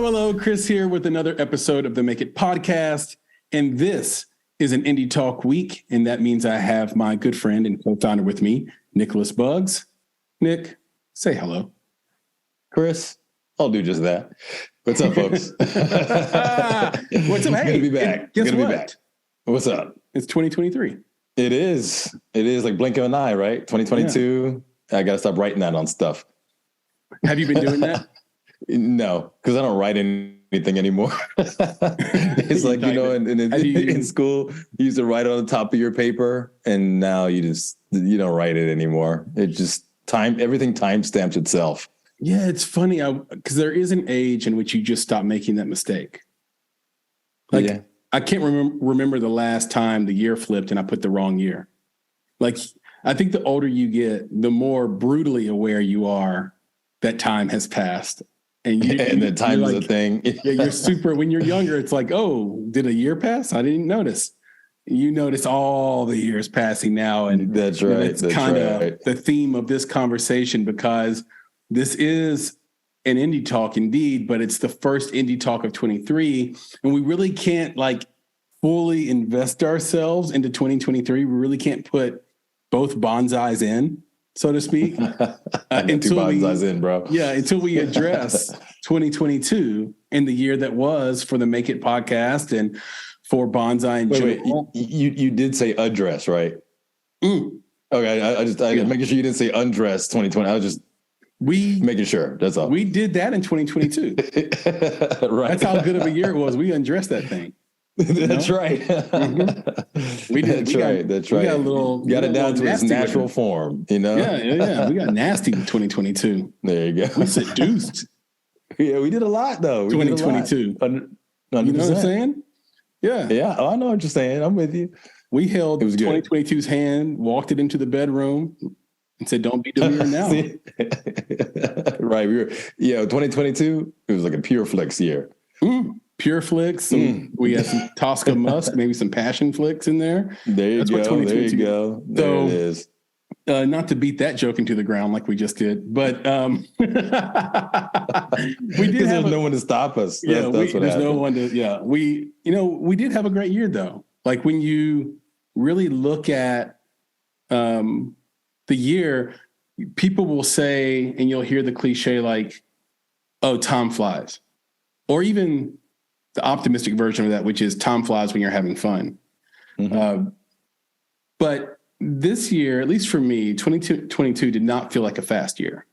Hello. Chris here with another episode of the Make It podcast. And this is an Indie Talk week. And that means I have my good friend and co-founder with me, Nicholas Buggs. Nick, say hello. Chris, I'll do just that. What's up, folks? What's up? Hey, good to be back. Guess good to what? be back. What's up? It's 2023. It is like blink of an eye, right? 2022. Yeah. I got to stop writing that on stuff. Have you been doing that? No, because I don't write anything anymore. It's like, in school, you used to write it on the top of your paper, and now you don't write it anymore. It just everything time stamps itself. Yeah, it's funny because there is an age in which you just stop making that mistake. Like, I can't remember the last time the year flipped and I put the wrong year. Like, I think the older you get, the more brutally aware you are that time has passed. And the time is a thing. Yeah, you're super. When you're younger, it's like, oh, did a year pass? I didn't notice. You notice all the years passing now, and that's right. That's kind of the theme of this conversation, because this is an indie talk indeed, but it's the first indie talk of 23, and we really can't fully invest ourselves into 2023. We really can't put both bonsais in, so to speak. Until we address 2022 and the year that was for the Make It podcast and for Bonsai and Wait, you did say address, right? Okay, I making sure you didn't say undress 2020. I was just making sure. That's all. We did that in 2022. Right. That's how good of a year it was. We undressed that thing. That's right. Mm-hmm. We did. That's right. We got it down to its natural form, Yeah. We got nasty in 2022. There you go. We seduced. Yeah, we did a lot though. 2022. You know what I'm saying? Yeah. Yeah. Oh, I know what you're saying. I'm with you. We held 2022's hand, walked it into the bedroom, and said, "Don't be doing it now." Right. 2022. It was like a pure flicks year. Pure flicks. We had some Tosca Musk, maybe some passion flicks in there. There you go. There it is. Not to beat that joke into the ground like we just did, but we did have no one to stop us. There's no one to. Yeah, we did have a great year though. Like when you really look at the year, people will say, and you'll hear the cliche like, "Oh, time flies," or even the optimistic version of that, which is time flies when you're having fun. Mm-hmm. But this year, at least for me, 2022 did not feel like a fast year.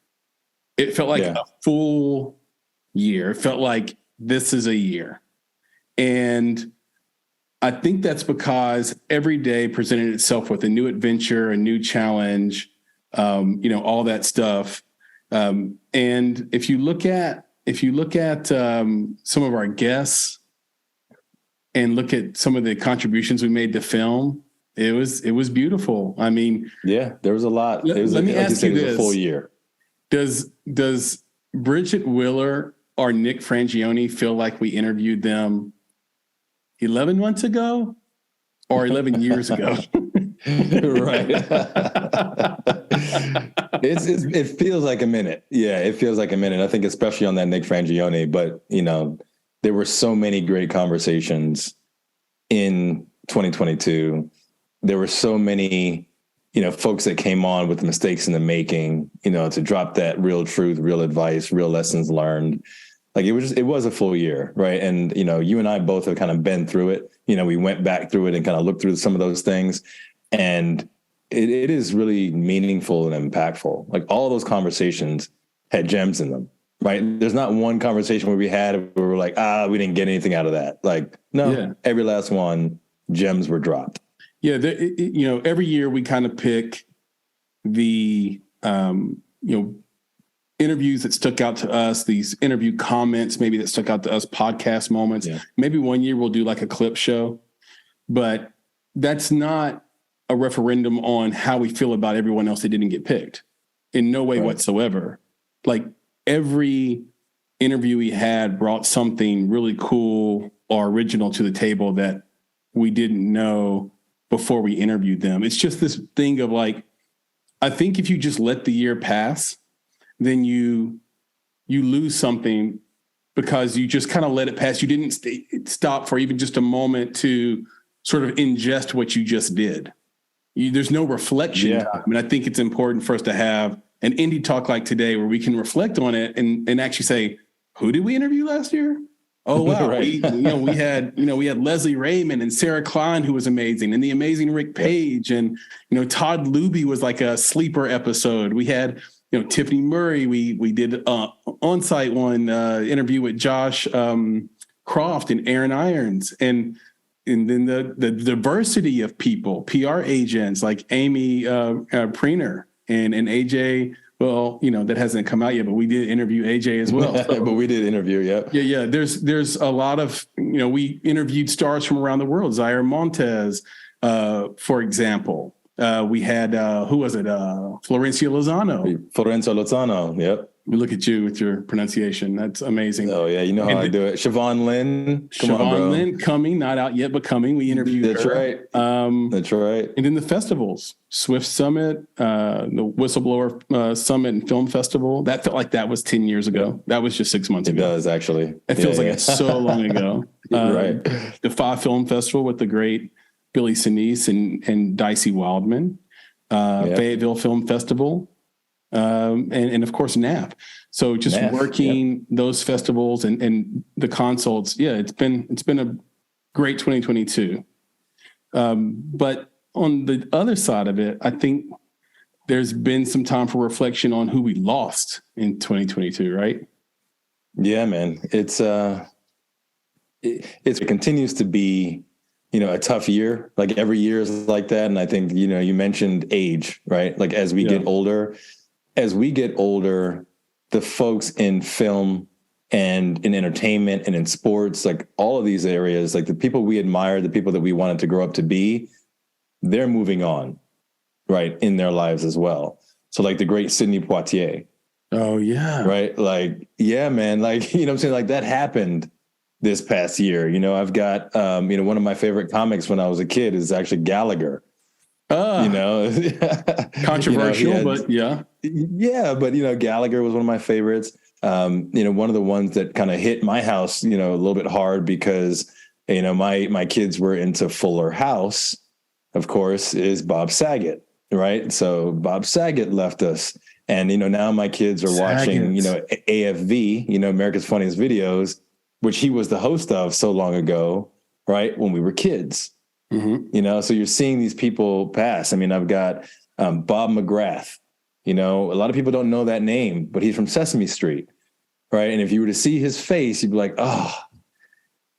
It felt like a full year. It felt like this is a year. And I think that's because every day presented itself with a new adventure, a new challenge, all that stuff. And if you look at some of our guests and look at some of the contributions we made to film, it was beautiful. I mean, there was a lot. Let me ask you this: it was a full year. Does Bridget Wheeler or Nick Frangione feel like we interviewed them 11 months ago or 11 years ago? Right. It feels like a minute. Yeah, it feels like a minute. I think especially on that Nick Frangione, but there were so many great conversations in 2022. There were so many, folks that came on with mistakes in the making, to drop that real truth, real advice, real lessons learned. Like it was a full year, right? And, you and I both have kind of been through it. We went back through it and kind of looked through some of those things. And it is really meaningful and impactful. Like all those conversations had gems in them, right? There's not one conversation where we were like, we didn't get anything out of that. Like, no, every last one, gems were dropped. Yeah. Every year we kind of pick the, interviews that stuck out to us, these interview comments, maybe that stuck out to us, podcast moments. Yeah. Maybe one year we'll do like a clip show, but that's not a referendum on how we feel about everyone else that didn't get picked in no way whatsoever. Like every interview we had brought something really cool or original to the table that we didn't know before we interviewed them. It's just this thing of like, I think if you just let the year pass, then you lose something because you just kind of let it pass. You didn't stop for even just a moment to sort of ingest what you just did. There's no reflection time. And I think it's important for us to have an indie talk like today where we can reflect on it and actually say, who did we interview last year? Oh, wow. Right. we had Leslie Raymond and Sarah Klein, who was amazing, and the amazing Rick Page. And, Todd Luby was like a sleeper episode. We had, Tiffany Murray. We did on-site one interview with Josh Croft and Aaron Irons. And then the diversity of people, PR agents like Amy Preener and AJ. Well, that hasn't come out yet, but we did interview AJ as well. So, but we did interview, yep. Yeah. There's a lot of, we interviewed stars from around the world. Zaire Montez, for example. We had, who was it? Florencio Lozano, yep. We look at you with your pronunciation. That's amazing. Oh, yeah. You know how I do it. Siobhan Lynn. Siobhan Lynn coming, not out yet, but coming. We interviewed That's her. Right. That's right. And then the festivals, Swift Summit, the Whistleblower Summit and Film Festival. That felt like that was 10 years ago. That was just 6 months ago. It does, actually. It feels like it's so long ago. Right. The Five Film Festival with the great Billy Sinise and Dicey Wildman. Fayetteville Film Festival. And of course NAP. So just working those festivals and the consults. Yeah, it's been a great 2022. But on the other side of it, I think there's been some time for reflection on who we lost in 2022, right? Yeah, man. It continues to be, a tough year. Like every year is like that. And I think, you mentioned age, right? Like as we get older, the folks in film and in entertainment and in sports, like all of these areas, like the people we admire, the people that we wanted to grow up to be, they're moving on, right, in their lives as well. So like the great Sidney Poitier. Oh, yeah. Right? Like, yeah, man. Like, what I'm saying? Like that happened this past year. I've got, one of my favorite comics when I was a kid is actually Gallagher. Controversial, but yeah. Yeah, but Gallagher was one of my favorites. One of the ones that kind of hit my house, a little bit hard because my kids were into Fuller House, of course, is Bob Saget, right? So Bob Saget left us, and now my kids are watching AFV, America's Funniest Videos, which he was the host of so long ago, right? When we were kids. Mm-hmm. So you're seeing these people pass. I mean, I've got Bob McGrath. A lot of people don't know that name, but he's from Sesame Street, right? And if you were to see his face, you'd be like, oh,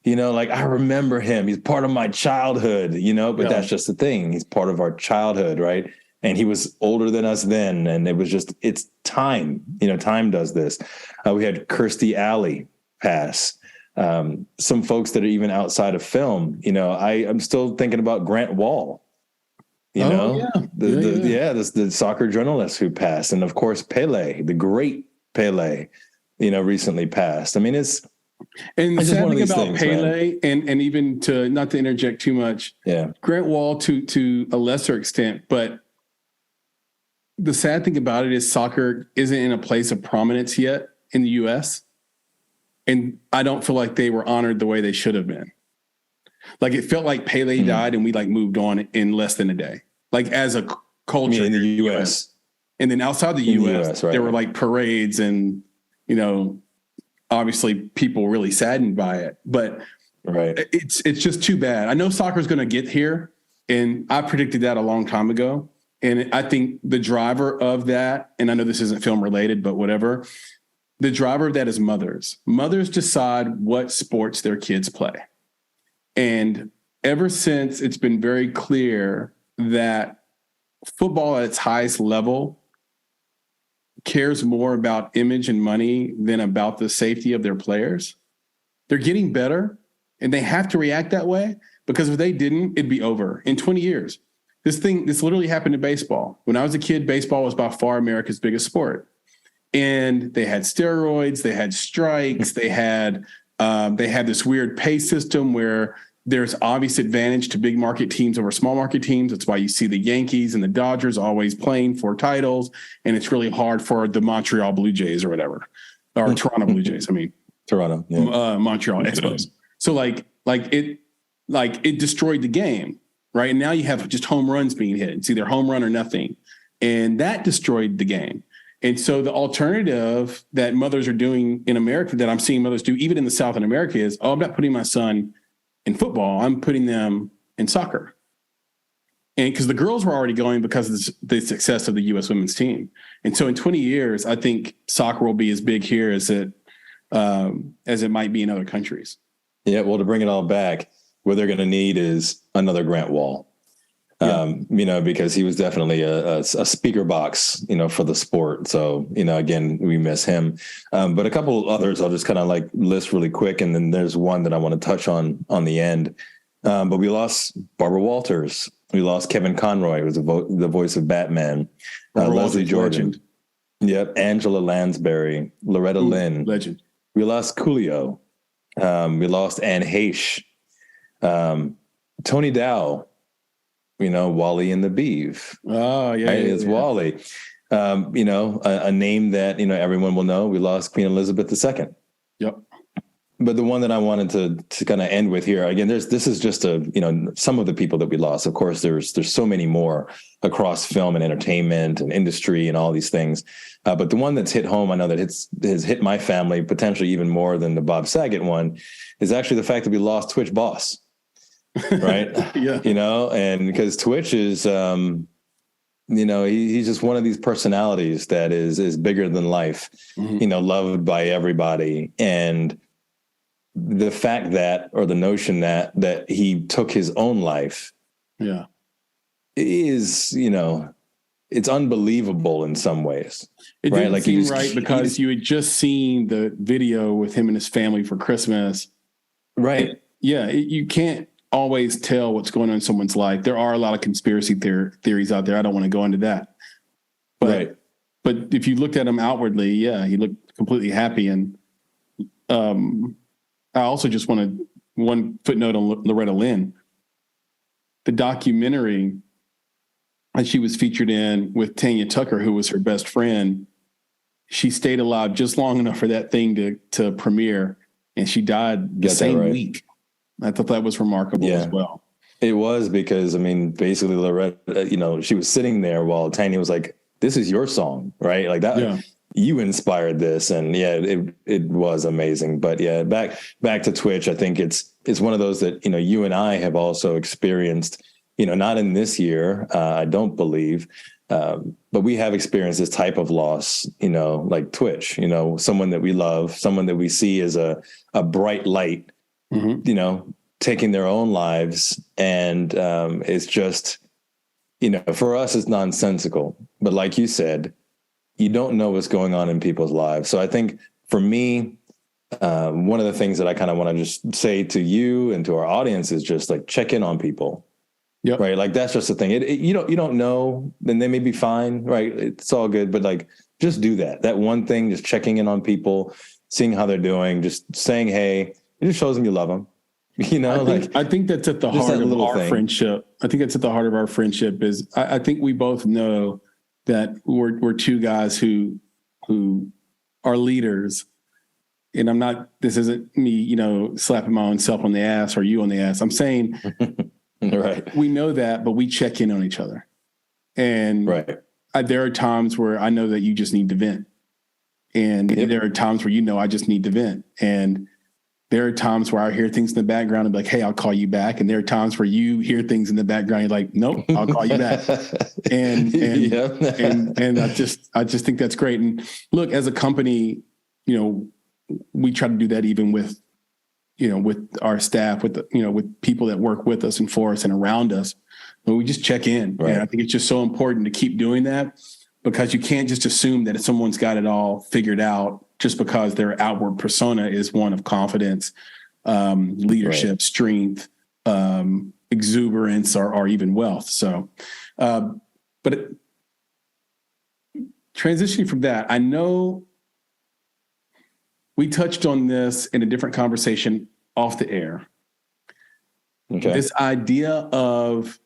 like I remember him. He's part of my childhood, but that's just the thing. He's part of our childhood, right? And he was older than us then. And it's time, time does this. We had Kirstie Alley pass. Some folks that are even outside of film, I'm still thinking about Grant Wall, the soccer journalist who passed. And of course, Pele, the great Pele, recently passed. I mean, the sad thing about things, Pele, and even to, not to interject too much, Grant Wall to a lesser extent, but the sad thing about it is soccer isn't in a place of prominence yet in the U.S., and I don't feel like they were honored the way they should have been. Like it felt like Pele died and we moved on in less than a day. Like as a culture in the US. And then outside the US, right, there were parades and, obviously people really saddened by it. But it's just too bad. I know soccer is going to get here, and I predicted that a long time ago. And I think the driver of that, and I know this isn't film related, but whatever, the driver of that is mothers. Mothers decide what sports their kids play. And ever since it's been very clear that football at its highest level cares more about image and money than about the safety of their players, they're getting better, and they have to react that way, because if they didn't, it'd be over in 20 years. This literally happened in baseball. When I was a kid, baseball was by far America's biggest sport. And they had steroids, they had strikes, they had this weird pay system where there's obvious advantage to big market teams over small market teams. That's why you see the Yankees and the Dodgers always playing for titles, and it's really hard for the Montreal Blue Jays or whatever, or Toronto Blue Jays. I mean, Toronto, Montreal Expos. So it destroyed the game, right? And now you have just home runs being hit. It's either home run or nothing. And that destroyed the game. And so the alternative that mothers are doing in America, that I'm seeing mothers do even in the South in America, is, I'm not putting my son in football. I'm putting them in soccer. And because the girls were already going because of the success of the U.S. women's team. And so in 20 years, I think soccer will be as big here as it might be in other countries. Yeah. Well, to bring it all back, what they're going to need is another Grant Wall. Because he was definitely a speaker box, for the sport. So, again, we miss him. But a couple of others I'll just kind of list really quick. And then there's one that I want to touch on the end. But we lost Barbara Walters. We lost Kevin Conroy, who was the voice of Batman. Leslie Jordan. Legend. Yep. Angela Lansbury. Loretta Lynn. Legend. We lost Coolio. We lost Anne Heche. Tony Dow. Wally and the Beeve. Oh, yeah. Right? It's Wally. A name that, everyone will know. We lost Queen Elizabeth II. Yep. But the one that I wanted to kind of end with here, again, this is just some of the people that we lost. Of course, there's so many more across film and entertainment and industry and all these things. But the one that's hit home, I know that has hit my family potentially even more than the Bob Saget one, is actually the fact that we lost Twitch Boss. Right. Yeah. And because Twitch is, he's just one of these personalities that is bigger than life, loved by everybody. And the fact that, or the notion that he took his own life, is, it's unbelievable in some ways. It didn't seem right because you had just seen the video with him and his family for Christmas. Right. You can't always tell what's going on in someone's life. There are a lot of conspiracy theories out there. I don't want to go into that. But if you looked at him outwardly, he looked completely happy. And I also just wanted one footnote on Loretta Lynn. The documentary that she was featured in with Tanya Tucker, who was her best friend, she stayed alive just long enough for that thing to premiere, and she died the same week. I thought that was remarkable as well. It was, because, basically Loretta, she was sitting there while Tanya was like, this is your song, right? Like that. Yeah. You inspired this, and it was amazing. But back to Twitch. I think it's one of those that you and I have also experienced. Not in this year, I don't believe, but we have experienced this type of loss. Like Twitch. Someone that we love, someone that we see as a bright light. Taking their own lives, and it's just for us it's nonsensical. But like you said, you don't know what's going on in people's lives. So I think for me, one of the things that I kind of want to just say to you and to our audience is just check in on people. Yep. Right. That's just the thing. You don't know, then they may be fine. Right. It's all good. But just do that one thing, just checking in on people, seeing how they're doing, just saying, hey, it just shows them you love them. I think that's at the heart of our friendship. I think that's at the heart of our friendship is I think we both know that we're two guys who are leaders. And this isn't me, slapping my own self on the ass or you on the ass. I'm saying, right. We know that, but we check in on each other. And there are times where I know that you just need to vent. And there are times where I just need to vent. And there are times where I hear things in the background and be like, hey, I'll call you back. And there are times where you hear things in the background. You're like, nope, I'll call you back. And I just think that's great. And look, as a company, we try to do that even with our staff, with people that work with us and for us and around us. But we just check in. Right. And I think it's just so important to keep doing that, because you can't just assume that if someone's got it all figured out just because their outward persona is one of confidence, leadership, strength, exuberance, or even wealth. So, but transitioning from that, I know we touched on this in a different conversation off the air. Okay. This idea of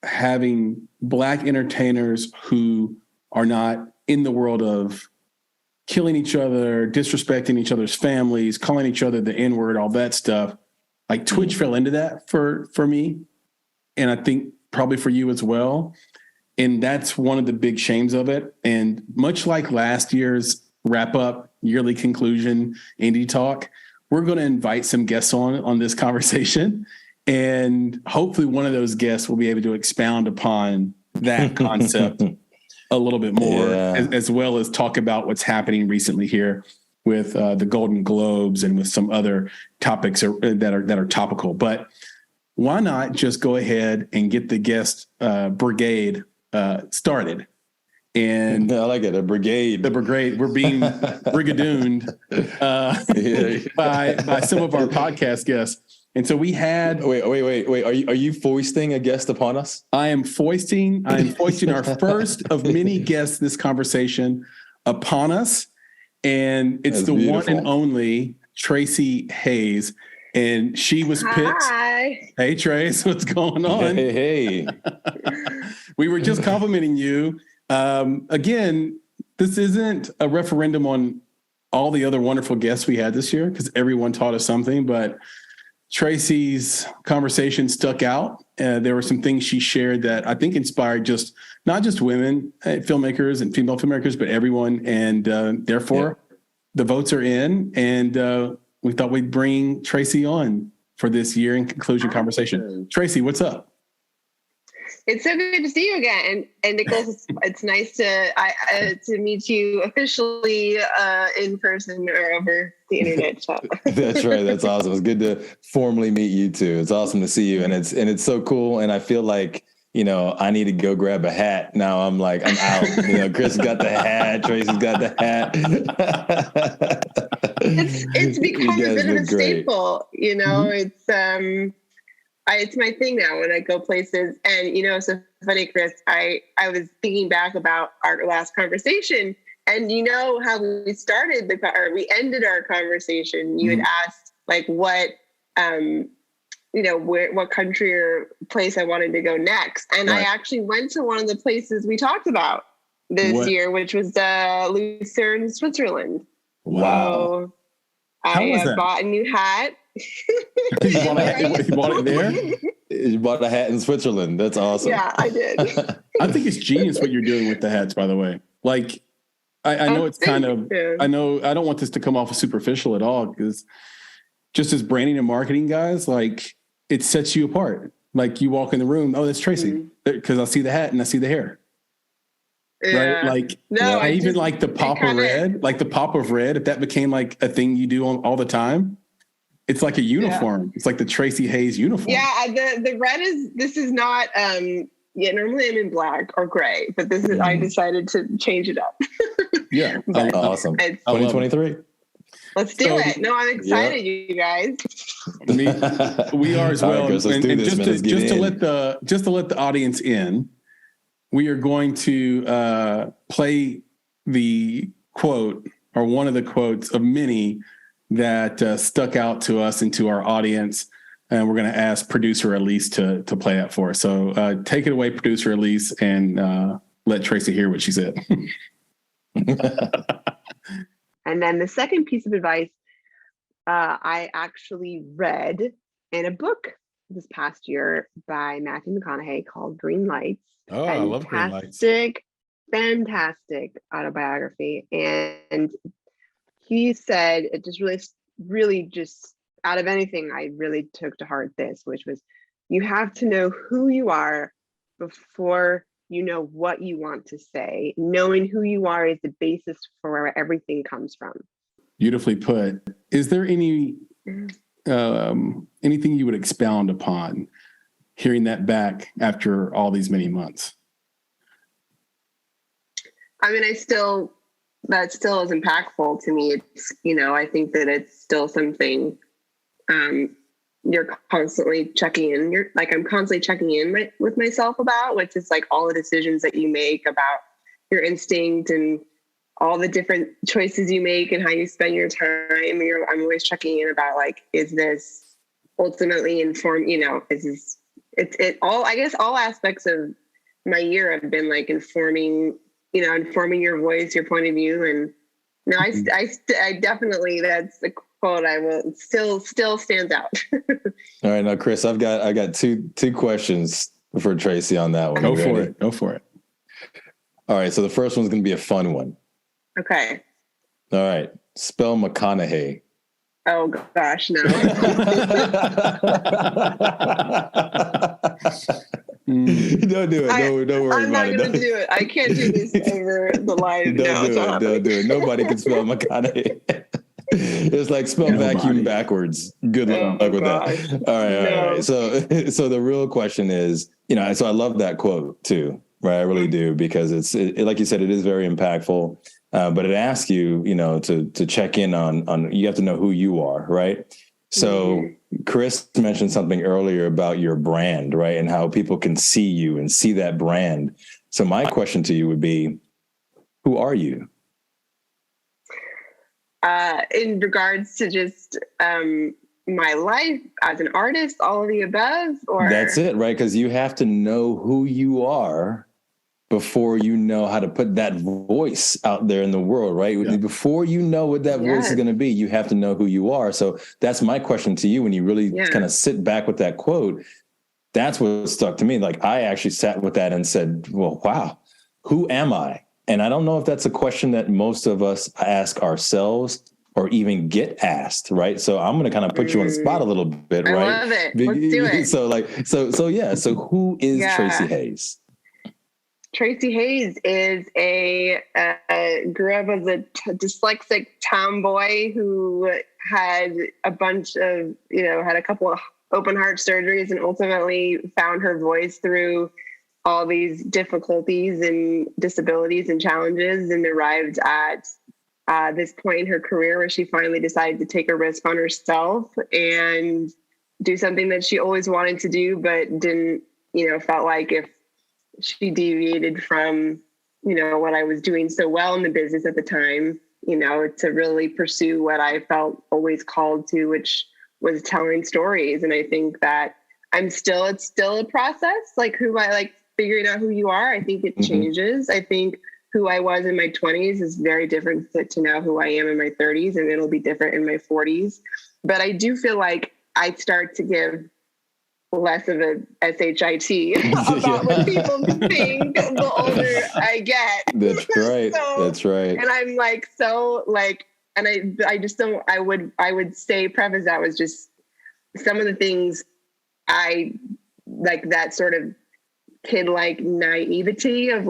having Black entertainers who are not in the world of killing each other, disrespecting each other's families, calling each other the N-word, all that stuff. Like Twitch fell into that for me. And I think probably for you as well. And that's one of the big shames of it. And much like last year's wrap up yearly conclusion indie talk, we're going to invite some guests on this conversation. And hopefully one of those guests will be able to expound upon that concept a little bit more, as well as talk about what's happening recently here with the Golden Globes and with some other topics that are topical. But why not just go ahead and get the guest brigade started? And I like it. The brigade. We're being brigadooned by some of our podcast guests. And so we had. Wait. Are you foisting a guest upon us? I am foisting our first of many guests in this conversation upon us. And it's the beautiful one and only Traci Hays. And she was picked. Hi. Hey, Trace, what's going on? Hey. We were just complimenting you. Again, this isn't a referendum on all the other wonderful guests we had this year, because everyone taught us something, but Traci's conversation stuck out. There were some things she shared that I think inspired not just women filmmakers and female filmmakers, but everyone. And therefore, the votes are in. And we thought we'd bring Traci on for this year in conclusion conversation. Traci, what's up? It's so good to see you again. And Nicholas, it's nice to meet you officially in person or over the internet. That's right. That's awesome. It's good to formally meet you too. It's awesome to see you. And it's so cool. And I feel like, I need to go grab a hat. Now I'm out. Chris got the hat. Traci's got the hat. It's become a bit of a staple, Mm-hmm. It's my thing now when I go places. And, it's so funny, Chris, I was thinking back about our last conversation, and how we started we ended our conversation. You had asked what country or place I wanted to go next. And right. I actually went to one of the places we talked about this year, which was Lucerne, Switzerland. Wow. So I bought a new hat. You bought it there? You bought a hat in Switzerland. That's awesome. Yeah, I did. I think it's genius what you're doing with the hats, by the way. Like, I know it's kind of, I know I don't want this to come off as superficial at all, because just as branding and marketing guys, like, it sets you apart. Like, you walk in the room, oh, that's Traci, because I see the hat and I see the hair. Yeah. Right? Like, I even like the pop of red, if that became like a thing you do all the time. It's like a uniform. Yeah. It's like the Traci Hays uniform. Yeah, the red this is not, normally I'm in black or gray, but this is, I decided to change it up. Yeah. Awesome. 2023. Let's do it. No, I'm excited, you guys. We are as well. Right, and just to let the audience in, we are going to play the quote, or one of the quotes of many that stuck out to us and to our audience. And we're going to ask producer Elise to play that for us. So take it away, producer Elise, and let Traci hear what she said. And then the second piece of advice I actually read in a book this past year by Matthew McConaughey called Green Lights. Oh, I love Green Lights. Fantastic autobiography. And he said, it just really just out of anything, I really took to heart this, which was, you have to know who you are before you know what you want to say. Knowing who you are is the basis for where everything comes from. Beautifully put. Is there anything you would expound upon hearing that back after all these many months? I mean, that still is impactful to me. It's, I think that it's still something you're constantly checking in. I'm constantly checking in with myself about, which is like all the decisions that you make about your instinct and all the different choices you make and how you spend your time. I'm always checking in about, like, is this ultimately informed, is this, I guess all aspects of my year have been like informing your voice, your point of view, No, I definitely, that's the quote I will still stands out. All right. Now, Chris, I've got two questions for Traci on that one. Go for it. All right. So the first one's going to be a fun one. Okay. All right. Spell McConaughey. Oh gosh, no. Don't do it. Don't worry I'm about it. I'm not going to do it. I can't do this over the line. Don't do it. Nobody can spell McConaughey. It's like spell vacuum backwards. Good luck with that. All right. So the real question is, so I love that quote too, right? I really do, because it's like you said, it is very impactful. But it asks you, to check in on, you have to know who you are, right? So Chris mentioned something earlier about your brand, right? And how people can see you and see that brand. So my question to you would be, who are you? In regards to just my life as an artist, all of the above, or that's it, right? Because you have to know who you are before you know how to put that voice out there in the world, right? Yeah. Before you know what that voice is going to be, you have to know who you are. So that's my question to you. When you really kind of sit back with that quote, that's what stuck to me. Like, I actually sat with that and said, well, wow, who am I? And I don't know if that's a question that most of us ask ourselves or even get asked, right? So I'm going to kind of put you on the spot a little bit, right? I love it. Let's do it. So who is Traci Hays? Traci Hays is grew up as a dyslexic tomboy who had a bunch of, had a couple of open heart surgeries and ultimately found her voice through all these difficulties and disabilities and challenges, and arrived at this point in her career where she finally decided to take a risk on herself and do something that she always wanted to do, but didn't, felt like if she deviated from, what I was doing so well in the business at the time, to really pursue what I felt always called to, which was telling stories. And I think that it's still a process, like figuring out who you are. I think it changes. I think who I was in my 20s is very different to now who I am in my 30s, and it'll be different in my 40s. But I do feel like I start to give less of a shit about what people think the older I get. That's right. That's right. And I'm and I just don't, I would say preface that was just some of the things I like, that sort of kid-like naivety of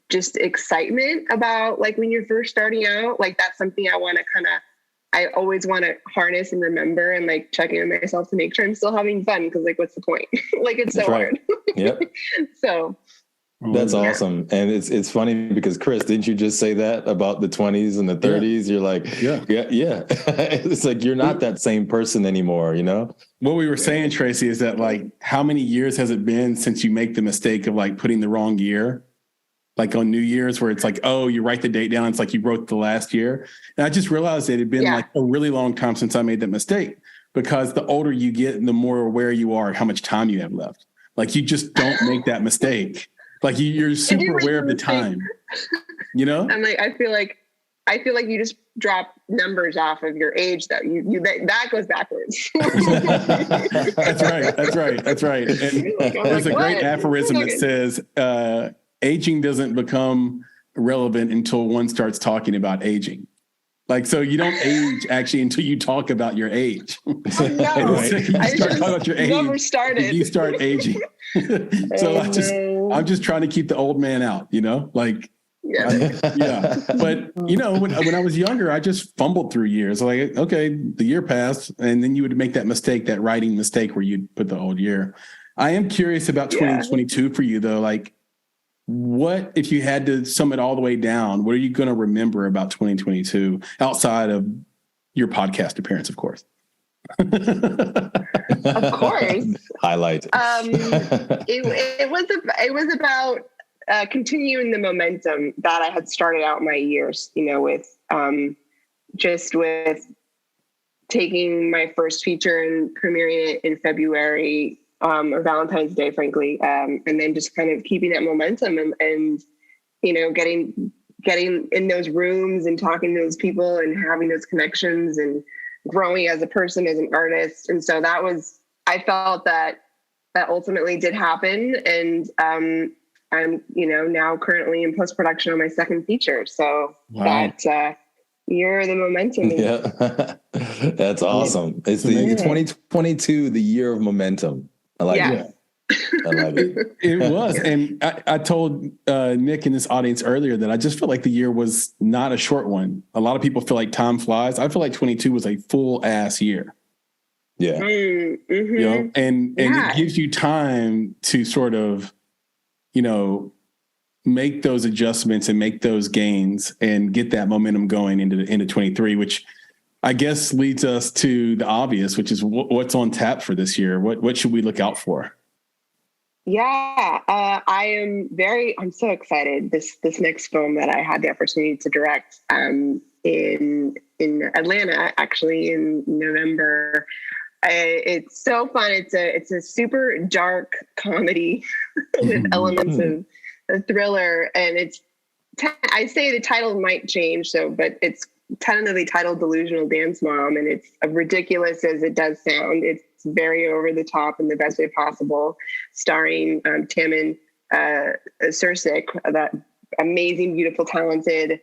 just excitement about when you're first starting out, that's something I always want to harness and remember and check in with myself to make sure I'm still having fun. Cause what's the point? It's so hard. Yep. So that's awesome. And it's funny because Chris, didn't you just say that about the 20s and the 30s? You're like, yeah. It's like, you're not that same person anymore, What we were saying, Traci, is that how many years has it been since you make the mistake of putting the wrong year? On New Year's, where it's oh, you write the date down. It's you wrote the last year. And I just realized it had been a really long time since I made that mistake, because the older you get, the more aware you are of how much time you have left. You just don't make that mistake. You're super aware of the time, I'm I feel like you just drop numbers off of your age that that goes backwards. That's right. And there's a great aphorism that says, aging doesn't become relevant until one starts talking about aging. So you don't age actually until you talk about your age. No, you start talking about your age. Never started. You start aging. So I'm just trying to keep the old man out, Yeah. But when I was younger, I just fumbled through years. Okay, the year passed, and then you would make that mistake, that writing mistake where you'd put the old year. I am curious about 2022 for you though. What, if you had to sum it all the way down, what are you going to remember about 2022 outside of your podcast appearance, of course? Of course. Highlight. It was about continuing the momentum that I had started out my years, with taking my first feature and premiering it in February, or Valentine's Day, frankly. And then just kind of keeping that momentum and getting getting in those rooms and talking to those people and having those connections and growing as a person, as an artist. And so I felt that ultimately did happen. And I'm, now currently in post-production on my second feature. So that year, the momentum. Yeah, that's awesome. It's the 2022, the year of momentum. I like it. I like it. It was. And I told Nick in this audience earlier that I just felt like the year was not a short one. A lot of people feel like time flies. I feel like 22 was a full ass year. Yeah. Mm-hmm. And it gives you time to sort of, make those adjustments and make those gains and get that momentum going into 23, which I guess leads us to the obvious, which is what's on tap for this year. What should we look out for? Yeah, I'm so excited. This next film that I had the opportunity to direct in Atlanta, actually in November. It's so fun. It's a super dark comedy with elements of a thriller, and I say the title might change, but it's tentatively titled Delusional Dance Mom, and it's as ridiculous as it does sound. It's very over the top in the best way possible, starring Tammin Sursik, that amazing, beautiful, talented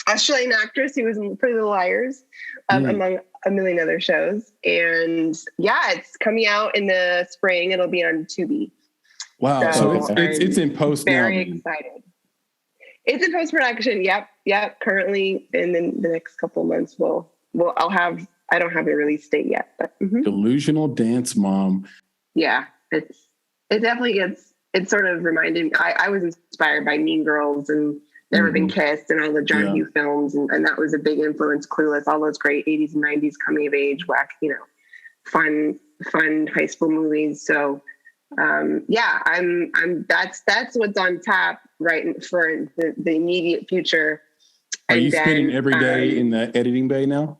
Australian actress who was in Pretty Little Liars, among a million other shows. And it's coming out in the spring. It'll be on Tubi. Wow. So it's in post now. Very excited. It's in post-production. Yep. Currently in the next couple of months, I don't have a release date yet, but Delusional Dance Mom. Yeah. It definitely it sort of reminded me, I was inspired by Mean Girls and Never Been Kissed and all the John Hughes films. And that was a big influence. Clueless, all those great 80s and 90s coming of age, fun high school movies. So, that's what's on tap right for the immediate future. Are you spending every day in the editing bay now?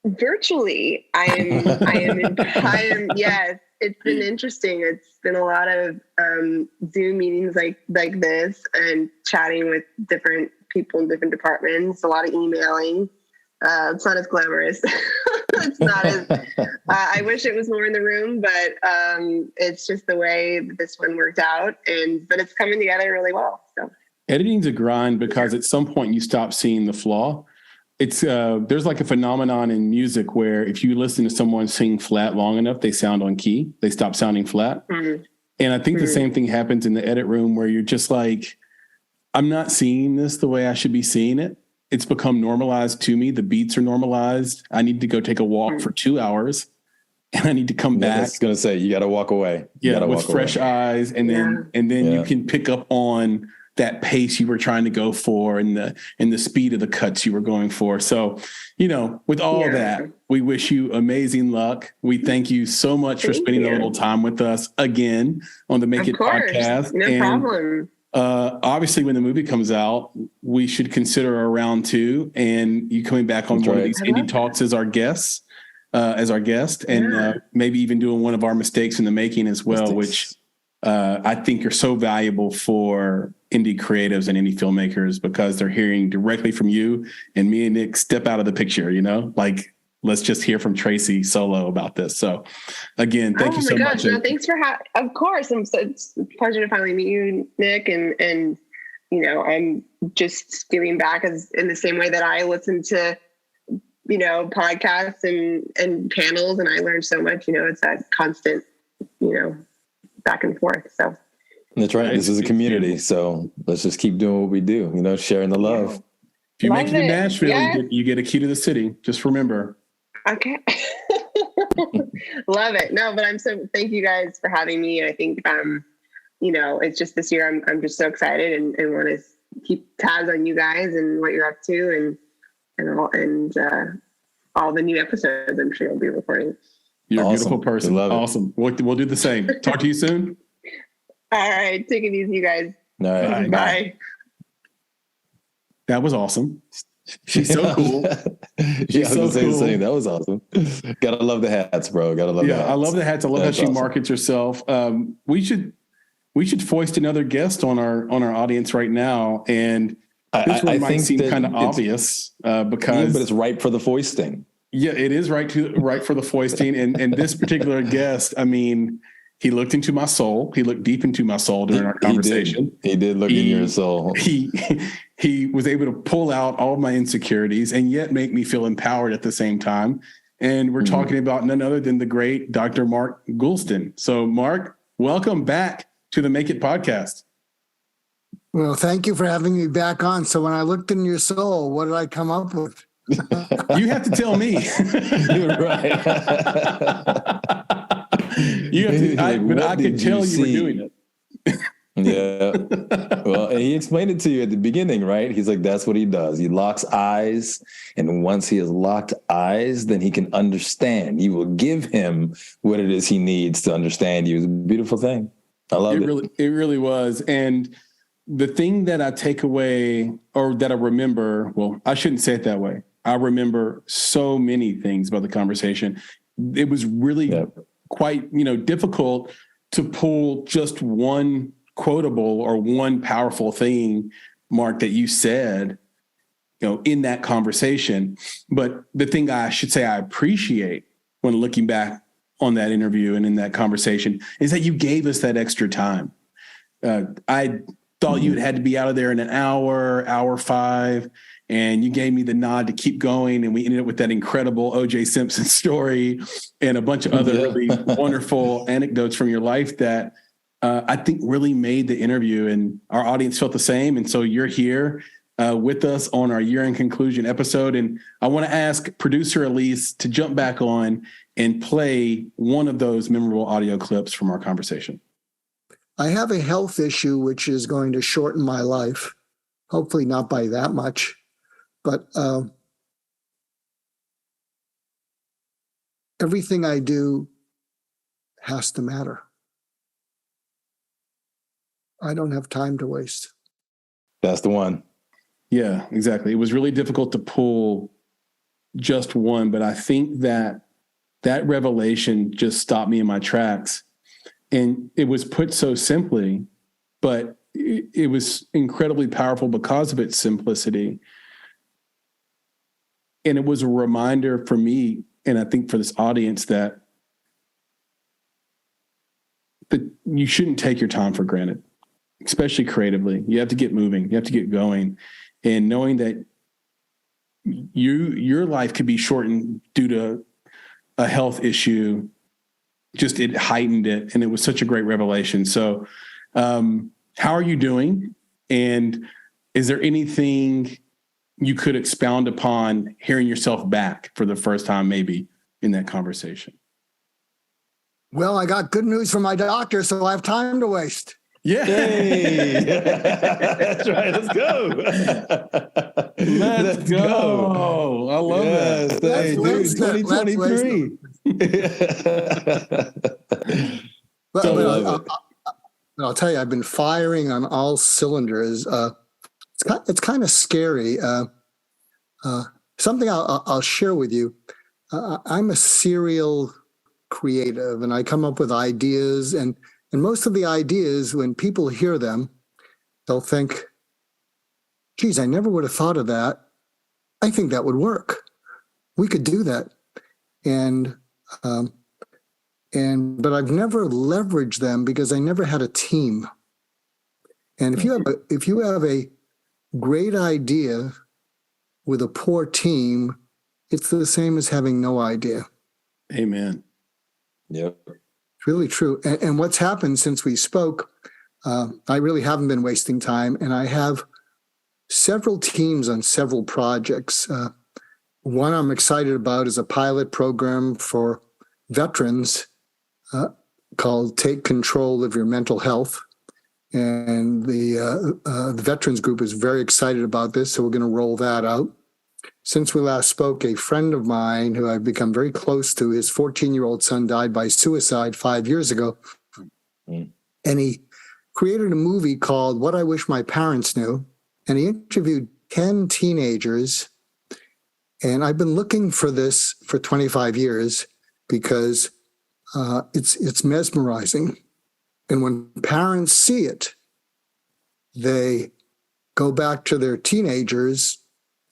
Virtually. I am. Yes, it's been interesting. It's been a lot of Zoom meetings like this and chatting with different people in different departments. A lot of emailing. It's not as glamorous. It's not as. I wish it was more in the room, but it's just the way this one worked out. But it's coming together really well. So editing's a grind because at some point you stop seeing the flaw. It's there's like a phenomenon in music where if you listen to someone sing flat long enough, they sound on key. They stop sounding flat. Mm-hmm. And I think the same thing happens in the edit room where you're just like, I'm not seeing this the way I should be seeing it. It's become normalized to me. The beats are normalized. I need to go take a walk for 2 hours and I need to come back. I was going to say, you got to walk away. With fresh eyes. And then you can pick up on that pace you were trying to go for and the speed of the cuts you were going for. So, with all that, we wish you amazing luck. We thank you so much for spending a little time with us again on the Make It podcast. No problem. Obviously, when the movie comes out, we should consider a round 2 and you coming back on one of these indie talks as our guest, and maybe even doing one of our mistakes in the making as well, which I think are so valuable for indie creatives and indie filmmakers because they're hearing directly from you, and me and Nick step out of the picture, let's just hear from Traci solo about this. So again, thank you so much. No, thanks for of course. It's a pleasure to finally meet you, Nick. And I'm just giving back as in the same way that I listen to, podcasts and panels, and I learned so much, it's that constant, back and forth. So that's right. This is a community. So let's just keep doing what we do, sharing the love. If you make it in Nashville, you get a key to the city. Just remember. Okay. Love it. No, but thank you guys for having me. I think, it's just this year, I'm just so excited and want to keep tabs on you guys and what you're up to and all the new episodes I'm sure you'll be recording. You're a beautiful person. Awesome. We'll do the same. Talk to you soon. All right. Take it easy, guys. All right. Bye. That was awesome. She's so cool. She's so cool. That was awesome. Gotta love the hats, bro. Gotta love the hats. I love the hats. I love how she markets herself. We should we should foist another guest on our audience right now. And this one might seem kind of obvious because, but it's ripe for the foisting. Yeah, it is right for the foisting. And this particular guest, I mean, he looked into my soul. He looked deep into my soul during our conversation. He did look in your soul. He was able to pull out all of my insecurities and yet make me feel empowered at the same time. And we're talking about none other than the great Dr. MarkGoulston. So, Mark, welcome back to the Make It podcast. Well, thank you for having me back on. So when I looked in your soul, what did I come up with? You have to tell me. You're right. You have to, but I could tell you were doing it. Yeah. Well, and he explained it to you at the beginning, right? He's like, that's what he does. He locks eyes. And once he has locked eyes, then he can understand. You will give him what it is he needs to understand you. It's a beautiful thing. I love it. It really was. And the thing that I take away, or that I remember, well, I shouldn't say it that way. I remember so many things about the conversation. It was really quite, difficult to pull just one quotable or one powerful thing, Mark, that you said, in that conversation. But the thing I should say I appreciate when looking back on that interview and in that conversation is that you gave us that extra time. I thought you had to be out of there in an hour 5, and you gave me the nod to keep going. And we ended up with that incredible O.J. Simpson story and a bunch of other really wonderful anecdotes from your life that I think really made the interview, and our audience felt the same. And so you're here with us on our year-end conclusion episode. And I want to ask producer Elise to jump back on and play one of those memorable audio clips from our conversation. I have a health issue which is going to shorten my life, hopefully not by that much, but everything I do has to matter. I don't have time to waste. That's the one. Yeah, exactly. It was really difficult to pull just one, but I think that revelation just stopped me in my tracks. And it was put so simply, but it was incredibly powerful because of its simplicity. And it was a reminder for me, and I think for this audience, that you shouldn't take your time for granted, especially creatively. You have to get moving. You have to get going. And knowing that your life could be shortened due to a health issue, just it heightened it. And it was such a great revelation. So how are you doing? And is there anything you could expound upon hearing yourself back for the first time, maybe in that conversation? Well, I got good news from my doctor, so I have time to waste. Yeah. Hey. That's right. Let's go. Let's go. I love that. Hey, dude, 2023. I'll tell you, I've been firing on all cylinders. It's kind of scary. Something I'll share with you. I'm a serial creative, and I come up with ideas, and most of the ideas, when people hear them, they'll think, geez, I never would have thought of that. I think that would work. We could do that. But I've never leveraged them because I never had a team. And if you have a great idea with a poor team, it's the same as having no idea. Amen. Yep. It's really true. And what's happened since we spoke, I really haven't been wasting time, and I have several teams on several projects. One I'm excited about is a pilot program for veterans called Take Control of Your Mental Health. And the veterans group is very excited about this, so we're going to roll that out. Since we last spoke, a friend of mine who I've become very close to, his 14-year-old son died by suicide 5 years ago. And he created a movie called What I Wish My Parents Knew. And he interviewed 10 teenagers. And I've been looking for this for 25 years because it's mesmerizing. And when parents see it, they go back to their teenagers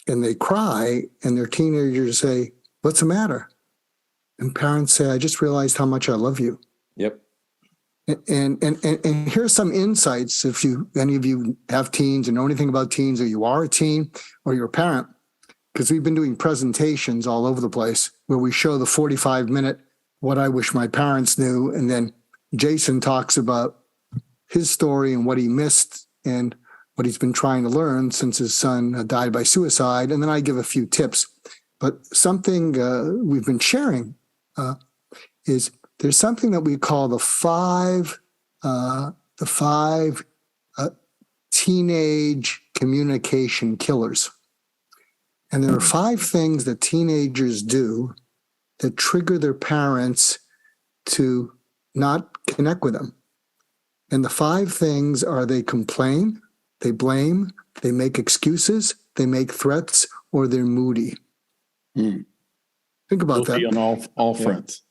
and they cry, and their teenagers say, "What's the matter?" And parents say, "I just realized how much I love you." Yep. And here's some insights if any of you have teens and know anything about teens, or you are a teen or you're a parent, because we've been doing presentations all over the place where we show the 45-minute what I wish my parents knew, and then Jason talks about his story and what he missed and what he's been trying to learn since his son died by suicide, and then I give a few tips. But something we've been sharing is there's something that we call the five teenage communication killers. And there are 5 things that teenagers do that trigger their parents to not connect with them. And the 5 things are: they complain, they blame, they make excuses, they make threats, or they're moody. Think about Guilty that. on all fronts.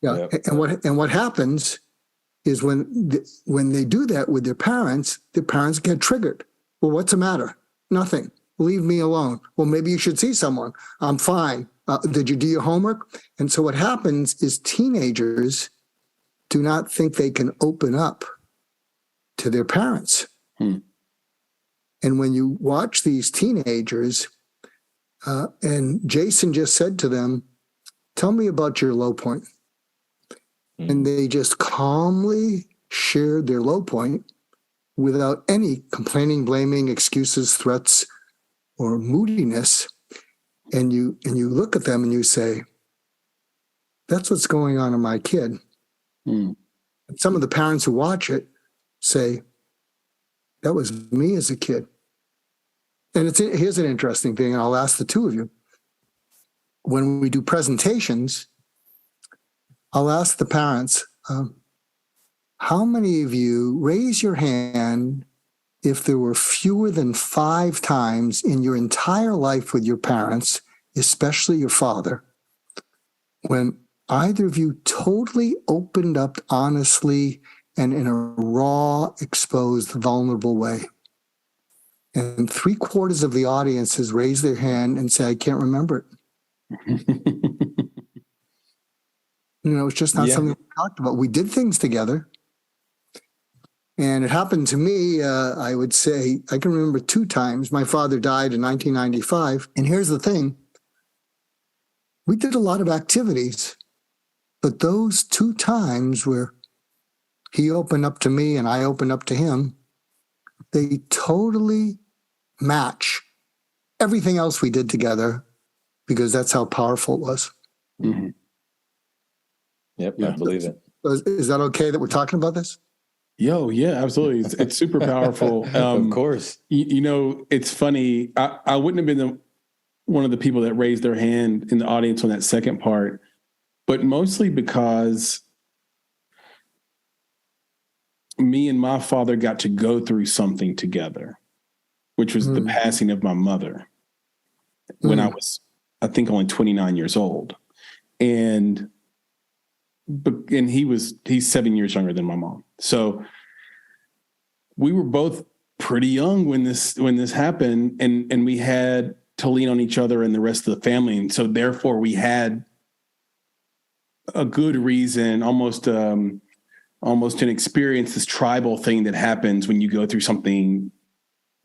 Yeah. Yep. And what happens is when they do that with their parents get triggered. Well, what's the matter? Nothing. Leave me alone. Well, maybe you should see someone. I'm fine. Did you do your homework? And so what happens is teenagers do not think they can open up to their parents. And when you watch these teenagers, and Jason just said to them, "Tell me about your low point." And they just calmly shared their low point without any complaining, blaming, excuses, threats, or moodiness. And you look at them and you say, "That's what's going on in my kid." And some of the parents who watch it say, "That was me as a kid." And here's an interesting thing, and I'll ask the two of you. When we do presentations, I'll ask the parents, how many of you raise your hand if there were fewer than 5 times in your entire life with your parents, especially your father, when either of you totally opened up honestly and in a raw, exposed, vulnerable way? And 3/4 of the audience has raised their hand and say, "I can't remember it." It's just not something we talked about. We did things together. And it happened to me, I would say, I can remember 2 times. My father died in 1995. And here's the thing. We did a lot of activities, but those 2 times where he opened up to me and I opened up to him, they totally match everything else we did together, because that's how powerful it was. Mm-hmm. Yep, Yeah. I believe it. Is that okay that we're talking about this? Yeah, absolutely. It's super powerful. Of course. It's funny. I wouldn't have been one of the people that raised their hand in the audience on that second part, but mostly because me and my father got to go through something together, which was the passing of my mother when I was, I think, only 29 years old. And he's 7 years younger than my mom. So we were both pretty young when this happened, and we had to lean on each other and the rest of the family. And so therefore we had a good reason, almost an experience, this tribal thing that happens when you go through something,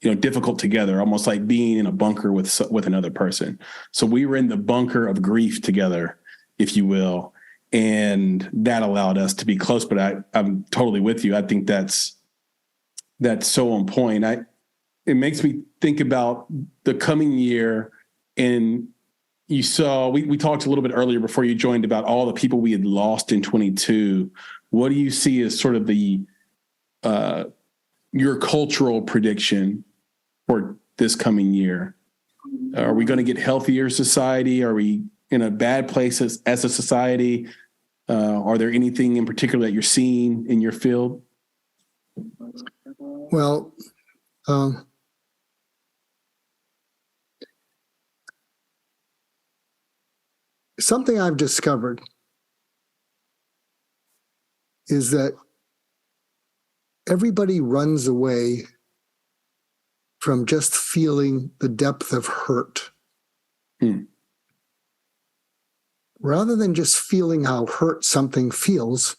difficult together, almost like being in a bunker with another person. So we were in the bunker of grief together, if you will. And that allowed us to be close, but I'm totally with you. I think that's so on point. It makes me think about the coming year. And you saw, we talked a little bit earlier before you joined about all the people we had lost in 22. What do you see as sort of your cultural prediction for this coming year? Are we going to get healthier society? Are we in a bad place as a society? Are there anything in particular that you're seeing in your field? Well, something I've discovered is that everybody runs away from just feeling the depth of hurt. Rather than just feeling how hurt something feels,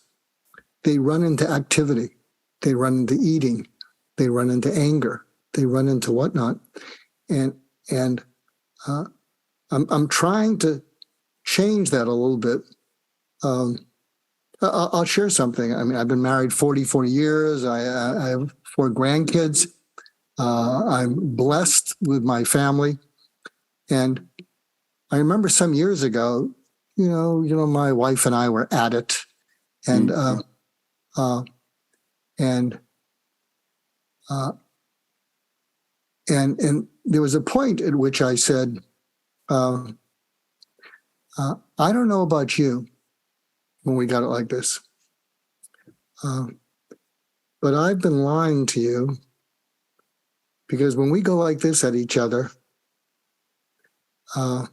they run into activity. They run into eating. They run into anger. They run into whatnot. And I'm trying to change that a little bit. I'll share something. I mean, I've been married 40 years. I have 4 grandkids. I'm blessed with my family. And I remember some years ago, my wife and I were at it. And and there was a point at which I said, I don't know about you when we got it like this, but I've been lying to you, because when we go like this at each other, I'm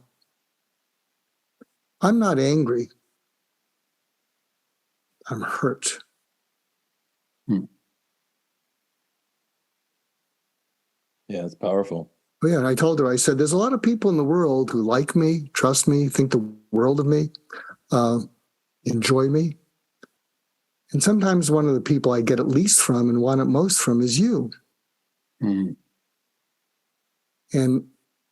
not angry. I'm hurt. Yeah, it's powerful. Oh, yeah, and I told her, I said, there's a lot of people in the world who like me, trust me, think the world of me, enjoy me. And sometimes one of the people I get it least from and want it most from is you. And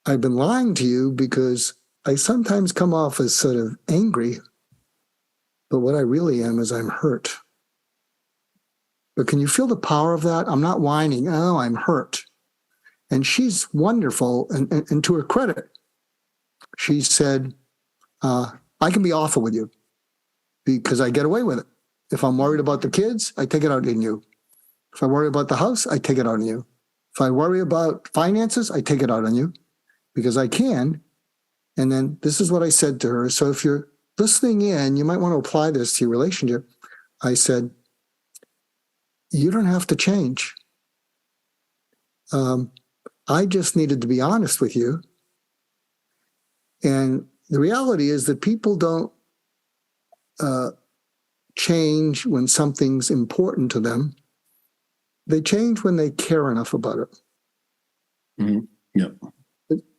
I've been lying to you because I sometimes come off as sort of angry, but what I really am is I'm hurt. But can you feel the power of that? I'm not whining. Oh, I'm hurt. And she's wonderful. And to her credit, she said, I can be awful with you because I get away with it. If I'm worried about the kids, I take it out on you. If I worry about the house, I take it out on you. If I worry about finances, I take it out on you because I can. And then this is what I said to her. So if you're listening in, you might want to apply this to your relationship. I said, you don't have to change. I just needed to be honest with you. And the reality is that people don't change when something's important to them. They change when they care enough about it. Yep.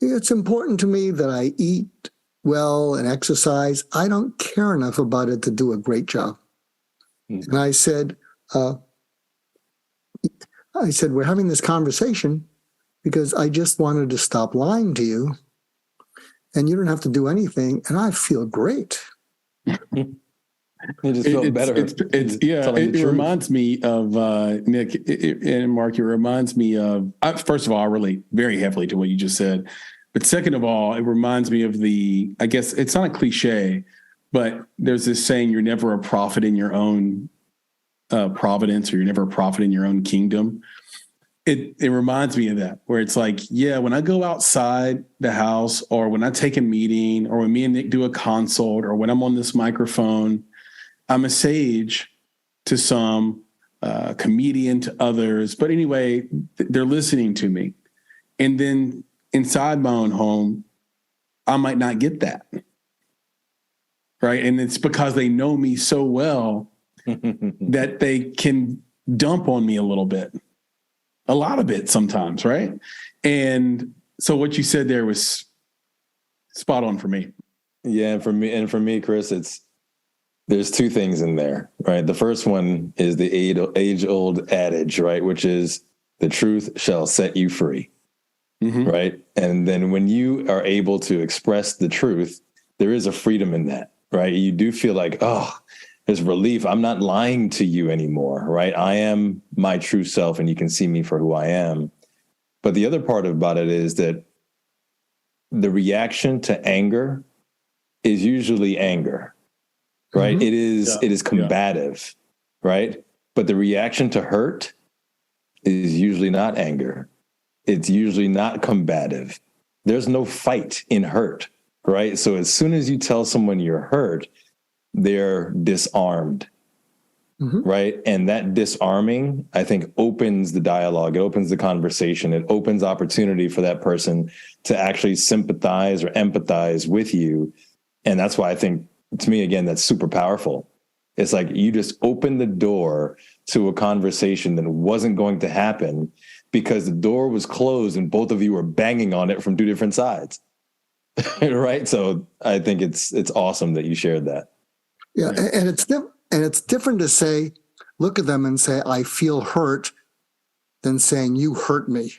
It's important to me that I eat well and exercise. I don't care enough about it to do a great job. And I said, we're having this conversation because I just wanted to stop lying to you and you don't have to do anything. And I feel great. You just feel better. It reminds me of Nick and Mark. It reminds me of, first of all, I relate very heavily to what you just said. But second of all, it reminds me of I guess it's not a cliche, but there's this saying, you're never a prophet in your own providence, or you're never a prophet in your own kingdom. It reminds me of that, where it's like, yeah, when I go outside the house, or when I take a meeting, or when me and Nick do a consult, or when I'm on this microphone, I'm a sage to some, comedian to others. But anyway, they're listening to me. And then inside my own home, I might not get that. Right. And it's because they know me so well that they can dump on me a little bit, a lot of it sometimes. Right. And so what you said there was spot on for me. Yeah. And for me, Chris, there's 2 things in there, right? The first one is the age-old adage, right? Which is the truth shall set you free, right? And then when you are able to express the truth, there is a freedom in that, right? You do feel like, oh, there's relief. I'm not lying to you anymore, right? I am my true self and you can see me for who I am. But the other part about it is that the reaction to anger is usually anger. Right. It is combative. Right. But the reaction to hurt is usually not anger. It's usually not combative. There's no fight in hurt. Right. So as soon as you tell someone you're hurt, they're disarmed. Right. And that disarming, I think, opens the dialogue. It opens the conversation. It opens opportunity for that person to actually sympathize or empathize with you. And that's why I think, to me, again, that's super powerful, It's like you just opened the door to a conversation that wasn't going to happen because the door was closed and both of you were banging on it from two different sides. Right. So I think it's awesome that you shared that. Yeah. And it's different to say, look at them and say, I feel hurt, than saying you hurt me.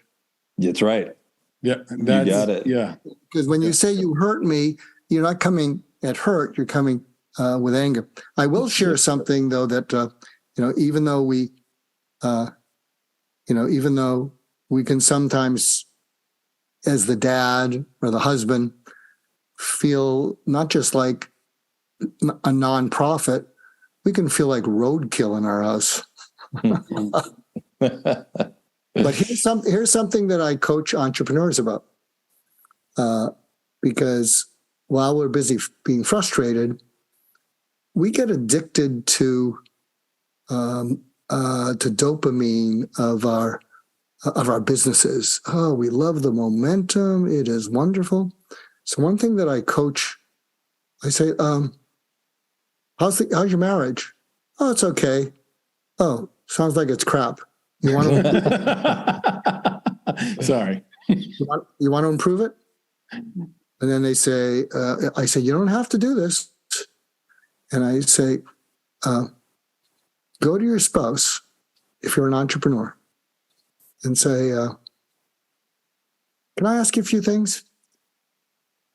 That's right. Yeah. You got it. Yeah. Because when you say you hurt me, you're not coming at hurt, you're coming with anger. I will share something though, that, even though we can sometimes, as the dad or the husband, feel not just like a nonprofit, we can feel like roadkill in our house. But here's something that I coach entrepreneurs about. Because while we're busy being frustrated, we get addicted to dopamine of our businesses. Oh, we love the momentum. It is wonderful. So one thing that I coach, I say, how's your marriage? Oh, it's okay. Oh, sounds like it's crap. You want to Sorry. you want to improve it? And then they say, I say, you don't have to do this. And I say, go to your spouse, if you're an entrepreneur, and say, can I ask you a few things?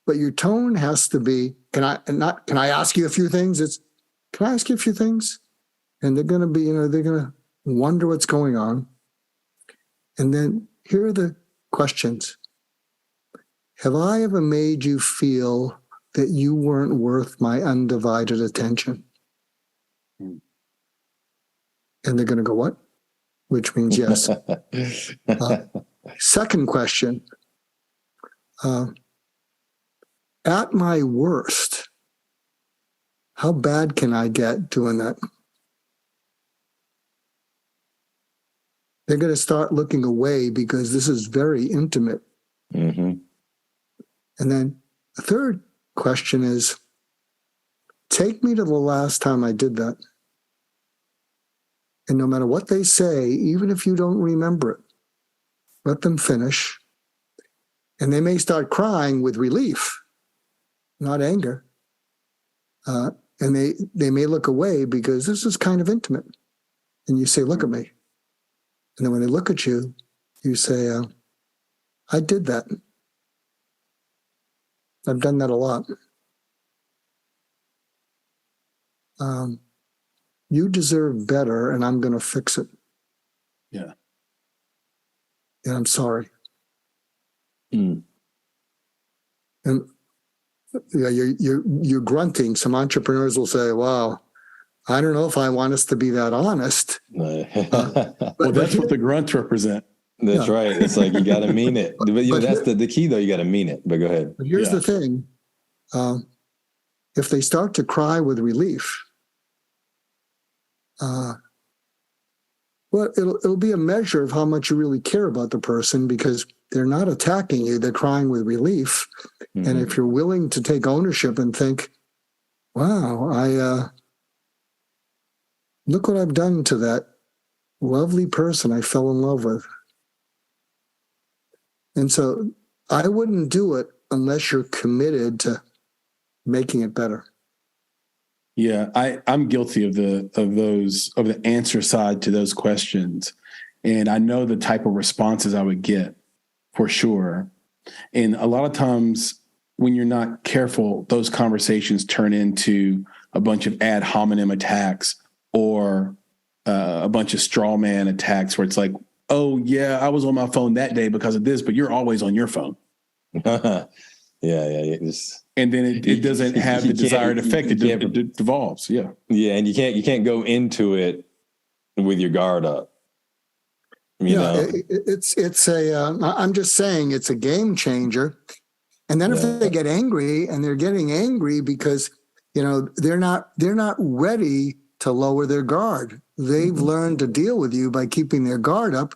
But your tone has to be, can I ask you a few things? It's, can I ask you a few things? And they're going to be, they're going to wonder what's going on. And then here are the questions. Have I ever made you feel that you weren't worth my undivided attention? And they're going to go, what? Which means yes. Second question. At my worst, how bad can I get doing that? They're going to start looking away because this is very intimate. Mm-hmm. And then the third question is, take me to the last time I did that. And no matter what they say, even if you don't remember it, let them finish. And they may start crying with relief, not anger. And they may look away because this is kind of intimate. And you say, look at me. And then when they look at you, you say, I did that. I've done that a lot. You deserve better, and I'm going to fix it. Yeah. And I'm sorry. Mm. And you're grunting. Some entrepreneurs will say, wow, I don't know if I want us to be that honest. Well, that's what the grunts represent. That's right. It's like, you got to mean it. But that's the key, though. You got to mean it. But go ahead. But here's the thing. If they start to cry with relief, well, it'll be a measure of how much you really care about the person, because they're not attacking you. They're crying with relief. Mm-hmm. And if you're willing to take ownership and think, wow, look what I've done to that lovely person I fell in love with. And so I wouldn't do it unless you're committed to making it better. Yeah, I'm guilty of the answer side to those questions. And I know the type of responses I would get for sure. And a lot of times when you're not careful, those conversations turn into a bunch of ad hominem attacks or a bunch of straw man attacks where it's like, oh yeah, I was on my phone that day because of this, but you're always on your phone. Yeah. And then it doesn't have the desired effect. It devolves. Yeah. Yeah. And you can't go into it with your guard up. I'm just saying it's a game changer. And then if they get angry, and they're getting angry because, they're not ready to lower their guard. They've learned to deal with you by keeping their guard up.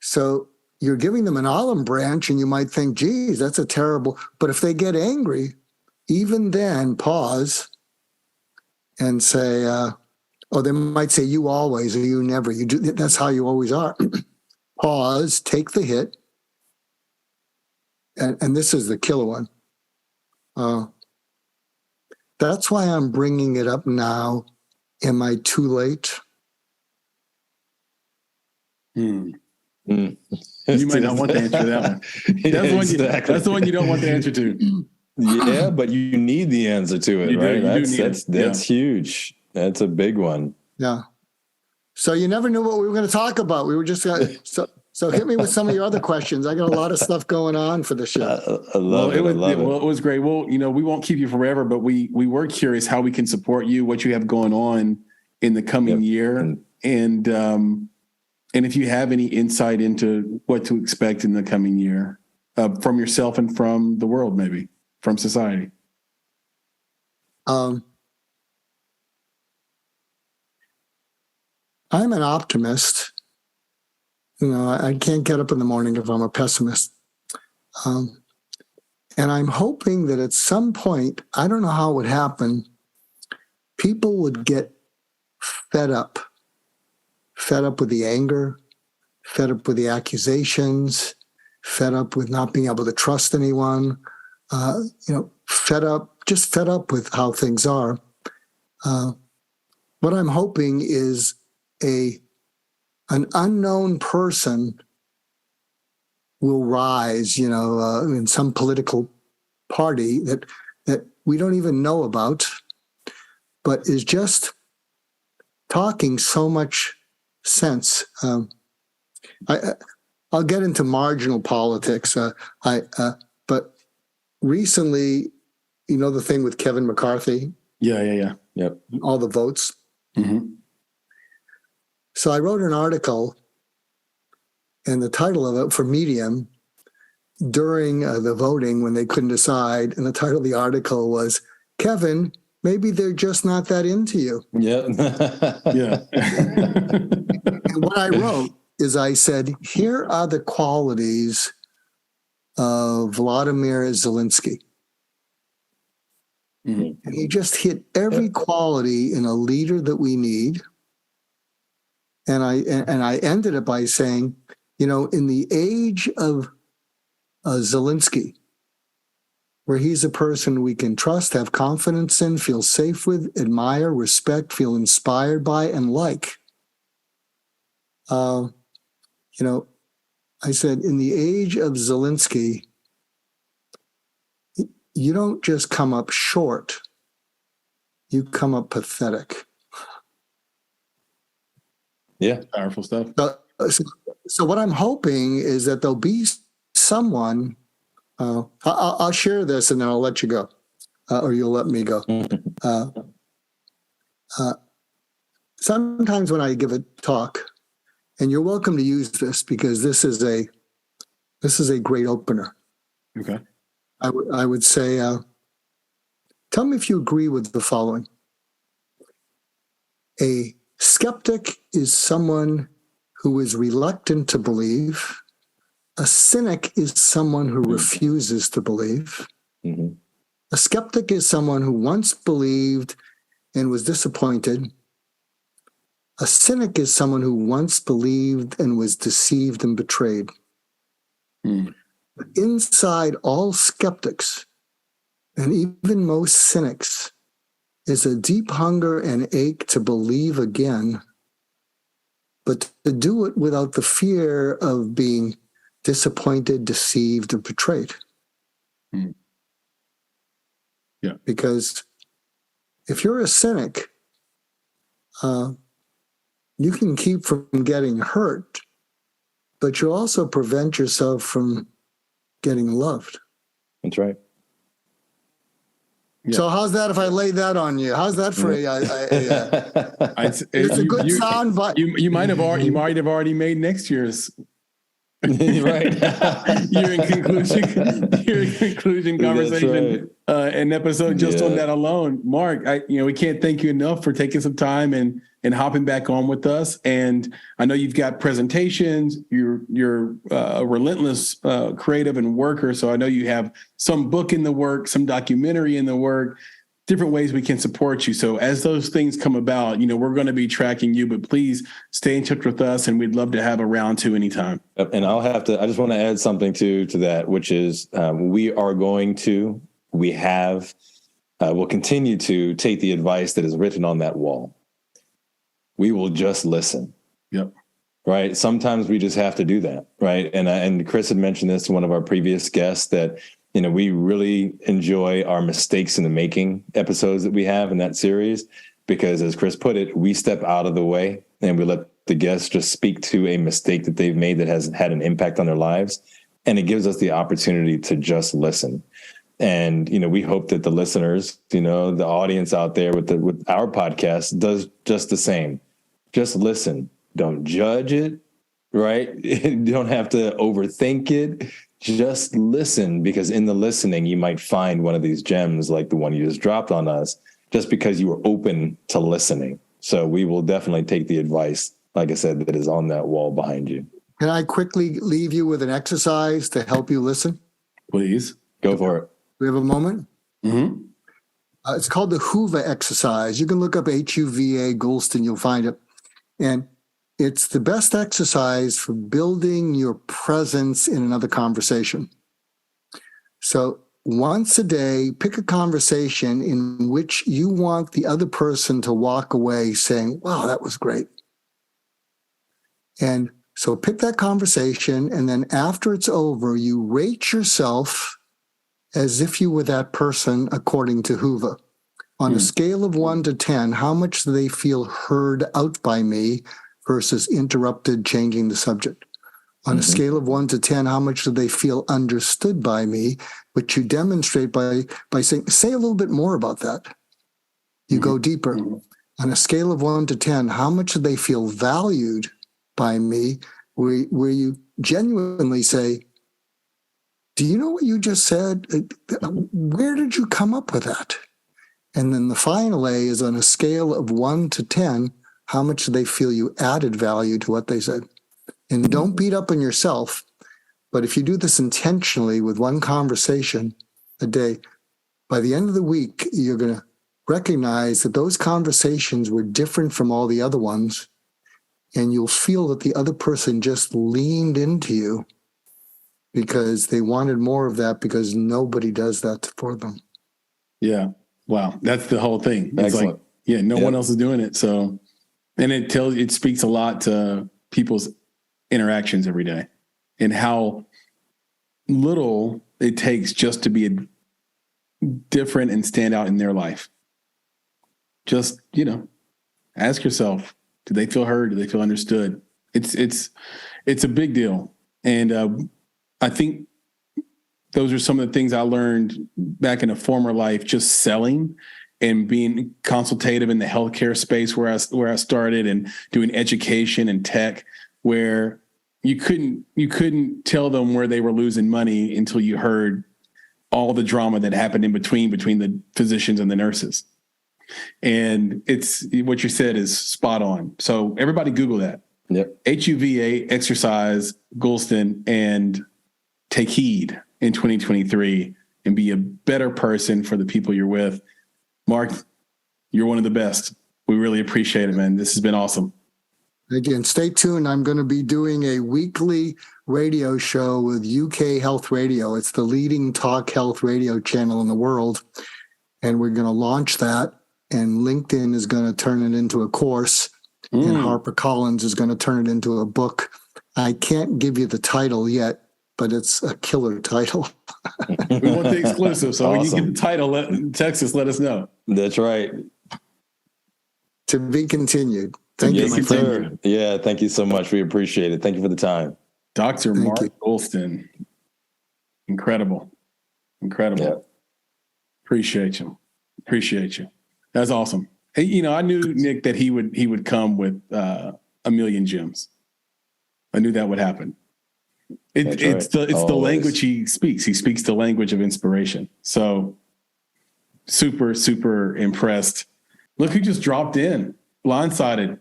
So you're giving them an olive branch and you might think, geez, that's a terrible, but if they get angry, even then pause and say, Oh, they might say you always or you never. You do. That's how you always are. Pause, take the hit. And this is the killer one. That's why I'm bringing it up now. Am I too late? You might not want to answer that one. That's the one you don't want the answer to. Yeah, but you need the answer to it, right? That's huge. That's a big one. Yeah. So you never knew what we were going to talk about. We were just so hit me with some of your other questions. I got a lot of stuff going on for the show. I love it. Well, it was great. Well, we won't keep you forever, but we were curious how we can support you, what you have going on in the coming year, and if you have any insight into what to expect in the coming year from yourself and from the world, maybe from society. I'm an optimist. I can't get up in the morning if I'm a pessimist. And I'm hoping that at some point, I don't know how it would happen, people would get fed up with the anger, fed up with the accusations, fed up with not being able to trust anyone, fed up with how things are. What I'm hoping is an unknown person will rise, in some political party that we don't even know about, but is just talking so much sense. I'll get into marginal politics. But recently, the thing with Kevin McCarthy. Yeah. Yep. All the votes. Mm-hmm. So I wrote an article, and the title of it for Medium during the voting when they couldn't decide, and the title of the article was, Kevin, maybe they're just not that into you. Yeah. Yeah. And what I wrote is I said, here are the qualities of Vladimir Zelensky. Mm-hmm. And he just hit every quality in a leader that we need. And I ended it by saying, in the age of Zelensky, where he's a person we can trust, have confidence in, feel safe with, admire, respect, feel inspired by, and like. I said, in the age of Zelensky, you don't just come up short, you come up pathetic. Yeah, powerful stuff. So what I'm hoping is that there'll be someone, I'll share this and then I'll let you go, or you'll let me go. Sometimes when I give a talk, and you're welcome to use this because this is a great opener. Okay. I would say, tell me if you agree with the following. A skeptic is someone who is reluctant to believe. A cynic is someone who refuses to believe. Mm-hmm. A skeptic is someone who once believed and was disappointed. A cynic is someone who once believed and was deceived and betrayed. Mm. But inside all skeptics, and even most cynics, is a deep hunger and ache to believe again, but to do it without the fear of being disappointed, deceived, or betrayed. Mm. Yeah. Because if you're a cynic, you can keep from getting hurt, but you also prevent yourself from getting loved. That's right. Yeah. So how's that if I lay that on you? How's that for it's a good sound, but you might have already made next year's right. year in conclusion conversation, an episode just on that alone. Mark, we can't thank you enough for taking some time and hopping back on with us. And I know you've got presentations. You're a relentless creative and worker. So I know you have some book in the work, some documentary in the work. different ways we can support you. So as those things come about, we're going to be tracking you, but please stay in touch with us, and we'd love to have a round two anytime. And I just want to add something to that, which is we'll continue to take the advice that is written on that wall. We will just listen. Yep. Right. Sometimes we just have to do that. Right. And Chris had mentioned this to one of our previous guests that, we really enjoy our mistakes in the making episodes that we have in that series, because as Chris put it, we step out of the way and we let the guests just speak to a mistake that they've made that has had an impact on their lives. And it gives us the opportunity to just listen. And, we hope that the listeners, the audience out there with our podcast does just the same. Just listen. Don't judge it, right? You don't have to overthink it. Just listen, because in the listening, you might find one of these gems like the one you just dropped on us, just because you were open to listening. So we will definitely take the advice, like I said, that is on that wall behind you. Can I quickly leave you with an exercise to help you listen? Please. Go for it. We have a moment? Mm-hmm. It's called the Huva exercise. You can look up HUVA Goulston, you'll find it. And it's the best exercise for building your presence in another conversation. So once a day, pick a conversation in which you want the other person to walk away saying, wow, that was great. And so pick that conversation, and then after it's over, you rate yourself as if you were that person according to Huva. On a scale of 1 to 10, how much do they feel heard out by me versus interrupted, changing the subject? On a scale of 1 to 10, how much do they feel understood by me? Which you demonstrate by saying, say a little bit more about that. You go deeper. On a scale of 1 to 10, how much do they feel valued by me? Where you genuinely say, do you know what you just said? Where did you come up with that? And then the final A is on a scale of 1 to 10, how much do they feel you added value to what they said? And don't beat up on yourself. But if you do this intentionally with one conversation a day, by the end of the week, you're going to recognize that those conversations were different from all the other ones. And you'll feel that the other person just leaned into you because they wanted more of that, because nobody does that for them. Yeah. Wow. That's the whole thing. It's Excellent. like, no one else is doing it. So, and it speaks a lot to people's interactions every day and how little it takes just to be different and stand out in their life. Just, ask yourself, do they feel heard? Do they feel understood? It's a big deal. And I think those are some of the things I learned back in a former life, just selling and being consultative in the healthcare space where I started, and doing education and tech, where you couldn't tell them where they were losing money until you heard all the drama that happened in between the physicians and the nurses. And it's what you said is spot on. So everybody Google that. Yep. HUVA exercise Goulston and take heed in 2023 and be a better person for the people you're with. Mark, you're one of the best. We really appreciate it, man. This has been awesome. Again, stay tuned. I'm going to be doing a weekly radio show with UK Health Radio. It's the leading talk health radio channel in the world. And we're going to launch that. And LinkedIn is going to turn it into a course. And HarperCollins is going to turn it into a book. I can't give you the title yet, but it's a killer title. We want the exclusive. So when you get the title, text us, let us know. That's right. To be continued. Thank you, my friend. Yeah, thank you so much. We appreciate it. Thank you for the time. Dr. MarkGoulston. Incredible. Yeah. Appreciate you. That's awesome. Hey, I knew, Nick, that he would come with a million gems. I knew that would happen. It's the language he speaks. He speaks the language of inspiration. So super, super impressed. Look who just dropped in. Blindsided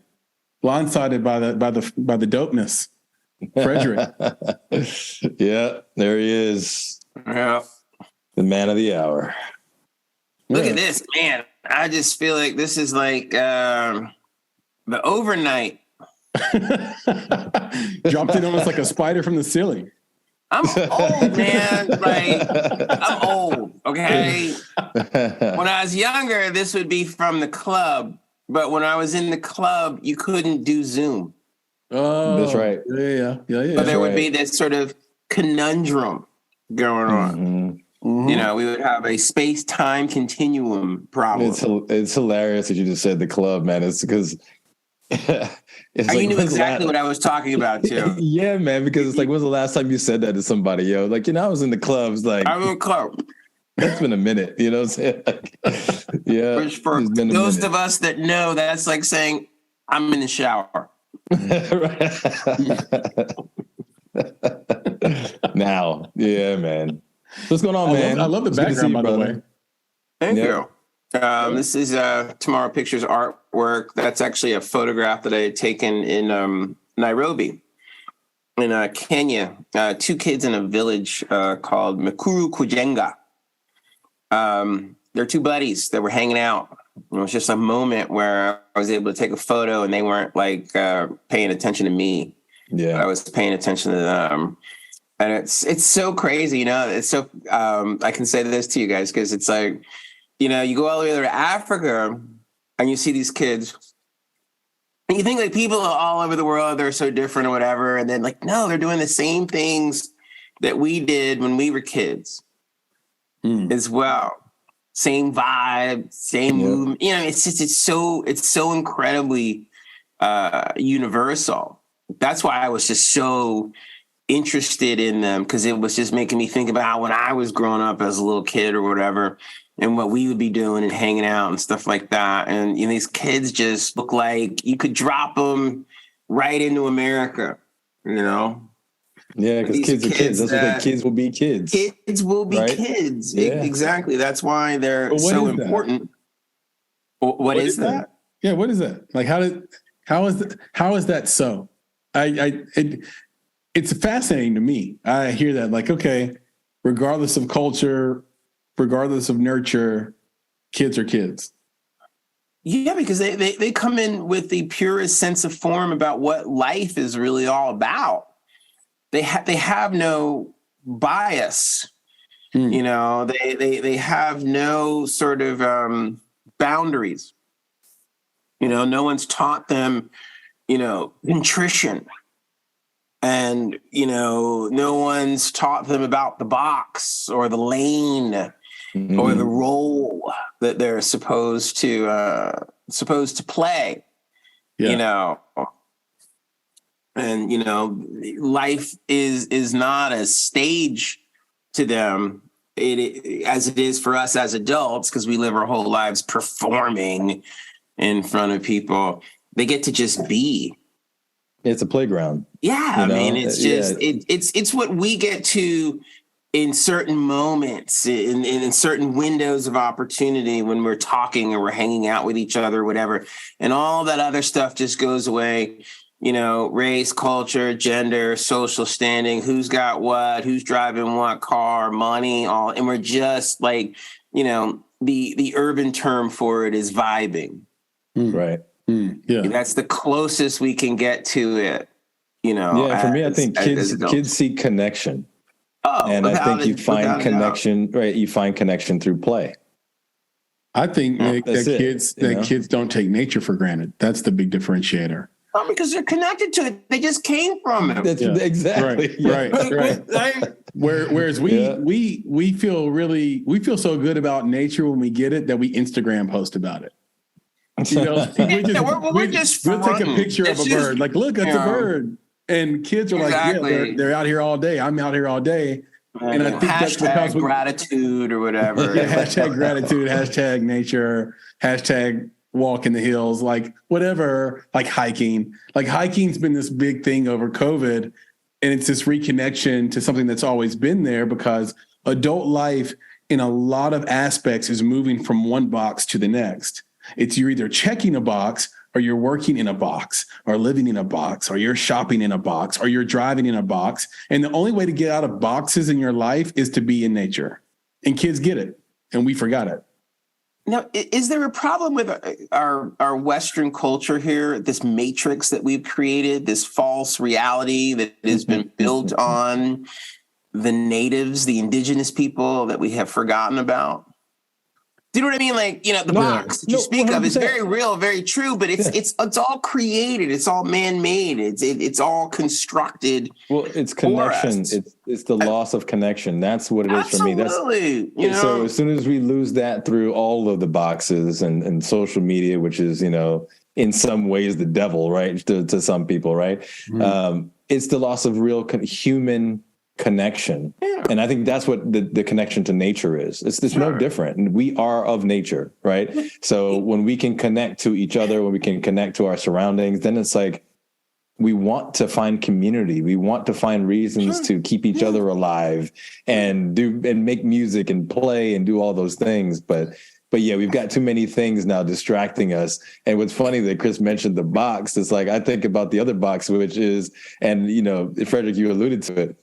by the dopeness. Frederick. Yeah, there he is. Yeah. The man of the hour. Look at this, man. I just feel like this is like the overnight. Dropped in almost like a spider from the ceiling. I'm old, man. Like, I'm old, okay? When I was younger, this would be from the club. But when I was in the club, you couldn't do Zoom. Oh, that's right. Yeah. But there would be this sort of conundrum going on. Mm-hmm. You know, we would have a space-time continuum problem. It's hilarious that you just said the club, man. It's because you knew exactly what I was talking about too. Yeah, man, because it's like, when's the last time you said that to somebody, yo? Like, I was in the clubs, like I was in the club. It's been a minute, you know what I'm saying? Like, yeah. Which for those of us that know, that's like saying, I'm in the shower. Now, yeah, man. What's going on, man? I love the background, by the way. Thank you. This is Tomorrow Pictures artwork. That's actually a photograph that I had taken in Nairobi, in Kenya. 2 kids in a village called Mukuru Kujenga. They're 2 buddies that were hanging out. It was just a moment where I was able to take a photo, and they weren't like paying attention to me. Yeah, I was paying attention to them. And it's so crazy, you know. It's so I can say this to you guys because it's like, you know, you go all the way to Africa and you see these kids and you think like people all over the world, they're so different or whatever. And then like, no, they're doing the same things that we did when we were kids as well. Same vibe, same movement. You know, it's so incredibly universal. That's why I was just so interested in them, because it was just making me think about when I was growing up as a little kid or whatever, and what we would be doing and hanging out and stuff like that. And you know, these kids just look like you could drop them right into America, you know? Yeah, because kids are kids. That's what kids will be kids. Kids will be kids. Yeah. Exactly. That's why they're so important. What is that? Yeah, what is that? Like, how is that so? It's fascinating to me. I hear that, like, okay, regardless of culture, regardless of nurture, kids are kids. Yeah, because they come in with the purest sense of form about what life is really all about. They have no bias, you know. They have no sort of boundaries. You know, no one's taught them, you know, contrition. And, you know, no one's taught them about the box or the lane or the role that they're supposed to play, you know. And, you know, life is not a stage to them as it is for us as adults, because we live our whole lives performing in front of people. They get to just be. It's a playground. Yeah, I mean, it's just it's what we get to in certain moments, in certain windows of opportunity when we're talking or we're hanging out with each other, or whatever, and all that other stuff just goes away. You know, race, culture, gender, social standing, who's got what, who's driving what car, money, all, and we're just like, you know, the urban term for it is vibing. Right. Yeah, that's the closest we can get to it, you know. Yeah, for me, I think kids seek connection. And I think you find connection, right? You find connection through play. I think that kids don't take nature for granted. That's the big differentiator. Not because they're connected to it; they just came from it. That's exactly right. Whereas we feel so good about nature when we get it that we Instagram post about it. You know, we'll take a picture of a bird. Like, look, that's a bird. And kids are like, yeah, they're out here all day. I'm out here all day. And I think that's because gratitude or whatever. Yeah, hashtag gratitude, hashtag nature, hashtag walk in the hills, like whatever, like hiking. Like hiking's been this big thing over COVID. And it's this reconnection to something that's always been there, because adult life in a lot of aspects is moving from one box to the next. It's you're either checking a box, or you're working in a box, or living in a box, or you're shopping in a box, or you're driving in a box. And the only way to get out of boxes in your life is to be in nature. And kids get it, and we forgot it. Now, is there a problem with our Western culture here? This matrix that we've created, this false reality that has been built on the natives, the indigenous people that we have forgotten about? Do you know what I mean? Like, the box that you speak of is very real, very true, but it's all created. It's all man-made. It's all constructed. Well, it's connection. It's the loss of connection. That's what it is for me. Absolutely. So as soon as we lose that through all of the boxes and social media, which is, in some ways the devil, right? To some people, right? Mm-hmm. It's the loss of real human connection. Yeah. And I think that's what the connection to nature is. It's no different. And we are of nature, right? So when we can connect to each other, when we can connect to our surroundings, then it's like we want to find community. We want to find reasons to keep each other alive and make music and play and do all those things. But yeah, we've got too many things now distracting us. And what's funny that Chris mentioned the box, it's like I think about the other box, which is, and Frederick, you alluded to it.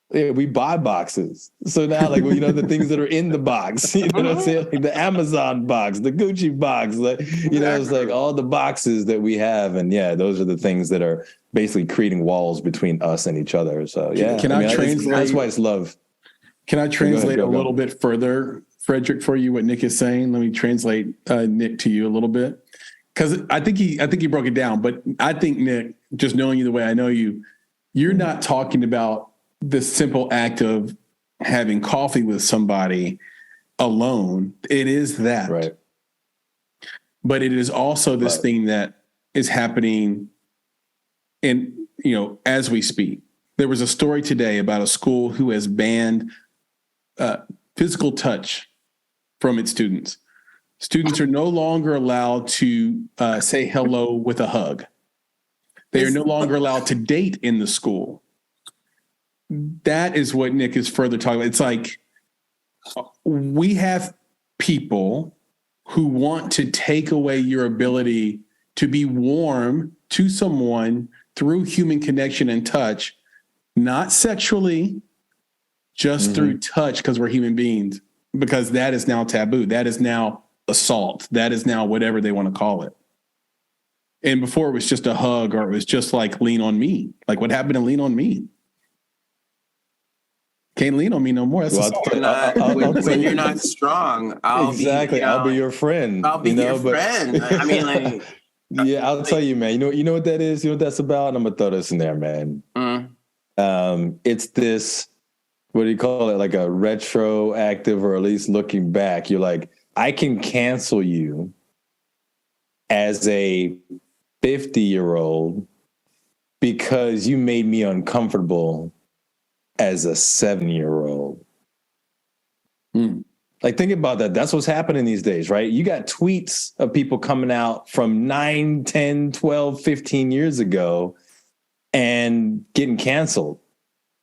Yeah, we buy boxes. So now, like, the things that are in the box, you know what I'm saying? Like the Amazon box, the Gucci box, like, it's like all the boxes that we have. And yeah, those are the things that are basically creating walls between us and each other. So yeah. Can I translate? That's why it's love. Can I translate a little bit further, Frederick, for you, what Nick is saying? Let me translate Nick to you a little bit. Because I think he broke it down, but I think, Nick, just knowing you the way I know you, you're not talking about the simple act of having coffee with somebody alone. It is that. Right. But it is also this thing that is happening as we speak. There was a story today about a school who has banned physical touch from its students. Students are no longer allowed to say hello with a hug. They are no longer allowed to date in the school. That is what Nick is further talking about. It's like we have people who want to take away your ability to be warm to someone through human connection and touch, not sexually, just through touch, because we're human beings, because that is now taboo. That is now assault. That is now whatever they want to call it. And before it was just a hug, or it was just like lean on me. Like what happened to lean on me? Can't lean on me no more. That's when you're not strong, I'll be your friend. I'll be your friend. I mean, like, yeah, I'll tell you, man. You know what that is? You know what that's about? I'm gonna throw this in there, man. It's this, what do you call it? Like a retroactive, or at least looking back. You're like, I can cancel you as a 50-year-old because you made me uncomfortable as a 7-year-old. Like, think about that. That's what's happening these days, right? You got tweets of people coming out from 9, 10, 12, 15 years ago and getting canceled,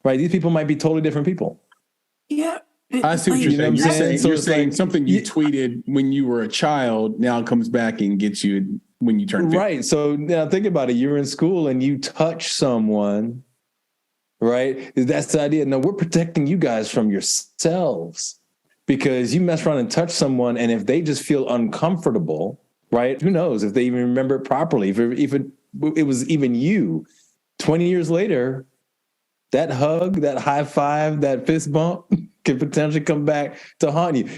right? These people might be totally different people. Yeah. I see what you're saying. You're saying something you tweeted when you were a child now comes back and gets you when you turn 50. Right. So now think about it. You're in school and you touch someone, right? That's the idea. No, we're protecting you guys from yourselves, because you mess around and touch someone, and if they just feel uncomfortable, right? Who knows if they even remember it properly? If it was even you, 20 years later, that hug, that high five, that fist bump could potentially come back to haunt you.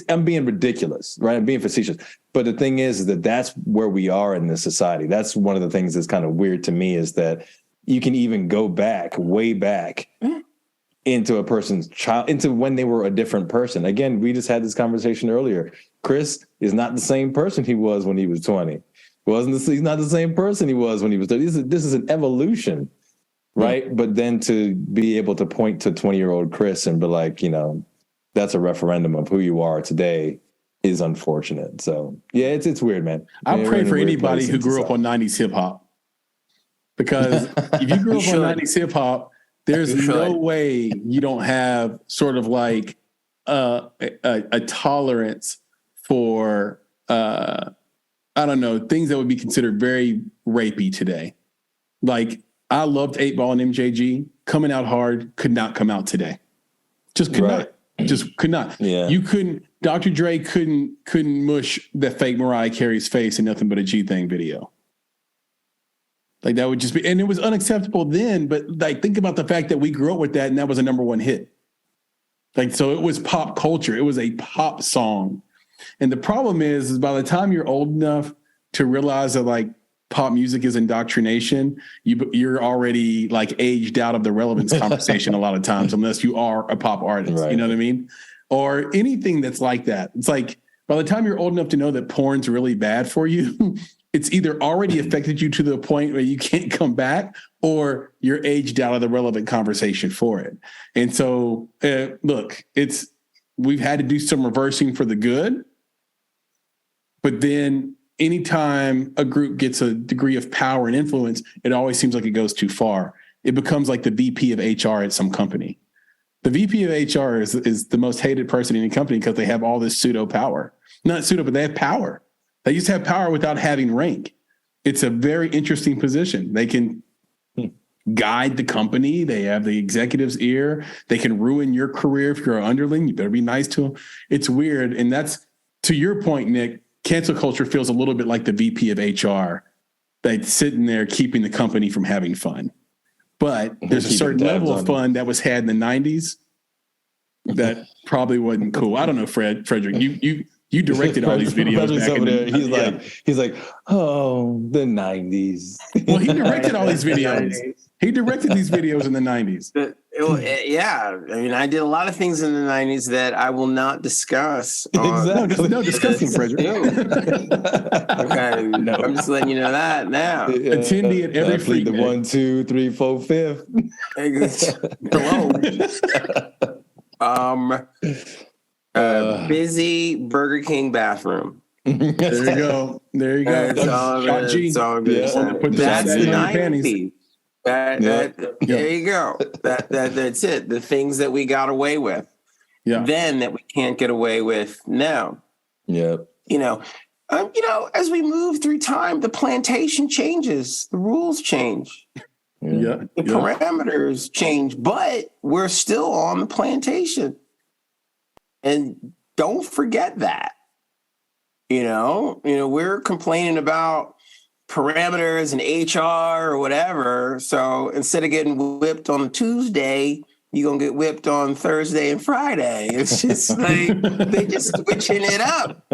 I'm being ridiculous, right? I'm being facetious. But the thing is that that's where we are in this society. That's one of the things that's kind of weird to me, is that you can even go back, way back, into a person's child, into when they were a different person. Again, we just had this conversation earlier. Chris is not the same person he was when he was 20. He's not the same person he was when he was 30. This is an evolution, right? Yeah. But then to be able to point to 20-year-old Chris and be like, that's a referendum of who you are today is unfortunate. So yeah, it's weird, man. I pray for anybody who grew up on 90s hip hop, because if you grew up on 90s hip hop, there's no way you don't have sort of like a tolerance for, I don't know, things that would be considered very rapey today. Like, I loved 8 Ball and MJG. Coming out hard could not come out today. Just could not. Just could not. Yeah. You couldn't. Dr. Dre couldn't mush the fake Mariah Carey's face in Nothing But a G Thing video. Like that would just be, and it was unacceptable then. But like, think about the fact that we grew up with that, and that was a #1 hit. Like, so it was pop culture. It was a pop song. And the problem is by the time you're old enough to realize that like pop music is indoctrination, you're already like aged out of the relevance conversation a lot of times, unless you are a pop artist. Right. You know what I mean? Or anything that's like that. It's like by the time you're old enough to know that porn's really bad for you, it's either already affected you to the point where you can't come back, or you're aged out of the relevant conversation for it. And so, look, we've had to do some reversing for the good, but then anytime a group gets a degree of power and influence, it always seems like it goes too far. It becomes like the VP of HR at some company. The VP of HR is the most hated person in any company because they have all this pseudo power. Not pseudo, but they have power. They just have power without having rank. It's a very interesting position. They can guide the company. They have the executive's ear. They can ruin your career if you're an underling. You better be nice to them. It's weird. And that's, to your point, Nick, cancel culture feels a little bit like the VP of HR that's sitting there keeping the company from having fun. But there's a certain level of fun that was had in the 90s that probably wasn't cool. I don't know, Frederick, you directed all these videos back in the, he's like, oh, the 90s. Well, he directed all these videos. He directed these videos in the 90s. Yeah. I mean, I did a lot of things in the 90s that I will not discuss. Exactly. No discussing, Frederick. Okay. No. I'm just letting you know that now. Attendee at every freak the 1, 2, 3, 4, 5th. Busy Burger King bathroom. There you go. There you go. That's all good. That's the 90s. There you go. That's it. The things that we got away with then that we can't get away with now. Yeah. As we move through time, the plantation changes, the rules change. The parameters change, but we're still on the plantation. And don't forget that. We're complaining about parameters and HR or whatever. So instead of getting whipped on Tuesday, you're going to get whipped on Thursday and Friday. It's just like they just switching it up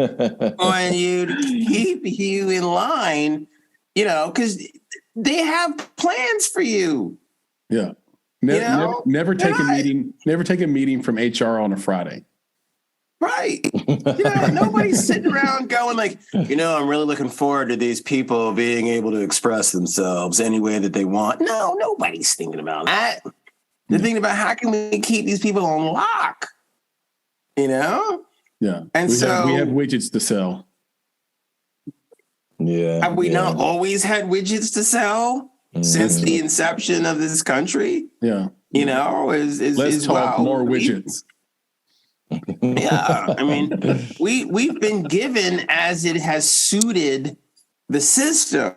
on you to keep you in line, because they have plans for you. Yeah. Never take a meeting from HR on a Friday. Right. Nobody's sitting around going like, I'm really looking forward to these people being able to express themselves any way that they want. No, nobody's thinking about that. They're thinking about how can we keep these people on lock, Yeah. And we have widgets to sell. Yeah. Have we not always had widgets to sell since the inception of this country? Yeah. Let's talk more widgets. Yeah, I mean, we've been given as it has suited the system.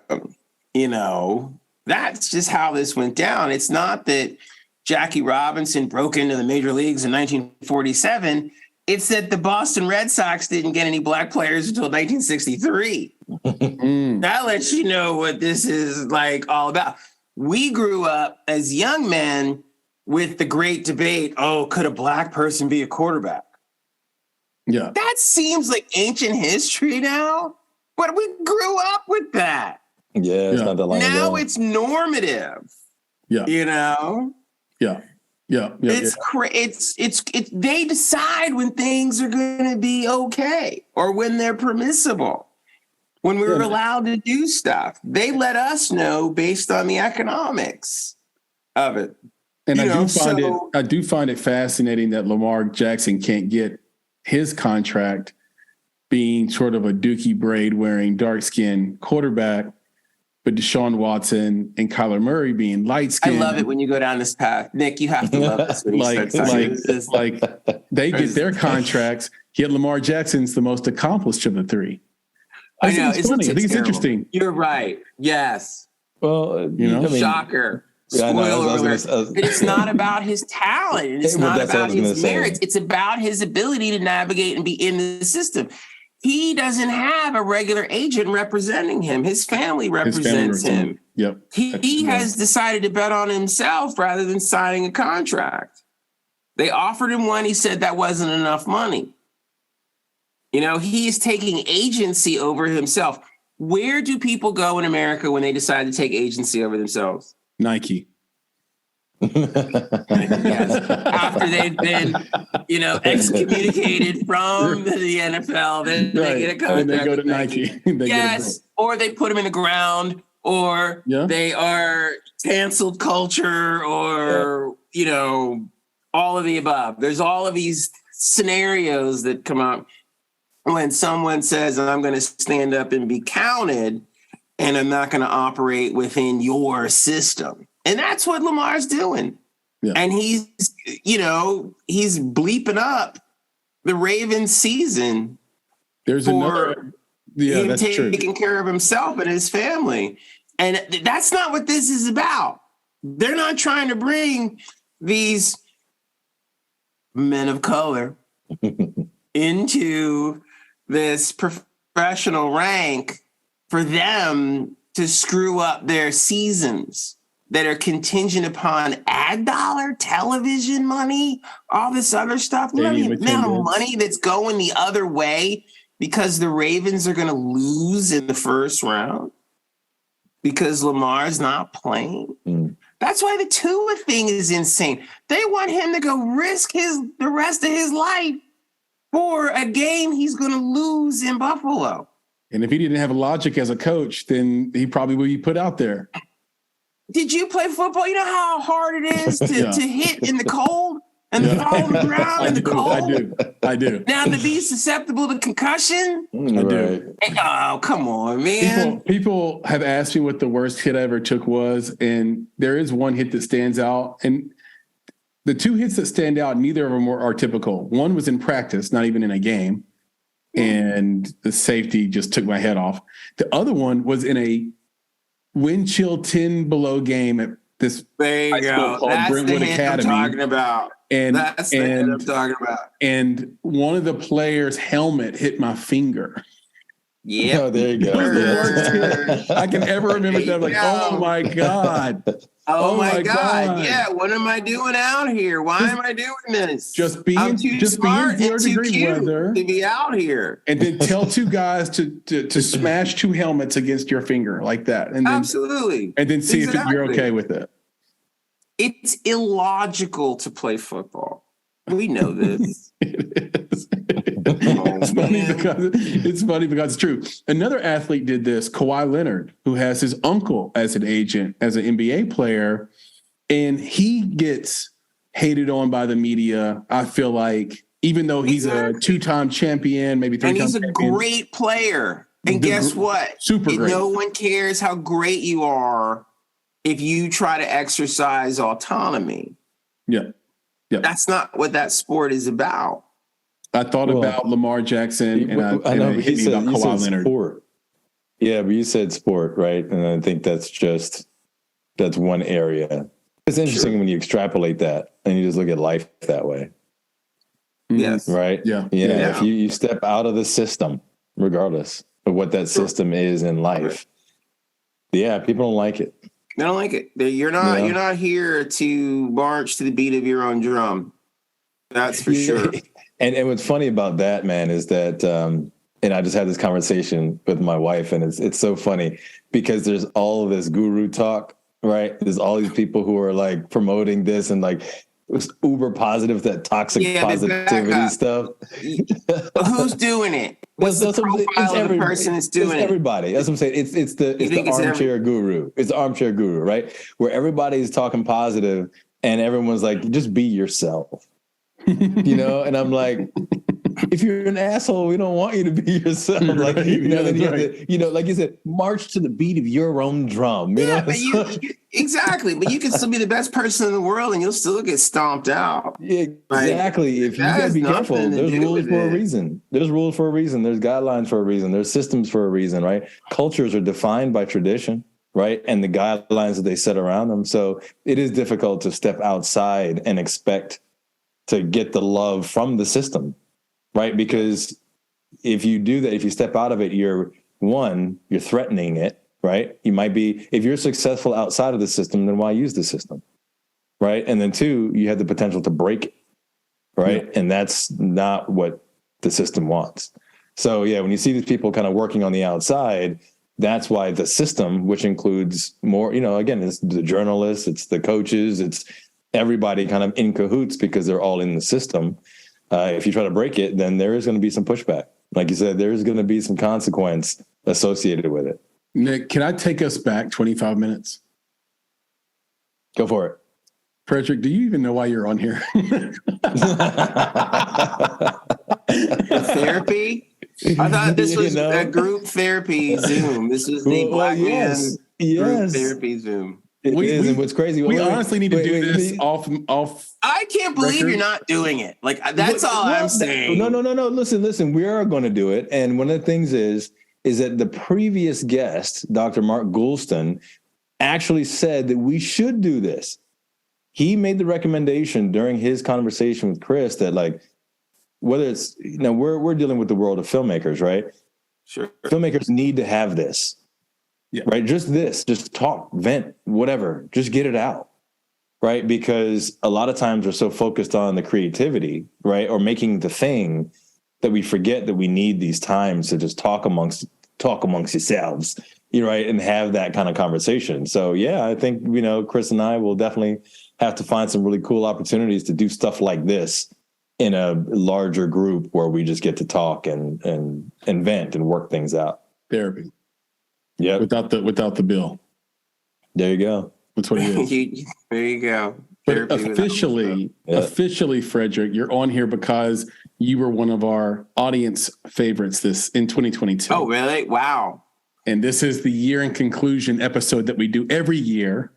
That's just how this went down. It's not that Jackie Robinson broke into the major leagues in 1947. It's that the Boston Red Sox didn't get any black players until 1963. That lets you know what this is like all about. We grew up as young men with the great debate, could a black person be a quarterback? Yeah. That seems like ancient history now, but we grew up with that. Yeah, it's not that long ago. Now it's normative. Yeah. Yeah. It's they decide when things are going to be okay or when they're permissible. When we're allowed to do stuff, they let us know based on the economics of it. And I do find it fascinating that Lamar Jackson can't get his contract being sort of a Dookie braid wearing dark skinned quarterback, but Deshaun Watson and Kyler Murray being light skinned. I love it when you go down this path. Nick, you have to love this when you start talking. They get their contracts, yet Lamar Jackson's the most accomplished of the three. I know. It's funny. I think it's interesting. You're right. Yes. Well, shocker. Spoiler alert. But it's not about his talent. And it's not about his merits. It's about his ability to navigate and be in the system. He doesn't have a regular agent representing him. His family represents him. Yep. He has decided to bet on himself rather than signing a contract. They offered him one. He said that wasn't enough money. You know, he's taking agency over himself. Where do people go in America when they decide to take agency over themselves? Nike. Yes. After they've been, excommunicated from the NFL, then they get a contract. And they go to Nike. Yes. Or they put them in the ground, or they are canceled culture, or, all of the above. There's all of these scenarios that come up when someone says, I'm going to stand up and be counted, and I'm not going to operate within your system. And that's what Lamar's doing. Yeah. And he's bleeping up the Ravens season. There's another, him that's taking care of himself and his family. And that's not what this is about. They're not trying to bring these men of color into this professional rank for them to screw up their seasons that are contingent upon ad dollar, television money, all this other stuff. You know the amount of money that's going the other way because the Ravens are going to lose in the first round because Lamar's not playing. That's why the Tua thing is insane. They want him to go risk the rest of his life for a game he's going to lose in Buffalo. And if he didn't have logic as a coach, then he probably would be put out there. Did you play football? You know how hard it is to hit in the cold and to fall on the ground in the cold? I do. Now to be susceptible to concussion? I do. Oh, come on, man. People have asked me what the worst hit I ever took was, and there is one hit that stands out. And the two hits that stand out, neither of them are typical. One was in practice, not even in a game. And the safety just took my head off. The other one was in a wind chill 10 below game at this high school called Brentwood Academy. I'm talking about. That's the hit I'm talking about. And one of the players' helmet hit my finger. Yeah. Oh, there you go. I can ever remember that. Like, oh my God. Oh my God. Yeah. What am I doing out here? Why am I doing this? I'm too smart and too cute to be out here. And then tell two guys to smash two helmets against your finger like that. And then, absolutely. And then see if you're okay with it. It's illogical to play football. We know this. It is. It's funny because it's true. Another athlete did this, Kawhi Leonard, who has his uncle as an agent, as an NBA player, and he gets hated on by the media. I feel like, even though he's a two-time champion, maybe three-time champion. And he's a great player. And guess what? Super great. No one cares how great you are if you try to exercise autonomy. Yeah. That's not what that sport is about. I thought about Lamar Jackson, and it hit me about Kawhi Leonard. Sport. Yeah, but you said sport, right? And I think that's one area. It's interesting when you extrapolate that and you just look at life that way. Yes. Right? Yeah. If you step out of the system, regardless of what that system is in life, people don't like it. They don't like it. You're not here to march to the beat of your own drum. That's for sure. And what's funny about that, man, is that, and I just had this conversation with my wife, and it's so funny because there's all of this guru talk, right? There's all these people who are like promoting this and like uber positive, that toxic positivity stuff. Who's doing it? What's the profile of the person that's doing it? Everybody. That's what I'm saying. It's the armchair guru. It's the armchair guru, right? Where everybody's talking positive and everyone's like, just be yourself. And I'm like, if you're an asshole, we don't want you to be yourself. Like, then you have to, like you said, march to the beat of your own drum. Exactly. But you can still be the best person in the world and you'll still get stomped out. Yeah, exactly. If you gotta be careful, there's rules for a reason. There's rules for a reason. There's guidelines for a reason. There's systems for a reason, right? Cultures are defined by tradition, right? And the guidelines that they set around them. So it is difficult to step outside and expect to get the love from the system, right? Because if you do that, if you step out of it, you're threatening it, right? You might be, if you're successful outside of the system, then why use the system, right? And then 2, you have the potential to break it, right? Yeah. And that's not what the system wants. So yeah, when you see these people kind of working on the outside, that's why the system, which includes more, again, it's the journalists, it's the coaches, it's everybody kind of in cahoots because they're all in the system. If you try to break it, then there is going to be some pushback. Like you said, there is going to be some consequence associated with it. Nick, can I take us back 25 minutes? Go for it. Frederick, do you even know why you're on here? Therapy? I thought this was a group therapy Zoom. This was the Black Man group therapy Zoom. It is, and what's crazy? We honestly need to do this off. I can't believe record. You're not doing it. Like that's all I'm saying. No. Listen. We are going to do it, and one of the things is that the previous guest, Dr.MarkGoulston, actually said that we should do this. He made the recommendation during his conversation with Chris that, like, whether it's, we're dealing with the world of filmmakers, right? Sure. Filmmakers need to have this, right? Just talk, vent, whatever, just get it out, right? Because a lot of times we're so focused on the creativity, right? Or making the thing that we forget that we need these times to just talk amongst yourselves, right? And have that kind of conversation. So yeah, I think, Chris and I will definitely have to find some really cool opportunities to do stuff like this in a larger group where we just get to talk and vent and work things out. Therapy. Yeah. Without the bill. There you go. That's what it is. There you go. But officially, Frederick, you're on here because you were one of our audience favorites in 2022. Oh, really? Wow. And this is the year in conclusion episode that we do every year.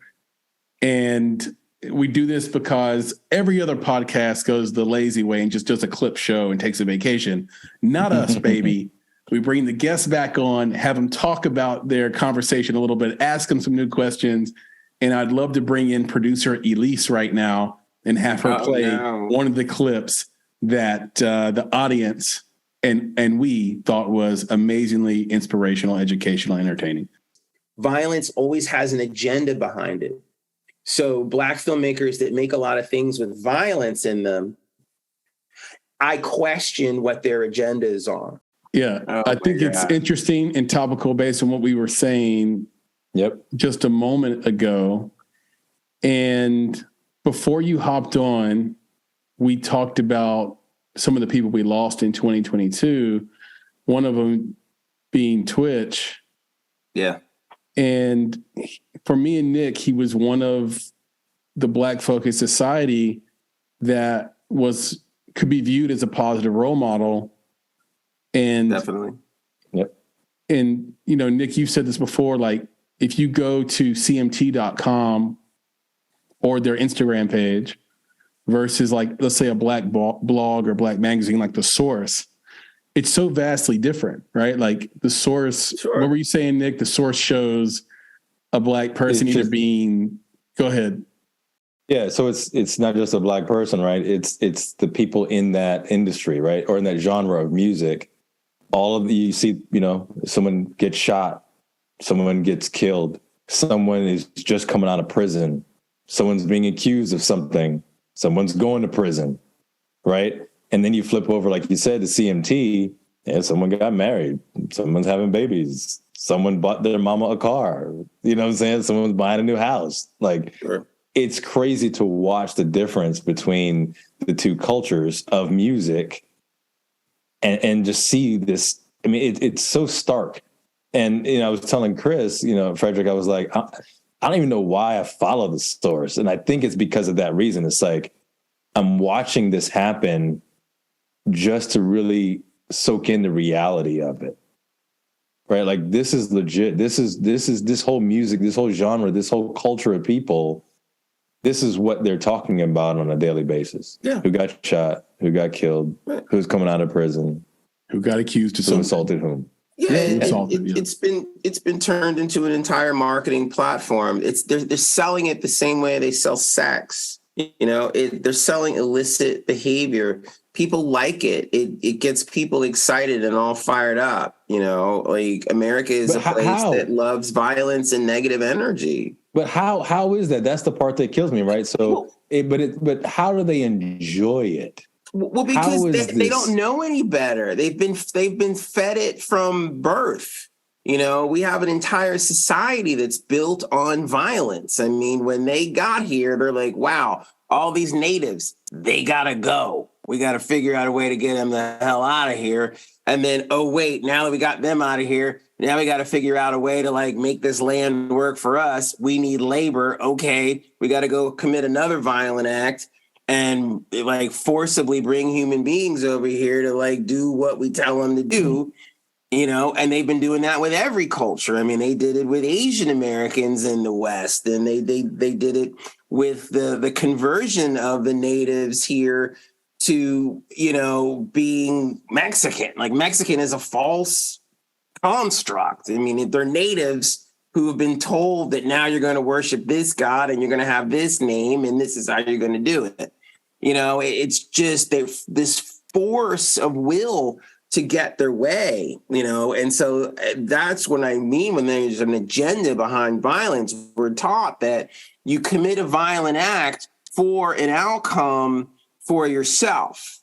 And we do this because every other podcast goes the lazy way and just does a clip show and takes a vacation. Not us, baby. We bring the guests back on, have them talk about their conversation a little bit, ask them some new questions. And I'd love to bring in producer Elise right now and have her play one of the clips that the audience and we thought was amazingly inspirational, educational, entertaining. Violence always has an agenda behind it. So Black filmmakers that make a lot of things with violence in them, I question what their agendas are. Yeah, I think it's interesting and topical based on what we were saying just a moment ago. And before you hopped on, we talked about some of the people we lost in 2022, one of them being Twitch. Yeah. And for me and Nick, he was one of the Black folk in society that could be viewed as a positive role model. And definitely. Yep. And, Nick, you've said this before, like if you go to cmt.com or their Instagram page versus like, let's say a Black blog or Black magazine, like The Source, it's so vastly different, right? Like The Source, What were you saying, Nick? The Source shows a Black person go ahead. Yeah. So it's not just a Black person, right? It's the people in that industry, right? Or in that genre of music. You see, someone gets shot, someone gets killed, someone is just coming out of prison, someone's being accused of something, someone's going to prison, right? And then you flip over, like you said, to CMT, and someone got married, someone's having babies, someone bought their mama a car, you know what I'm saying? Someone's buying a new house. Like, It's crazy to watch the difference between the two cultures of music and just see this. I mean, it's so stark. And, I was telling Chris, Frederick, I was like, I don't even know why I follow The Source. And I think it's because of that reason. It's like, I'm watching this happen just to really soak in the reality of it, right? Like, this is legit. This whole music, this whole genre, this whole culture of people, this is what they're talking about on a daily basis. Yeah. Who got shot, who got killed, who's coming out of prison, who got accused of who assaulted whom. It's been turned into an entire marketing platform. They're selling it the same way they sell sex. They're selling illicit behavior. People like it. It gets people excited and all fired up. Like America is a place that loves violence and negative energy. But how is that? That's the part that kills me, right? So, but how do they enjoy it? Well, because they don't know any better. They've been fed it from birth. We have an entire society that's built on violence. I mean, when they got here, they're like, wow, all these natives, they gotta go. We got to figure out a way to get them the hell out of here. And then, oh, wait, now that we got them out of here, now we got to figure out a way to make this land work for us. We need labor. Okay, we got to go commit another violent act and forcibly bring human beings over here to do what we tell them to do. And they've been doing that with every culture. I mean, they did it with Asian Americans in the West, and they did it with the conversion of the natives here to, being Mexican. Mexican is a false construct. I mean, they're natives who have been told that now you're going to worship this God and you're going to have this name and this is how you're going to do it. It's just this force of will to get their way, and so that's what I mean when there's an agenda behind violence. We're taught that you commit a violent act for an outcome for yourself,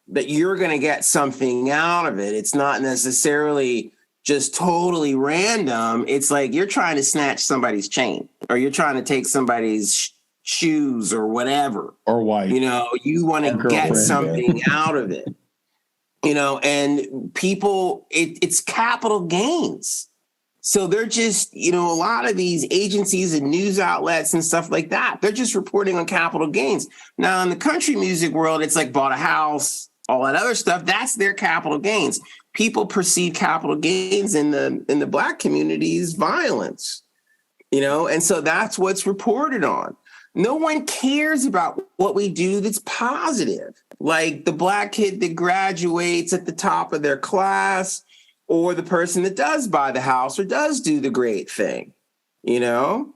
that you're going to get something out of it. It's not necessarily just totally random. It's like you're trying to snatch somebody's chain, or you're trying to take somebody's shoes or whatever. Or wife. You want to get something out of it. And people, it's capital gains. So they're just, a lot of these agencies and news outlets and stuff like that, they're just reporting on capital gains. Now, in the country music world, it's like bought a house, all that other stuff. That's their capital gains. People perceive capital gains in the Black community's violence, and so that's what's reported on. No one cares about what we do that's positive, like the Black kid that graduates at the top of their class, or the person that does buy the house or does do the great thing. You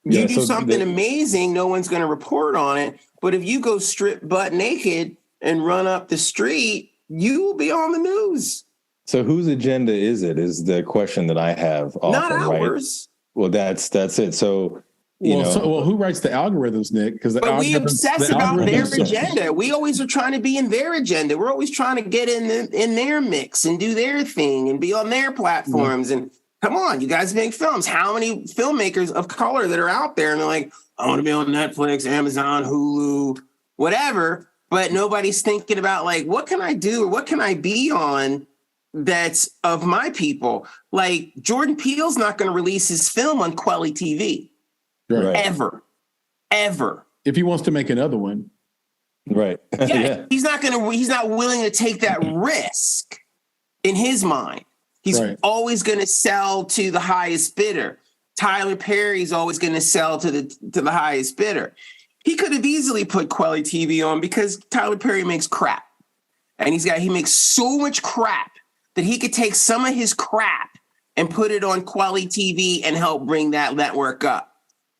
do something amazing, no one's going to report on it. But if you go strip butt naked and run up the street, you will be on the news. So whose agenda is it, is the question that I have often, not ours. Right? Well, that's it. So, who writes the algorithms, Nick? Because we obsess about their agenda. We always are trying to be in their agenda. We're always trying to get in their mix and do their thing and be on their platforms. And come on, you guys make films. How many filmmakers of color that are out there and they're like, I want to be on Netflix, Amazon, Hulu, whatever. But nobody's thinking about what can I do or what can I be on that's of my people? Like Jordan Peele's not going to release his film on Quelly TV. Right. Ever. If he wants to make another one. Right. Yeah. He's not willing to take that risk in his mind. He's always going to sell to the highest bidder. Tyler Perry's always going to sell to the highest bidder. He could have easily put Quelly TV on because Tyler Perry makes crap. And he makes so much crap that he could take some of his crap and put it on Quelly TV and help bring that network up.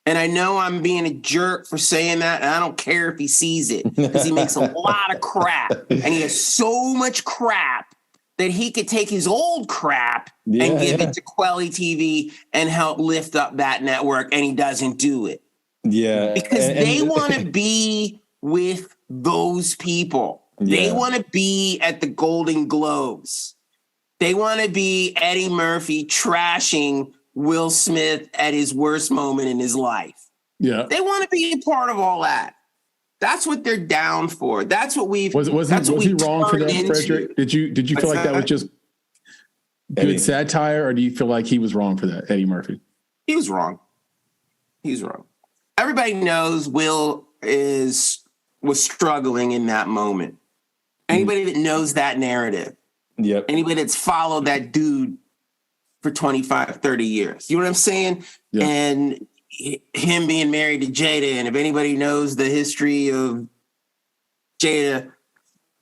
And I know I'm being a jerk for saying that, and I don't care if he sees it, because he makes a lot of crap. And he has so much crap that he could take his old crap and give it to Quelly TV and help lift up that network, and he doesn't do it. Yeah. Because they want to be with those people. They want to be at the Golden Globes. They want to be Eddie Murphy trashing Will Smith at his worst moment in his life. Yeah. They want to be a part of all that. That's what they're down for. That's what we've was he wrong for that, Frederick? Did you feel like that was just good satire, or do you feel like he was wrong for that, Eddie Murphy? He was wrong. Everybody knows Will was struggling in that moment. Anybody that knows that narrative. Yep. Anybody that's followed that dude for 25, 30 years. You know what I'm saying? Yeah. And him being married to Jada, and if anybody knows the history of Jada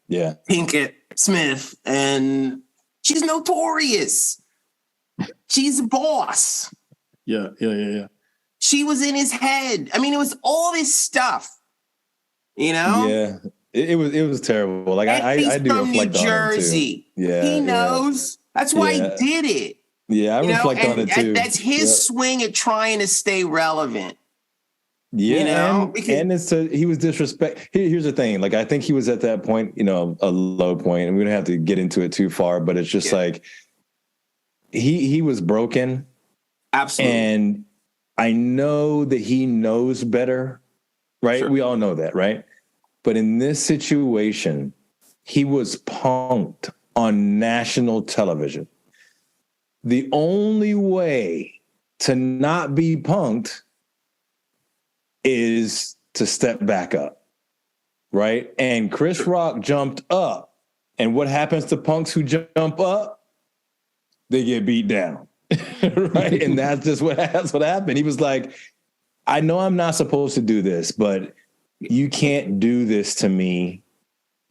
Pinkett Smith and She's notorious. She's a boss. Yeah. She was in his head. I mean, it was all this stuff, you know? Yeah. It was terrible. Like I do from New reflect on it Jersey. too. Yeah. He knows. That's why he did it. Yeah, I reflect on it too. That's his swing at trying to stay relevant. Yeah, you know? He was disrespect. Here's the thing. Like, I think he was at that point, you know, a low point, and we don't have to get into it too far, but it's just like he was broken. Absolutely. And I know that he knows better, right? Sure. We all know that, right? But in this situation, he was punked on national television. The only way to not be punked is to step back up, right? And Chris Rock jumped up. And what happens to punks who jump up? They get beat down, right? And that's what happened. He was like, I know I'm not supposed to do this, but you can't do this to me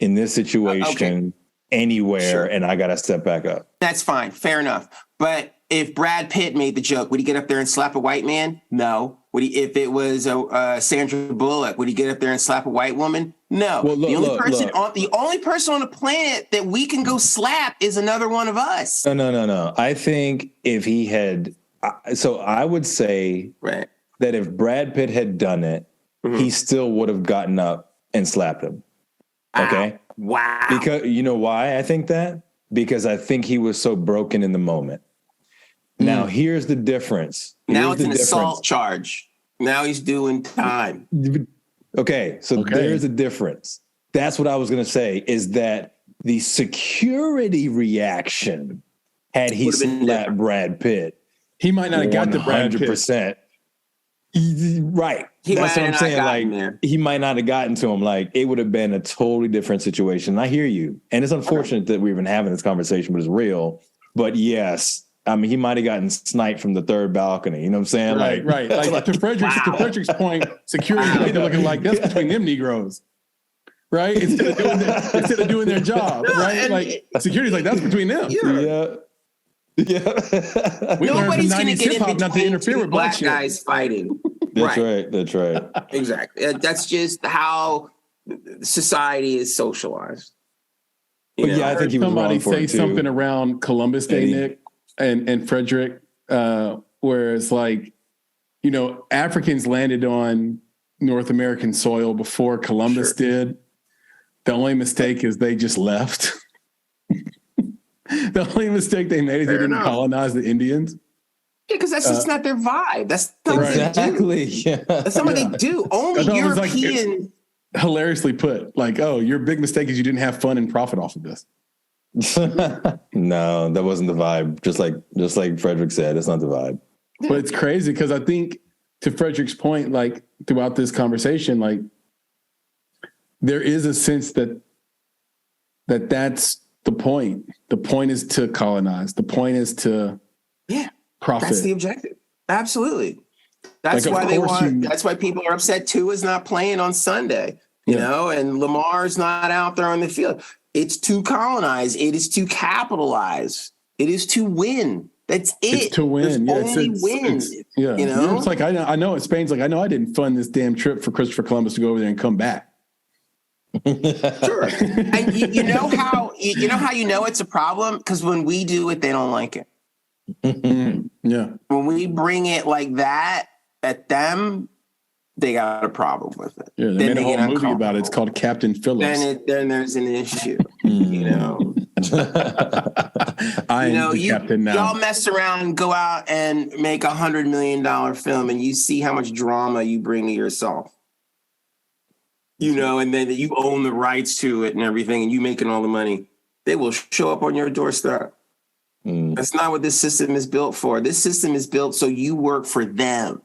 in this situation anywhere, and I got to step back up. That's fine. Fair enough. But if Brad Pitt made the joke, would he get up there and slap a white man? No. Would he? If it was Sandra Bullock, would he get up there and slap a white woman? No. Well, the only person on the planet that we can go slap is another one of us. No. I think if he had, so I would say that if Brad Pitt had done it, he still would have gotten up and slapped him. Okay. Wow. Because you know why I think that? Because I think he was so broken in the moment. Now, here's the difference. Now it's an assault charge. Now he's doing time. Okay, so there's a difference. That's what I was going to say, is that the security reaction, had he slapped Brad Pitt, he might not have got the Brad Pitt. 100%. Right. That's what I'm saying. Like, he might not have gotten to him. Like, it would have been a totally different situation. I hear you. And it's unfortunate that we've been having this conversation, but it's real. But yes, I mean, he might have gotten sniped from the third balcony. You know what I'm saying? Right. Like to Frederick's point, security is looking like that's between them Negroes. Right? Instead of doing their job. Right? Like security's like, that's between them. Yeah. We Nobody's going to get in not to interfere with black guys fighting. That's right. Exactly. That's just how society is socialized. I think he was somebody wrong for say it too. Something around Columbus Day, Nick and Frederick, where it's like, you know, Africans landed on North American soil before Columbus did. The only mistake is they just left. The only mistake they made is they didn't colonize the Indians. Yeah, because that's just not their vibe. That's not what they do. Yeah. That's not what they do. Only Europeans. Hilariously put, like, oh, your big mistake is you didn't have fun and profit off of this. No, that wasn't the vibe. Just like Frederick said, it's not the vibe. But it's crazy because I think, to Frederick's point, like throughout this conversation, like there is a sense that's the point. The point is to colonize. The point is to profit. That's the objective. Absolutely. That's why that's why people are upset. Tua is not playing on Sunday, you know, and Lamar's not out there on the field. It's to colonize. It is to capitalize. It is to win. That's it. It's to win. Only win. You know, know? It's like I know Spain's like, I know I didn't fund this damn trip for Christopher Columbus to go over there and come back. Sure. And you know how it's a problem? Because when we do it, they don't like it. Yeah. When we bring it like that at them, they got a problem with it. Yeah, they made a whole movie about it. It's called Captain Phillips. Then there's an issue. You know. I am the captain now. Y'all mess around and go out and make $100 million film, and you see how much drama you bring to yourself. You know, and then you own the rights to it and everything, and you making all the money. They will show up on your doorstep. That's not what this system is built for. This system is built so you work for them.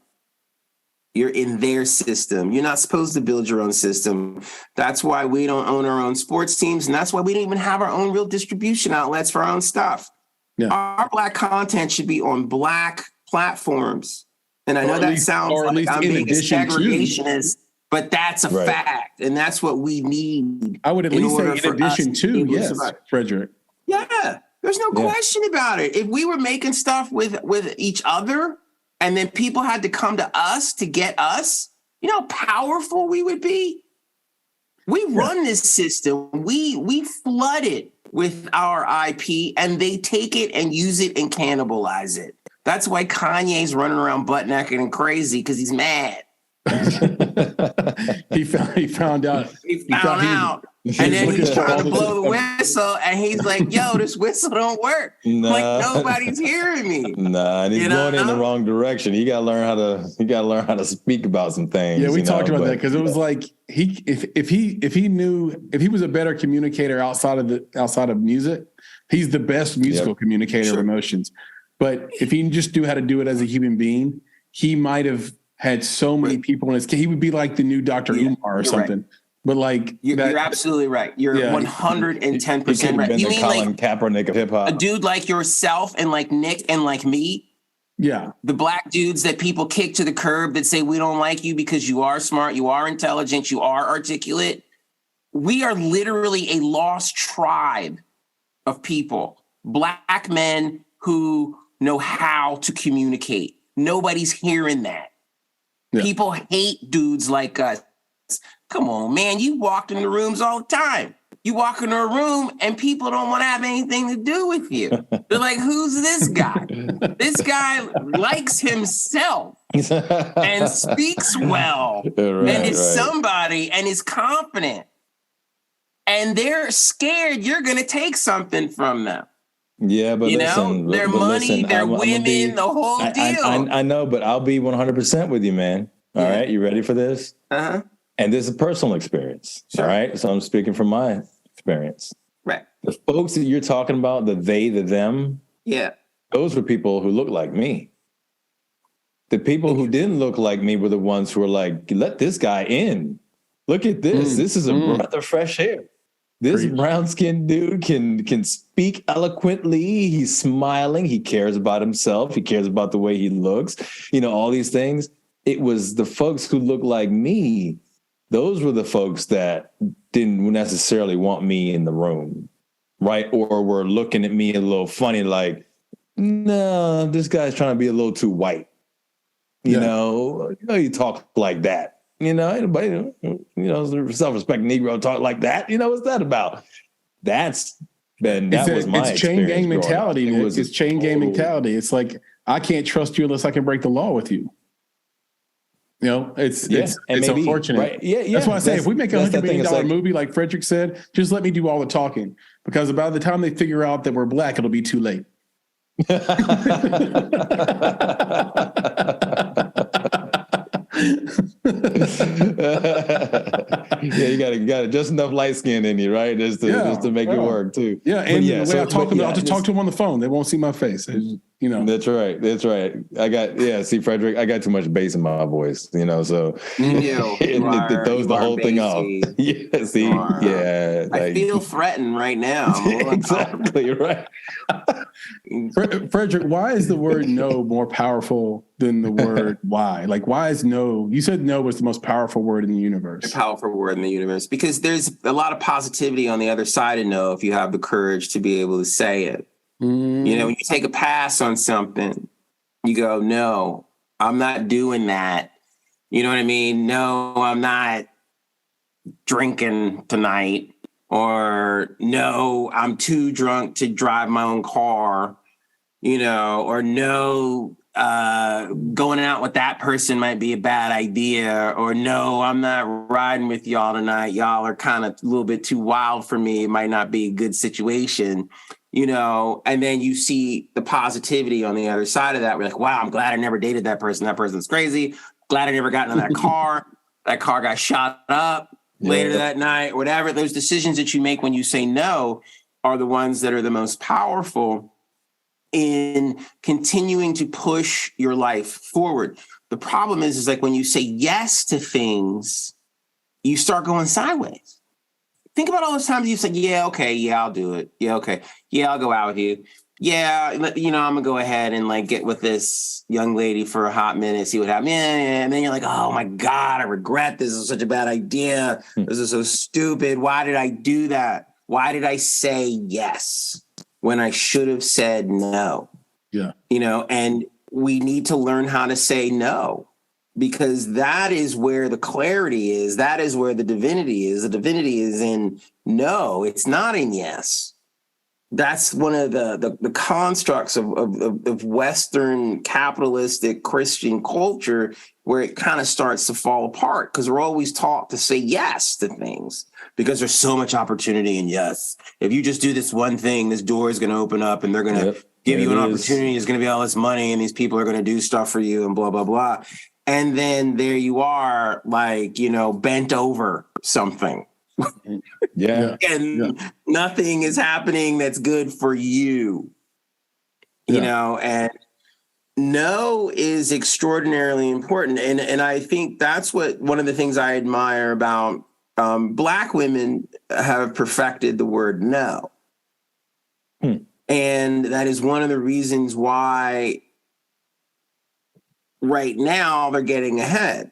You're in their system. You're not supposed to build your own system. That's why we don't own our own sports teams, and that's why we don't even have our own real distribution outlets for our own stuff. Yeah. Our Black content should be on Black platforms. And I know that sounds like I'm being a segregationist, but that's a fact, and that's what we need. I would at least say in addition to, yes, Frederick. Yeah. There's no question about it. If we were making stuff with each other and then people had to come to us to get us, you know how powerful we would be? We run this system. We flood it with our IP and they take it and use it and cannibalize it. That's why Kanye's running around butt naked and crazy because he's mad. He found out. He found out. And then he's trying to blow the whistle and he's like, yo, this whistle don't work. Like nobody's hearing me. Nah, and he's going in the wrong direction. He gotta learn how to speak about some things. Yeah, we talked about that because it was like if he was a better communicator outside of music, he's the best musical communicator of emotions. But if he just knew how to do it as a human being, he might have had so many people in his case. He would be like the new Dr. Umar or something. Right. But like you're absolutely right. You're 110% right. You mean Colin Kaepernick of hip hop? A dude like yourself and like Nick and like me. Yeah. The black dudes that people kick to the curb that say we don't like you because you are smart, you are intelligent, you are articulate. We are literally a lost tribe of people. Black men who know how to communicate. Nobody's hearing that. Yeah. People hate dudes like us. Come on, man. You walked in the rooms all the time. You walk into a room and people don't want to have anything to do with you. They're like, who's this guy? This guy likes himself and speaks well and is somebody and is confident. And they're scared you're going to take something from them. Yeah, but listen, their money, their women, the whole deal. I know, but I'll be 100% with you, man. All right. You ready for this? Uh-huh. And this is a personal experience. Sure. All right. So I'm speaking from my experience. Right. The folks that you're talking about, the they, the them. Yeah. Those were people who looked like me. The people who didn't look like me were the ones who were like, let this guy in. Look at this. This is a breath of fresh air. This brown-skinned dude can speak eloquently. He's smiling. He cares about himself. He cares about the way he looks. You know, all these things. It was the folks who looked like me. Those were the folks that didn't necessarily want me in the room, right? Or were looking at me a little funny, like, no, this guy's trying to be a little too white. You know, you talk like that. You know, anybody, self-respecting Negro talk like that. You know, what's that about? That was my It's chain gang mentality. It's chain gang mentality. It's like, I can't trust you unless I can break the law with you. You know, it's unfortunate. Right? Yeah. That's why I say, if we make a $100 million movie, like Frederick said, just let me do all the talking. Because by the time they figure out that we're black, it'll be too late. You got just enough light skin in you, right? Just to make it work too. Yeah, and the way I talk to them, I'll just talk to them on the phone. They won't see my face. You know. That's right. See, Frederick, I got too much bass in my voice, you know, so it throws the whole thing off. Yeah, see, I feel threatened right now. Exactly, right. Frederick, why is the word no more powerful than the word why? Like, why is no? You said no was the most powerful word in the universe. A powerful word in the universe, because there's a lot of positivity on the other side of no if you have the courage to be able to say it. You know, when you take a pass on something, you go, no, I'm not doing that. You know what I mean? No, I'm not drinking tonight. Or no, I'm too drunk to drive my own car, you know, or no, going out with that person might be a bad idea, or no, I'm not riding with y'all tonight. Y'all are kind of a little bit too wild for me. It might not be a good situation, you know, and then you see the positivity on the other side of that. We're like, wow, I'm glad I never dated that person. That person's crazy. Glad I never got in that car. That car got shot up later that night, whatever. Those decisions that you make when you say no are the ones that are the most powerful in continuing to push your life forward. The problem is like when you say yes to things, you start going sideways. Think about all those times you say, yeah, okay, yeah, I'll do it. Yeah, okay. Yeah, I'll go out with you. Yeah, you know, I'm gonna go ahead and like get with this young lady for a hot minute, see what happens. Yeah. And then you're like, oh my God, I regret this. This is such a bad idea. This is so stupid. Why did I do that? Why did I say yes? when I should have said no. Yeah. And we need to learn how to say no, because that is where the clarity is. That is where the divinity is. The divinity is in no, it's not in yes. That's one of the constructs of Western capitalistic Christian culture, where it kind of starts to fall apart, because we're always taught to say yes to things because there's so much opportunity in yes. If you just do this one thing, this door is going to open up and they're going to give you an opportunity. There's going to be all this money and these people are going to do stuff for you and blah, blah, blah. And then there you are, like, bent over something. And nothing is happening that's good for you, and no is extraordinarily important. And I think that's one of the things I admire about Black women have perfected the word no. And that is one of the reasons why right now they're getting ahead.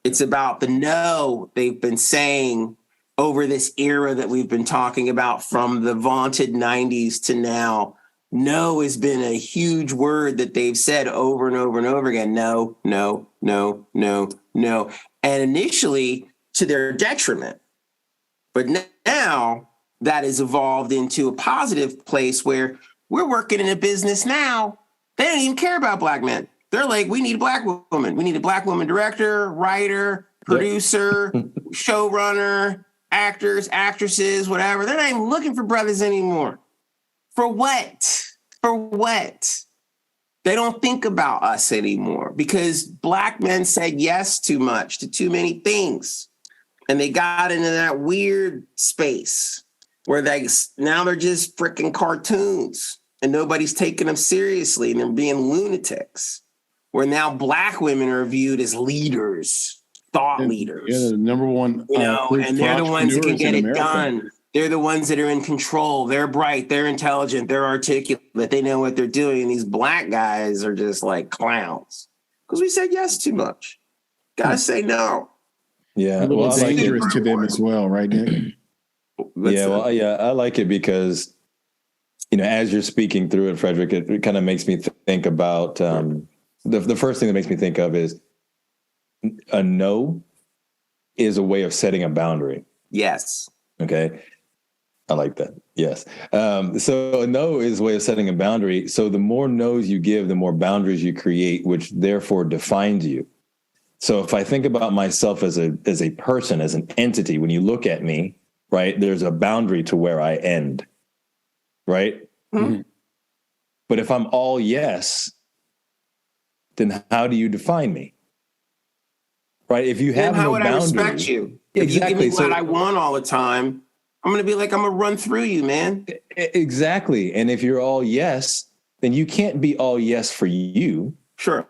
It's about the no they've been saying over this era that we've been talking about, from the vaunted 90s to now. No has been a huge word that they've said over and over and over again. No, no, no, no, no. And initially to their detriment. But now that has evolved into a positive place where we're working in a business now. They don't even care about Black men. They're like, we need a Black woman. We need a Black woman director, writer, producer, showrunner, actors, actresses, whatever. They're not even looking for brothers anymore. For what? For what? They don't think about us anymore because Black men said yes too much to too many things. And they got into that weird space where now they're just freaking cartoons and nobody's taking them seriously and they're being lunatics. Where now Black women are viewed as leaders. Thought leaders. Yeah, the number one. And they're the ones that can get it done. They're the ones that are in control. They're bright. They're intelligent. They're articulate. They know what they're doing. And these Black guys are just like clowns because we said yes too much. Gotta say no. Yeah, a little dangerous to them as well, right, Nick? I like it because, as you're speaking through it, Frederick, it kind of makes me think about the first thing that makes me think of is a no is a way of setting a boundary. Yes. Okay. I like that. Yes. So a no is a way of setting a boundary. So the more no's you give, the more boundaries you create, which therefore defines you. So if I think about myself as a person, as an entity, when you look at me, right, there's a boundary to where I end. Right. Mm-hmm. But if I'm all yes, then how do you define me? Right. If you have no boundary, how would I respect you? If you give me what I want all the time, I'm going to be like, I'm going to run through you, man. Exactly. And if you're all yes, then you can't be all yes for you. Sure.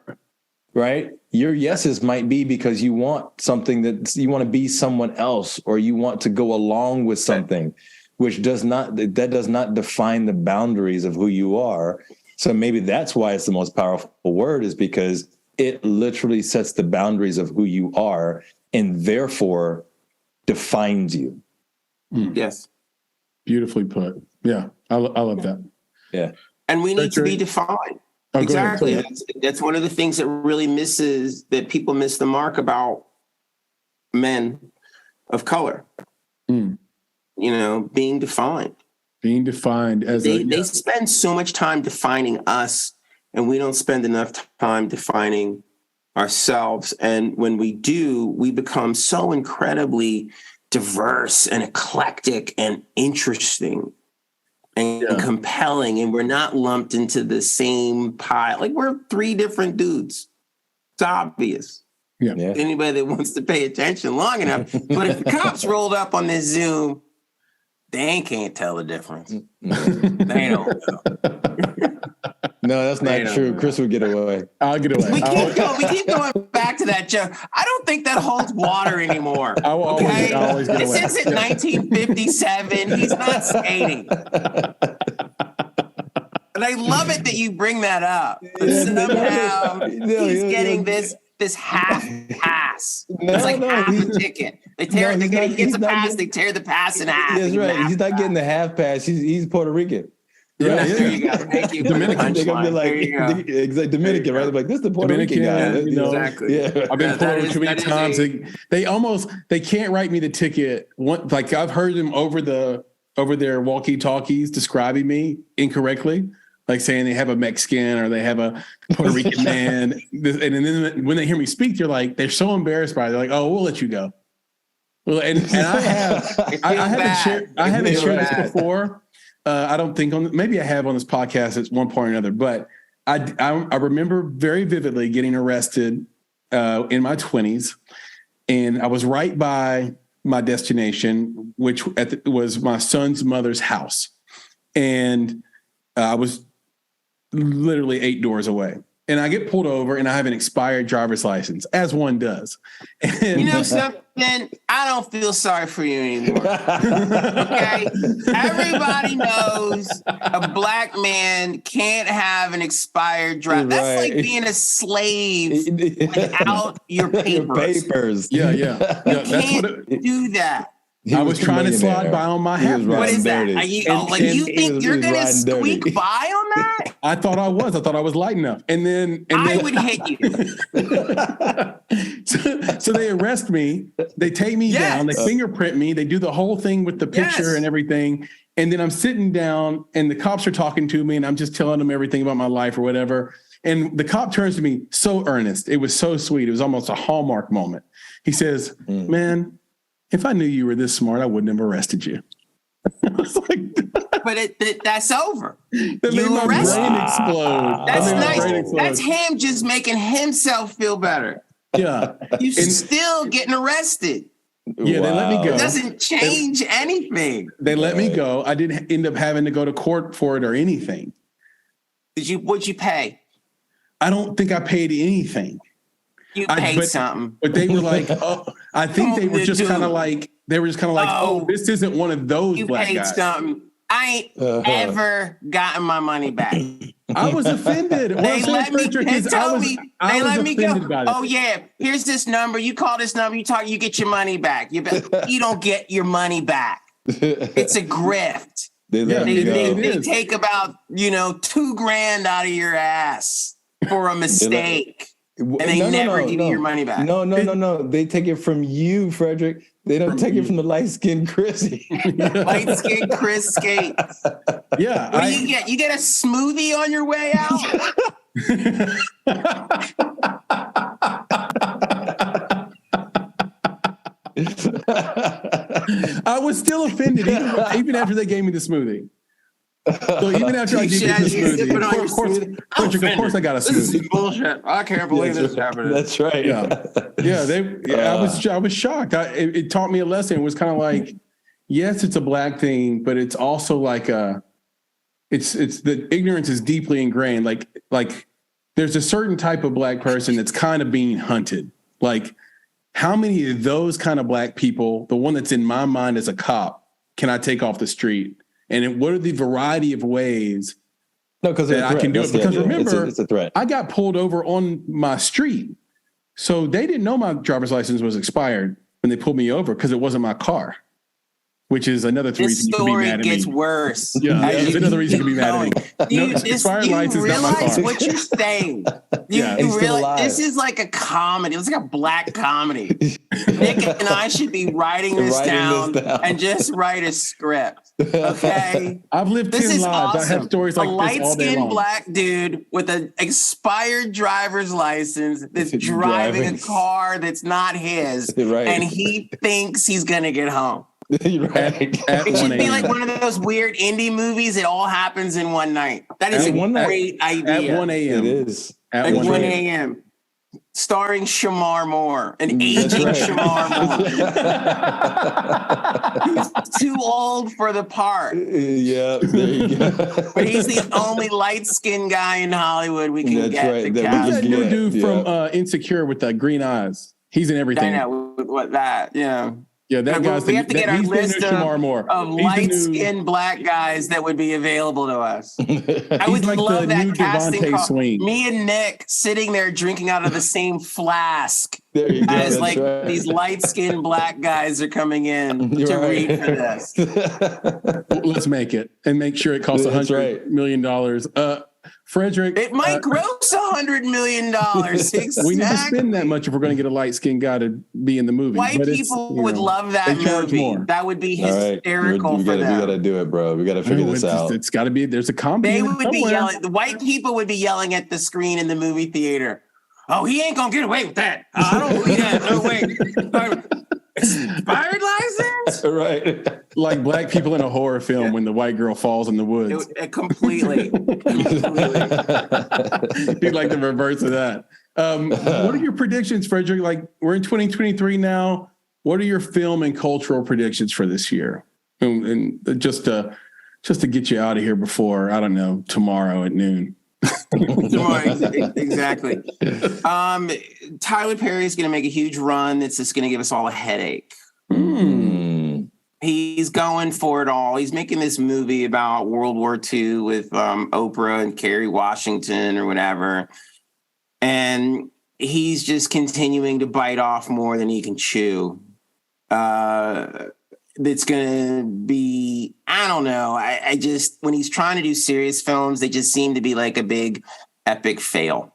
Right. Your yeses might be because you want something you want to be someone else, or you want to go along with something, which does not define the boundaries of who you are. So maybe that's why it's the most powerful word, is because it literally sets the boundaries of who you are and therefore defines you. Yes. Beautifully put. Yeah. I love that. Yeah. And we need to be defined. Oh, exactly. That's one of the things that people miss the mark about men of color. Being defined. Being defined as they spend so much time defining us, and we don't spend enough time defining ourselves. And when we do, we become so incredibly diverse and eclectic and interesting and compelling. And we're not lumped into the same pile. Like, we're three different dudes. It's obvious. Yeah. Anybody that wants to pay attention long enough. But if the cops rolled up on this Zoom, they can't tell the difference. They don't know. No, that's not true. Chris would get away. I'll get away. We keep going back to that joke. I don't think that holds water anymore. I'll always get away. This isn't 1957. He's not skating. And I love it that you bring that up. Somehow he's getting this half pass. It's like half a ticket. He gets a pass, they tear the pass in half. That's right. He's not getting the half pass. He's Puerto Rican. Yeah, There you go. Thank you. Dominican. They're gonna be like, exactly Dominican, right? Like, this is the Puerto Rican guy. You know, exactly. Yeah. I've been pulled over too many times. They can't write me the ticket. Like I've heard them over their walkie-talkies describing me incorrectly, like saying they have a Mexican or they have a Puerto Rican man. And then when they hear me speak, they're so embarrassed by it. They're like, "Oh, we'll let you go." Well, and I haven't shared this before. I don't think maybe I have on this podcast at one point or another, but I remember very vividly getting arrested in my 20s, and I was right by my destination, which was my son's mother's house, and I was literally 8 doors away. And I get pulled over, and I have an expired driver's license, as one does. And, you know something? I don't feel sorry for you anymore. Okay? Everybody knows a black man can't have an expired drive. Right. That's like being a slave without your papers. Yeah. You can't do that. I was trying to slide by on my hat. What is that? You think you're going to squeak by on that? I thought I was. I thought I was light enough. And then I would hit you. so they arrest me. They take me down. They fingerprint me. They do the whole thing with the picture and everything. And then I'm sitting down, and the cops are talking to me, and I'm just telling them everything about my life or whatever. And the cop turns to me so earnest. It was so sweet. It was almost a Hallmark moment. He says, "Man, if I knew you were this smart, I wouldn't have arrested you." I was like, but that's over. That made my brain explode. That's nice. That's him just making himself feel better. Yeah. You still getting arrested. Yeah, they let me go. It doesn't change anything. They let me go. I didn't end up having to go to court for it or anything. What'd you pay? I don't think I paid anything. You paid something. But they were like, oh, I think they were just kind of like, oh, this isn't one of those black guys. You paid something. I ain't ever gotten my money back. I was offended. They let me go. Oh yeah, here's this number. You call this number. You get your money back. You don't get your money back. It's a grift. They take about $2,000 out of your ass for a mistake. And they never give you your money back. No. They take it from you, Frederick. They don't take it from the light-skinned Chris. Light-skinned Chris skates. Yeah. What do you get? You get a smoothie on your way out? I was still offended even after they gave me the smoothie. So even after I did the smoothie, of course I got a smoothie. This is bullshit. I can't believe this happened. That's right. I was shocked. It taught me a lesson. It was kind of like, yes, it's a black thing, but it's also like it's the ignorance is deeply ingrained. Like there's a certain type of black person that's kind of being hunted. Like, how many of those kind of black people, the one that's in my mind as a cop, can I take off the street? And what are the variety of ways that I can do it? Because remember, it's a threat. I got pulled over on my street. So they didn't know my driver's license was expired when they pulled me over because it wasn't my car, which is another reason you can be mad at me. This story gets worse. Yeah, it's another reason you can be mad at me. Expired license is not my car. You realize what you're saying? This is like a comedy. It's like a black comedy. Nick and I should be writing this down and just write a script. Okay, I've lived 10 lives. Awesome. I have stories like this all day long. A light-skinned black dude with an expired driver's license that's driving a car that's not his, and he thinks he's gonna get home. Right. It should be like one of those weird indie movies. It all happens in one night. That is a great idea. At 1 a.m. It is. At 1 a.m. Starring Shamar Moore, an aging Shamar Moore. He's too old for the part. Yeah, there you go. But he's the only light-skinned guy in Hollywood we can get. Right. Who's that new dude from Insecure with the green eyes? He's in everything. I know what that. Yeah. Yeah, that guy's we have to get our list of light-skinned black guys that would be available to us. I would like love that casting call. Swing. Me and Nick sitting there drinking out of the same flask there you go, as like right. these light-skinned black guys are coming in to read for this. Let's make it and make sure it costs $100 million. Frederick, it might gross $100 million. Exactly. We need to spend that much if we're going to get a light-skinned guy to be in the movie. White people would love that movie. That would be hysterical for them. We got to do it, bro. We got to figure this out. It's got to be. There's a comedy. They would be yelling. The white people would be yelling at the screen in the movie theater. Oh, he ain't gonna get away with that. I don't believe that. No way. Expired license? Right. Like black people in a horror film when the white girl falls in the woods. Completely. You'd like the reverse of that. What are your predictions, Frederick? Like, we're in 2023 now. What are your film and cultural predictions for this year? And just to get you out of here before, I don't know, tomorrow at noon. Exactly. Tyler Perry is going to make a huge run that's just going to give us all a headache. He's going for it all. He's making this movie about World War II with Oprah and Kerry Washington or whatever. And he's just continuing to bite off more than he can chew. That's going to be, I don't know. I just, when he's trying to do serious films, they just seem to be like a big epic fail.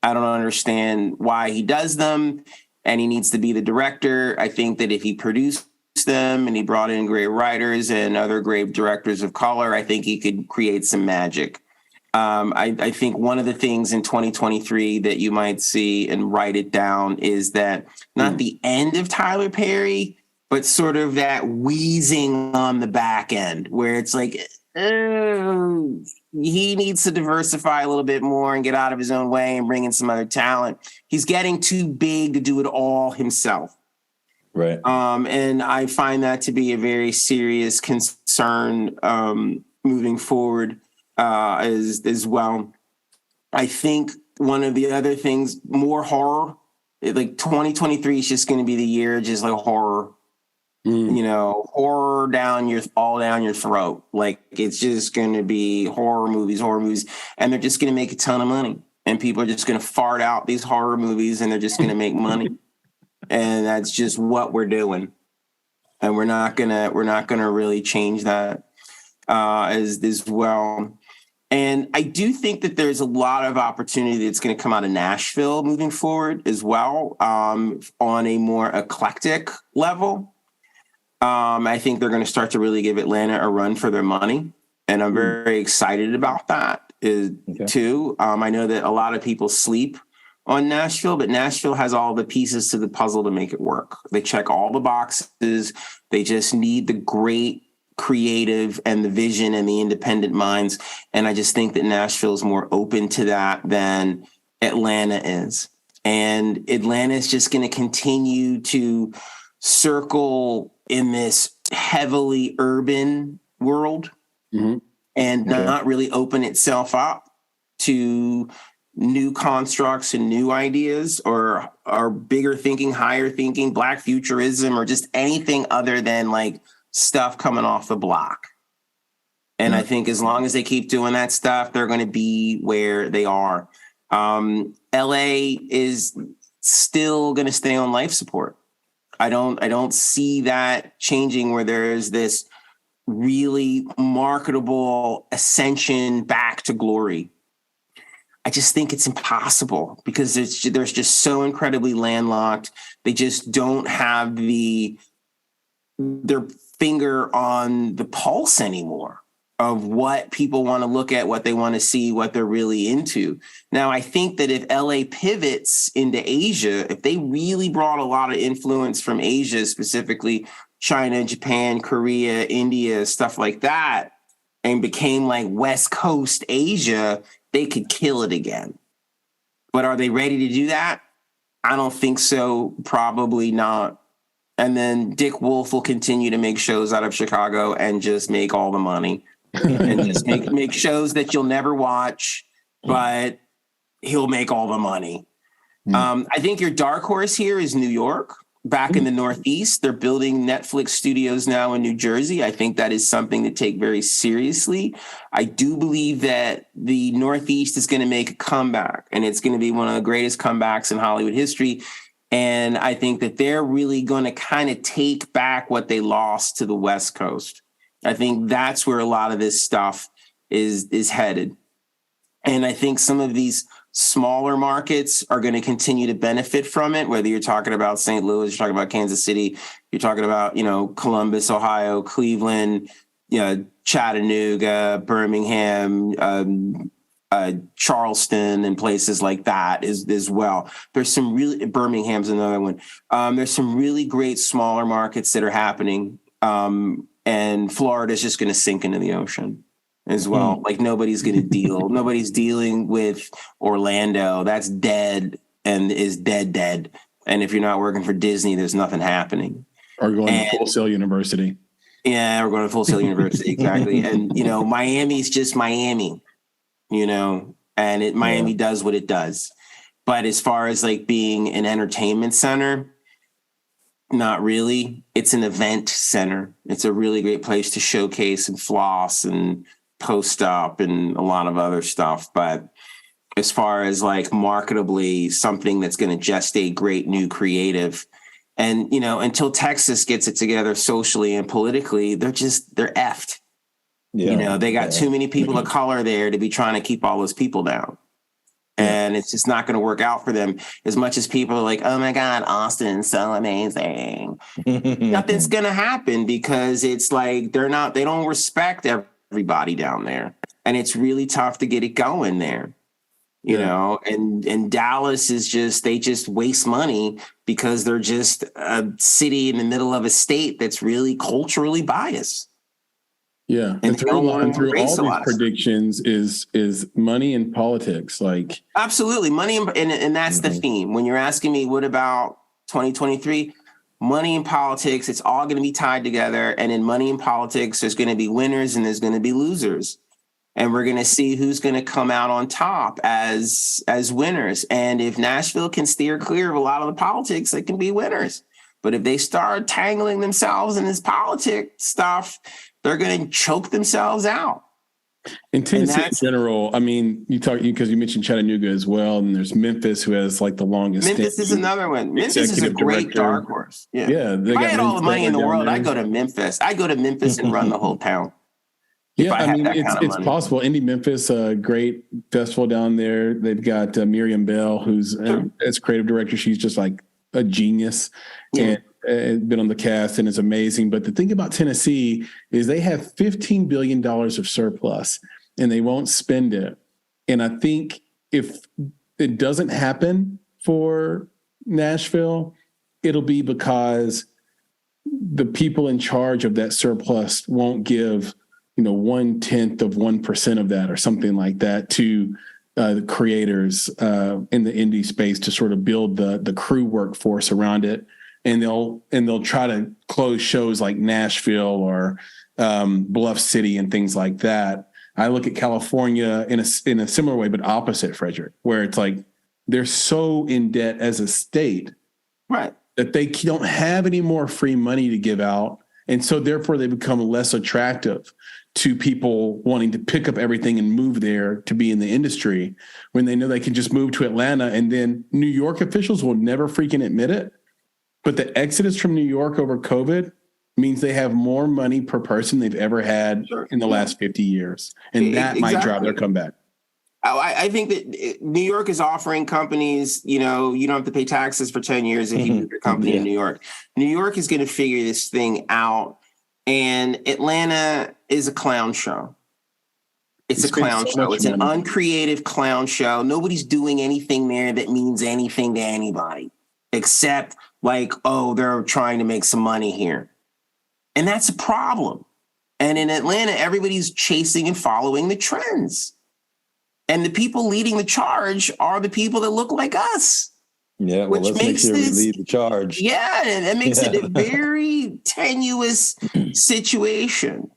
I don't understand why he does them, and he needs to be the director. I think that if he produced them and he brought in great writers and other great directors of color, I think he could create some magic. I think one of the things in 2023 that you might see and write it down is that not the end of Tyler Perry, but sort of that wheezing on the back end where it's like, he needs to diversify a little bit more and get out of his own way and bring in some other talent. He's getting too big to do it all himself. Right. And I find that to be a very serious concern moving forward as well. I think one of the other things, more horror, like 2023 is just going to be the year, just like horror. You know, horror all down your throat. Like, it's just going to be horror movies, and they're just going to make a ton of money, and people are just going to fart out these horror movies, and they're just going to make money, and that's just what we're doing, and we're not gonna really change that as well. And I do think that there's a lot of opportunity that's going to come out of Nashville moving forward as well, on a more eclectic level. I think they're going to start to really give Atlanta a run for their money. And I'm very excited about that too. I know that a lot of people sleep on Nashville, but Nashville has all the pieces to the puzzle to make it work. They check all the boxes. They just need the great creative and the vision and the independent minds. And I just think that Nashville is more open to that than Atlanta is. And Atlanta is just going to continue to circle in this heavily urban world and not really open itself up to new constructs and new ideas or bigger thinking, higher thinking, Black futurism, or just anything other than like stuff coming off the block. And I think as long as they keep doing that stuff, they're going to be where they are. LA is still going to stay on life support. I don't see that changing where there's this really marketable ascension back to glory. I just think it's impossible because there's just so incredibly landlocked. They just don't have their finger on the pulse anymore of what people want to look at, what they want to see, what they're really into. Now, I think that if LA pivots into Asia, if they really brought a lot of influence from Asia, specifically China, Japan, Korea, India, stuff like that, and became like West Coast Asia, they could kill it again. But are they ready to do that? I don't think so. Probably not. And then Dick Wolf will continue to make shows out of Chicago and just make all the money. And just make shows that you'll never watch, but he'll make all the money. I think your dark horse here is New York. back in the Northeast. They're building Netflix studios now in New Jersey. I think that is something to take very seriously. I do believe that the Northeast is going to make a comeback, and it's going to be one of the greatest comebacks in Hollywood history. And I think that they're really going to kind of take back what they lost to the West Coast. I think that's where a lot of this stuff is headed. And I think some of these smaller markets are going to continue to benefit from it, whether you're talking about St. Louis, you're talking about Kansas City, you're talking about, Columbus, Ohio, Cleveland, Chattanooga, Birmingham, Charleston, and places like that as well. There's some Birmingham's another one. There's some really great smaller markets that are happening. And Florida's just going to sink into the ocean as well. Like nobody's going to deal. Nobody's dealing with Orlando. That's dead and is dead. And if you're not working for Disney, there's nothing happening. Or going to Full Sail University. Yeah, we're going to Full Sail University. Exactly. And, Miami's just Miami, and Miami does what it does. But as far as like being an entertainment center, not really. It's an event center. It's a really great place to showcase and floss and post up and a lot of other stuff. But as far as like marketably something that's going to gestate great new creative, and, until Texas gets it together socially and politically, they're effed. Yeah. They got too many people of color there to be trying to keep all those people down. And it's just not going to work out for them as much as people are like, oh my God, Austin's so amazing. Nothing's going to happen because it's like, they don't respect everybody down there. And it's really tough to get it going there, and Dallas is they just waste money because they're just a city in the middle of a state that's really culturally biased. Yeah, and through all these predictions is money and politics, like absolutely money and that's the theme. When you're asking me, what about 2023? Money and politics, it's all going to be tied together. And in money and politics, there's going to be winners and there's going to be losers, and we're going to see who's going to come out on top as winners. And if Nashville can steer clear of a lot of the politics, they can be winners. But if they start tangling themselves in this politics stuff, they're going to choke themselves out. In Tennessee in general, I mean, because you mentioned Chattanooga as well, and there's Memphis, who has like the longest. Memphis is another one. Memphis is a great dark horse. Yeah. If I had all the money in the world, I'd go to Memphis. I'd go to Memphis and run the whole town. Yeah, I mean, it's possible. Indie Memphis, a great festival down there. They've got Miriam Bell, who's as creative director. She's just like a genius. Yeah. And been on the cast and is amazing. But the thing about Tennessee is they have $15 billion of surplus and they won't spend it. And I think if it doesn't happen for Nashville, it'll be because the people in charge of that surplus won't give, 1/10 of 1% of that or something like that to the creators in the indie space to sort of build the crew workforce around it. And they'll try to close shows like Nashville or Bluff City and things like that. I look at California in a similar way, but opposite, Frederick, where it's like they're so in debt as a state, right, that they don't have any more free money to give out, and so therefore they become less attractive to people wanting to pick up everything and move there to be in the industry when they know they can just move to Atlanta. And then New York officials will never freaking admit it. But the exodus from New York over COVID means they have more money per person they've ever had in the last 50 years. And that might drive their comeback. I think that New York is offering companies, you don't have to pay taxes for 10 years if you move your company in New York. New York is going to figure this thing out. And Atlanta is a clown show. It's a clown show. It's an uncreative clown show. Nobody's doing anything there that means anything to anybody except like, oh, they're trying to make some money here. And that's a problem. And in Atlanta, everybody's chasing and following the trends. And the people leading the charge are the people that look like us. Yeah, well, let's make sure we lead the charge. Yeah, and it makes it a very tenuous situation.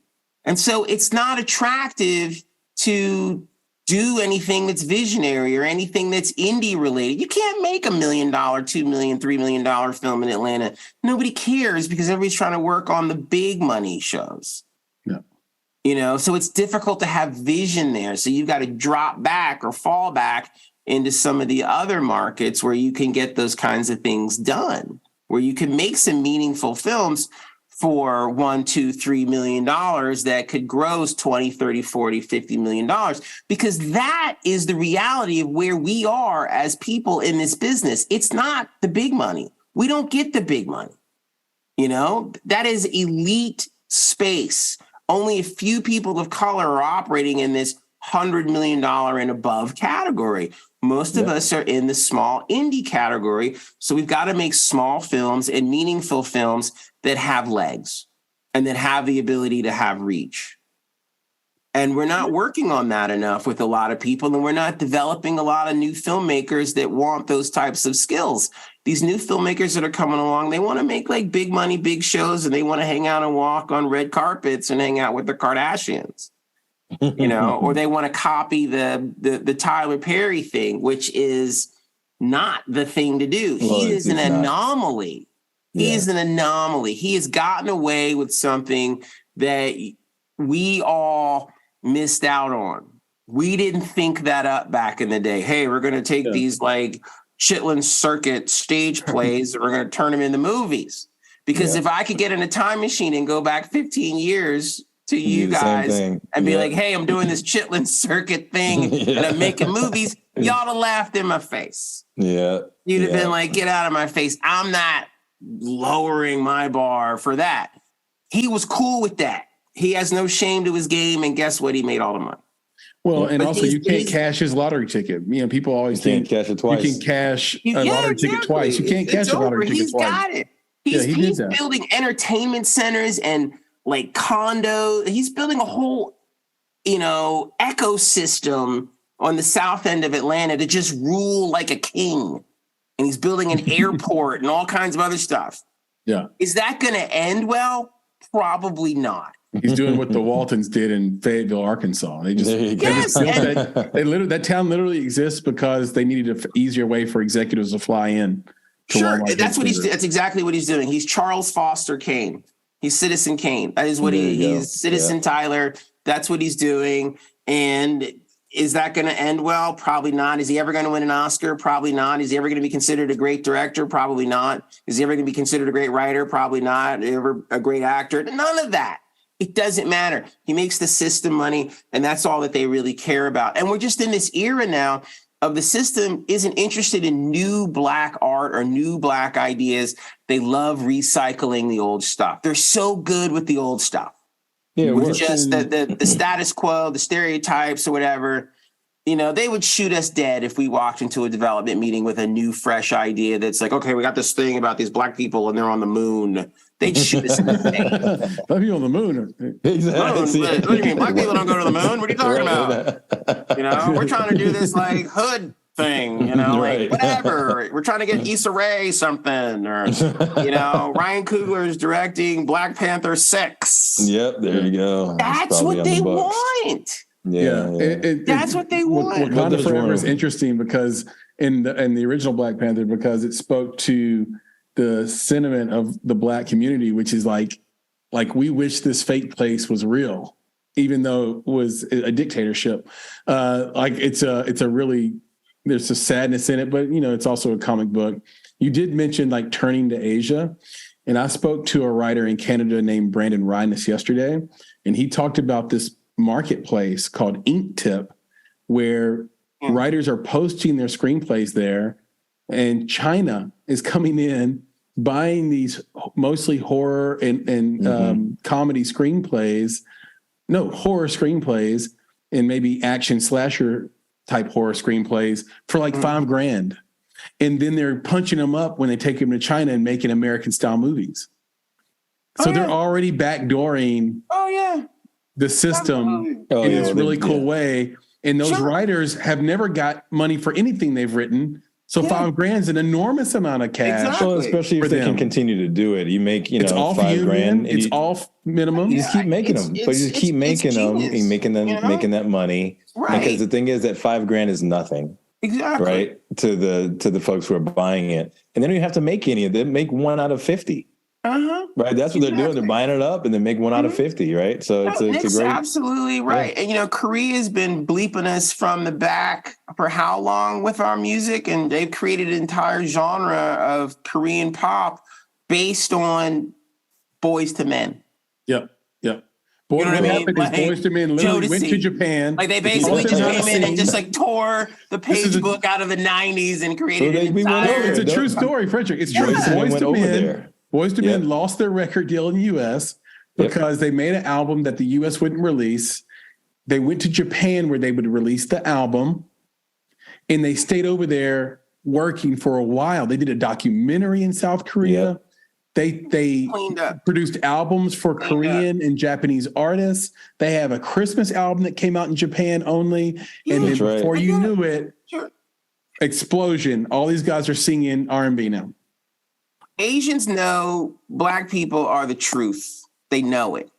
And so it's not attractive to do anything that's visionary or anything that's indie related. You can't make $1 million, $2 million, $3 million film in Atlanta. Nobody cares because everybody's trying to work on the big money shows. Yeah. So it's difficult to have vision there. So you've got to drop back or fall back into some of the other markets where you can get those kinds of things done, where you can make some meaningful films for $1, $2, $3 million that could gross 20, 30, 40, $50 million, because that is the reality of where we are as people in this business. It's not the big money. We don't get the big money. That is elite space. Only a few people of color are operating in this $100 million and above category. Most of us are in the small indie category. So we've got to make small films and meaningful films that have legs and that have the ability to have reach. And we're not working on that enough with a lot of people, and we're not developing a lot of new filmmakers that want those types of skills. These new filmmakers that are coming along, they want to make like big money, big shows, and they want to hang out and walk on red carpets and hang out with the Kardashians. Or they want to copy the Tyler Perry thing, which is not the thing to do. He is an anomaly. He is an anomaly. He has gotten away with something that we all missed out on. We didn't think that up back in the day. Hey, we're going to take these like Chitlin Circuit stage plays and we're going to turn them into movies. Because if I could get in a time machine and go back 15 years to you guys and be like, hey, I'm doing this Chitlin Circuit thing and I'm making movies, y'all have laughed in my face. Yeah. You'd have been like, get out of my face. I'm not lowering my bar for that. He was cool with that. He has no shame to his game. And guess what? He made all the money. Well, and also you can't cash his lottery ticket. People always think cash it twice. You can cash a lottery ticket twice. You can't cash a lottery ticket twice. He's got it. He's building entertainment centers and like condo. He's building a whole, ecosystem on the south end of Atlanta to just rule like a king. And he's building an airport and all kinds of other stuff. Yeah. Is that going to end well? Probably not. He's doing what the Waltons did in Fayetteville, Arkansas. They just that town literally exists because they needed an easier way for executives to fly in. Sure, that's exactly what he's doing. He's Charles Foster Kane. He's Citizen Kane. That is what he's Citizen Tyler. That's what he's doing. And is that going to end well? Probably not. Is he ever going to win an Oscar? Probably not. Is he ever going to be considered a great director? Probably not. Is he ever going to be considered a great writer? Probably not. Ever a great actor? None of that. It doesn't matter. He makes the system money, and that's all that they really care about. And we're just in this era now of the system isn't interested in new Black art or new Black ideas. They love recycling the old stuff. They're so good with the old stuff. Yeah, with just the status quo, the stereotypes or whatever. They would shoot us dead if we walked into a development meeting with a new, fresh idea that's like, okay, we got this thing about these Black people and they're on the moon. They'd shoot us in the face. Black people on the moon. Exactly. What do you mean? Black people don't go to the moon? What are you talking about? We're trying to do this like hood thing, like whatever. We're trying to get Issa Rae something, or Ryan Coogler's directing Black Panther 6. Yep, there you go. That's what they want. Yeah. That's what they want. Wakanda Forever is interesting because in the original Black Panther, because it spoke to the sentiment of the Black community, which is like we wish this fake place was real, even though it was a dictatorship. It's a really, there's a sadness in it, but it's also a comic book. You did mention like turning to Asia, and I spoke to a writer in Canada named Brandon Rhinus yesterday, and he talked about this marketplace called Inktip, where writers are posting their screenplays there, and China is coming in, buying these mostly horror and comedy screenplays, horror screenplays, and maybe action slasher type horror screenplays for like $5,000. And then they're punching them up when they take them to China and making American style movies. So they're already backdooring the system in this really cool way. And those writers have never got money for anything they've written. So $5,000 is an enormous amount of cash. Exactly. Well, especially if they can continue to do it. You make, It's off $5,000. It's off minimum. You just keep making them, but you just keep making them and making that money. Right. Because the thing is that $5,000 is nothing. Exactly. Right. To the folks who are buying it. And then you have to make any of them, make 1 out of 50. Right. That's what they're doing. They're buying it up and then make 1 out of 50. Right. So it's a great. Absolutely right. Yeah. And, Korea's been bleeping us from the back for how long with our music? And they've created an entire genre of Korean pop based on Boys to Men. Yep. You know what I mean? Happened is Boys to Men literally went to Japan. Like they basically just came in and just like tore the page book out of the 90s and created an entire. It's a true story, Frederick. It's true. Boys to Men lost their record deal in the U.S. because they made an album that the U.S. wouldn't release. They went to Japan where they would release the album, and they stayed over there working for a while. They did a documentary in South Korea. Yep. They produced albums for Korean and Japanese artists. They have a Christmas album that came out in Japan only. And then before you knew it, explosion. All these guys are singing R&B now. Asians know Black people are the truth. They know it.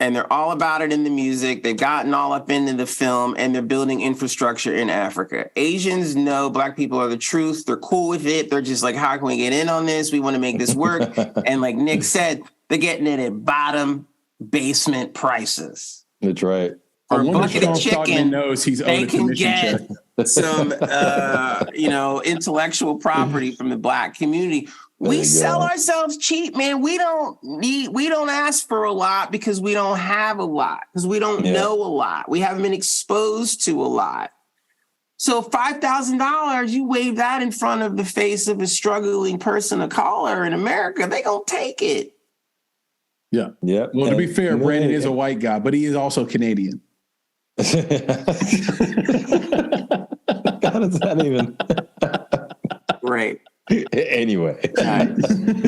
And they're all about it in the music. They've gotten all up into the film and they're building infrastructure in Africa. Asians know Black people are the truth. They're cool with it. They're just like, how can we get in on this? We want to make this work. And like Nick said, they're getting it at bottom basement prices. That's right. For a bucket of chicken, knows he's they can get some, intellectual property from the Black community. We sell ourselves cheap, man. We don't ask for a lot because we don't have a lot, because we don't know a lot. We haven't been exposed to a lot. So $5,000, you wave that in front of the face of a struggling person of color in America, they gonna take it. Yeah. Yeah. Well, to be fair, Brandon is a white guy, but he is also Canadian. How does that even? Right. Anyway.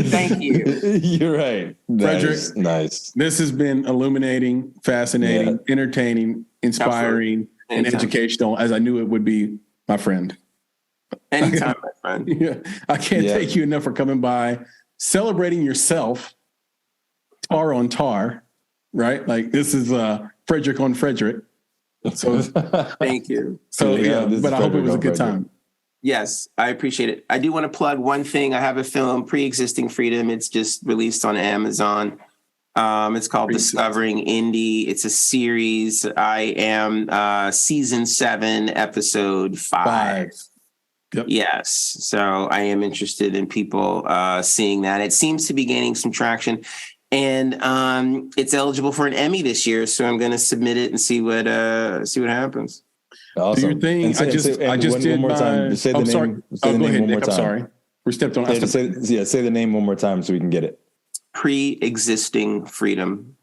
Thank you. You're right. Frederick, nice. This has been illuminating, fascinating, entertaining, inspiring, and educational, as I knew it would be, my friend. Anytime, my friend. I can't thank you enough for coming by, celebrating yourself, tar on tar, right? Like this is Frederick on Frederick. So thank you. So but I hope it was a good time. Yes, I appreciate it. I do want to plug one thing. I have a film, Pre-Existing Freedom. It's just released on Amazon. It's called Discovering Indie. It's a series. I am season 7, episode 5. Yep. Yes. So I am interested in people seeing that. It seems to be gaining some traction. And it's eligible for an Emmy this year. So I'm going to submit it and see what happens. Awesome. Do your thing. I just did one more time. Say the name. Say the name one more time. I'm sorry. We stepped on. Say the name one more time so we can get it. Pre-Existing Freedom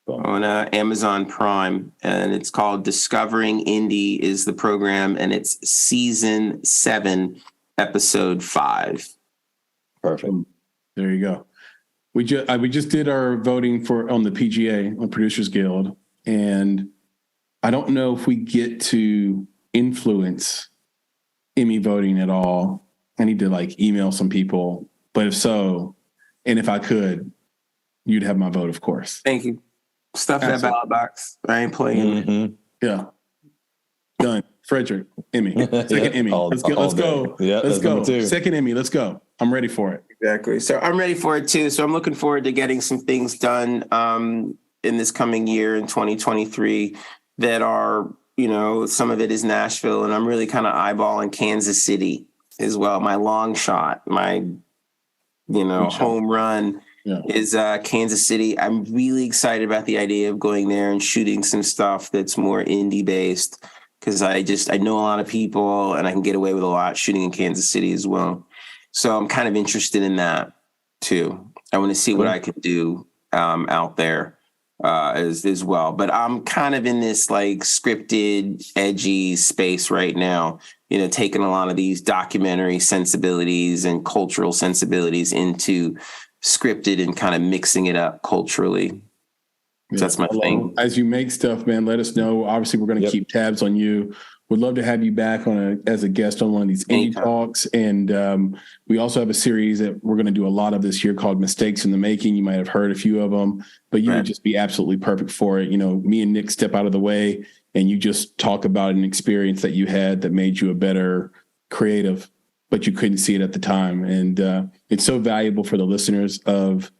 on Amazon Prime, and it's called Discovering Indie is the program, and it's season 7, episode 5. Perfect. There you go. We just did our voting on the PGA, on Producers Guild, and I don't know if we get to influence Emmy voting at all. I need to email some people, but if so, and if I could, you'd have my vote, of course. Thank you. Stuff that ballot box. I ain't playing. Mm-hmm. Yeah. Done. Frederick, Emmy. Second Emmy. Let's go. Yeah, let's go. Second Emmy. Let's go. I'm ready for it. Exactly. So I'm ready for it too. So I'm looking forward to getting some things done in this coming year in 2023 that are, some of it is Nashville, and I'm really kind of eyeballing Kansas City as well. My long shot, my, home run is Kansas City. I'm really excited about the idea of going there and shooting some stuff that's more indie based, because I know a lot of people and I can get away with a lot shooting in Kansas City as well. So I'm kind of interested in that too. I want to see what I can do out there as well. But I'm kind of in this scripted, edgy space right now, taking a lot of these documentary sensibilities and cultural sensibilities into scripted and kind of mixing it up culturally. So that's my thing. As you make stuff, man, let us know. Obviously, we're going to keep tabs on you. would love to have you back as a guest on one of these indie talks. And we also have a series that we're going to do a lot of this year called Mistakes in the Making. You might have heard a few of them, but you would just be absolutely perfect for it. Me and Nick step out of the way and you just talk about an experience that you had that made you a better creative, but you couldn't see it at the time. And it's so valuable for the listeners of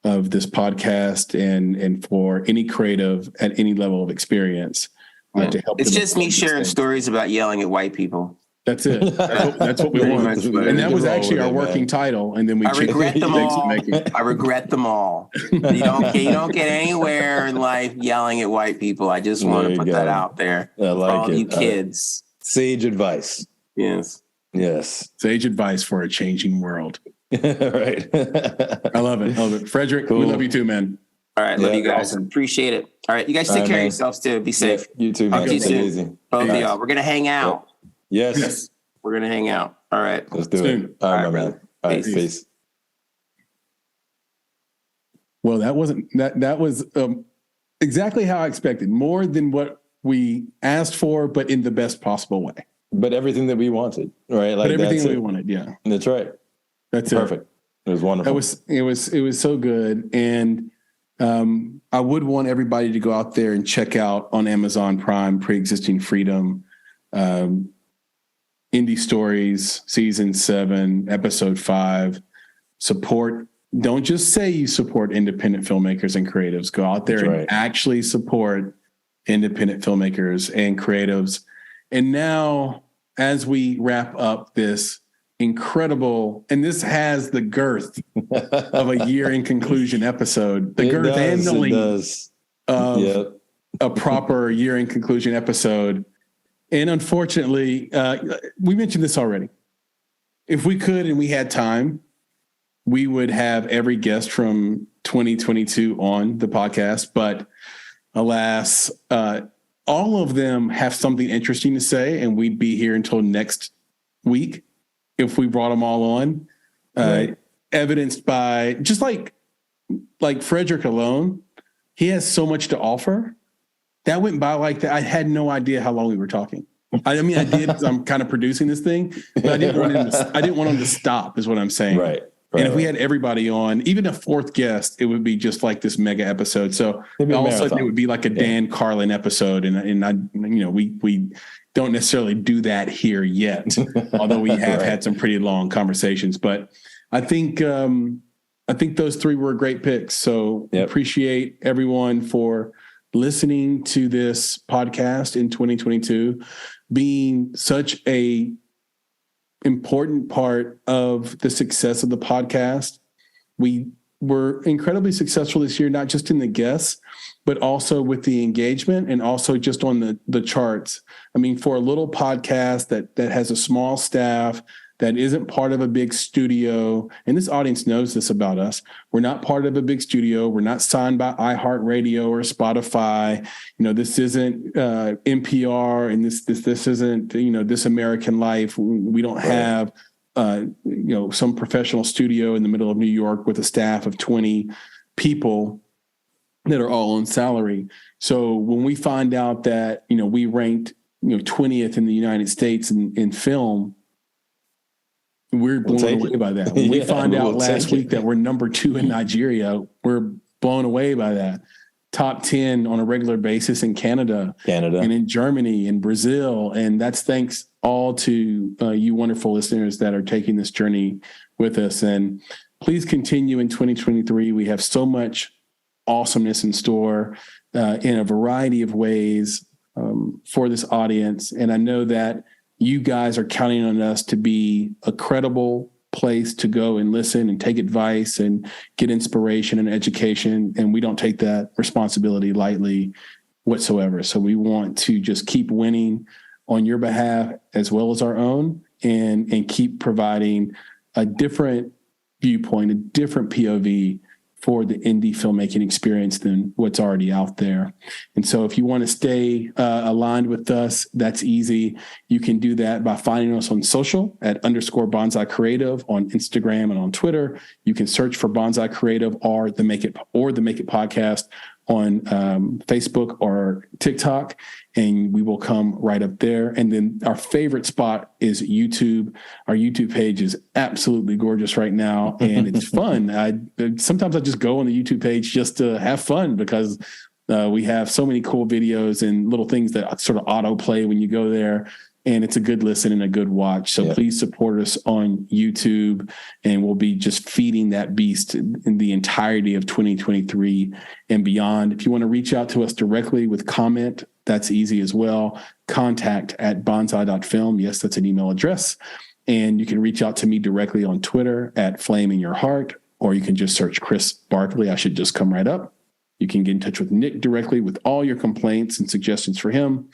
this podcast and for any creative at any level of experience. To help. It's just me sharing stories about yelling at white people. That's it. That's what we want. And that was actually our working title. And then we regret them all. I regret them all. You don't get anywhere in life yelling at white people. I just want to put that out there. I like for all it. You kids. Sage advice. Yes. Sage advice for a changing world. Right. I love it. Frederick, we love you too, man. All right. Love you guys. Appreciate it. All right. You guys take care of yourselves too. Be safe. You too, man. Talk to you soon. Both of y'all. We're going to hang out. Yes. We're going to hang out. All right. Let's do it. All right, my man. All right. Peace. Well, that was exactly how I expected. More than what we asked for, but in the best possible way. But everything that we wanted, right? Like everything we wanted. Yeah. That's right. That's perfect. It was wonderful. It was so good. And I would want everybody to go out there and check out on Amazon Prime, Pre-Existing Freedom, Indie Stories, Season 7, Episode 5. Support. Don't just say you support independent filmmakers and creatives. Go out there and actually support independent filmmakers and creatives. And now, as we wrap up this incredible, and this has the girth of a year in conclusion episode, and the length of a proper year in conclusion episode. And unfortunately, we mentioned this already. If we could and we had time, we would have every guest from 2022 on the podcast. But alas, all of them have something interesting to say, and we'd be here until next week if we brought them all on. Evidenced by just like Frederick alone, he has so much to offer. That went by like that. I had no idea how long we were talking. I mean, I did because I'm kind of producing this thing, but I didn't want him to stop, is what I'm saying. Right. And if we had everybody on, even a fourth guest, it would be just like this mega episode. So all of a sudden it would be like a Dan Carlin episode. And I, we don't necessarily do that here yet, although we have had some pretty long conversations. But I think those three were great picks. So appreciate everyone for listening to this podcast in 2022, being such a important part of the success of the podcast. We were incredibly successful this year, not just in the guests, but also with the engagement and also just on the charts. I mean, for a little podcast that has a small staff, that isn't part of a big studio, and this audience knows this about us. We're not part of a big studio. We're not signed by iHeartRadio or Spotify. This isn't NPR, and this isn't This American Life. We don't have some professional studio in the middle of New York with a staff of 20 people that are all on salary. So when we find out that we ranked 20th in the United States in film, we're blown away by that. When we find out last week that we're number 2 in Nigeria, we're blown away by that. Top 10 on a regular basis in Canada, and in Germany and Brazil. And that's thanks all to you wonderful listeners that are taking this journey with us. And please continue in 2023. We have so much awesomeness in store in a variety of ways for this audience. And I know that you guys are counting on us to be a credible place to go and listen and take advice and get inspiration and education. And we don't take that responsibility lightly whatsoever. So we want to just keep winning on your behalf as well as our own, and keep providing a different viewpoint, a different POV for the indie filmmaking experience than what's already out there. And so if you want to stay aligned with us, that's easy. You can do that by finding us on social at _Bonsai Creative on Instagram and on Twitter. You can search for Bonsai Creative or the Make It Podcast on Facebook or TikTok, and we will come right up there. And then our favorite spot is YouTube. Our YouTube page is absolutely gorgeous right now, and it's fun. Sometimes I just go on the YouTube page just to have fun because we have so many cool videos and little things that sort of autoplay when you go there. And it's a good listen and a good watch. So please support us on YouTube, and we'll be just feeding that beast in the entirety of 2023 and beyond. If you want to reach out to us directly with comment, that's easy as well. contact@bonsai.film. Yes, that's an email address. And you can reach out to me directly on Twitter @FlameInYourHeart, or you can just search Chris Barkley. I should just come right up. You can get in touch with Nick directly with all your complaints and suggestions for him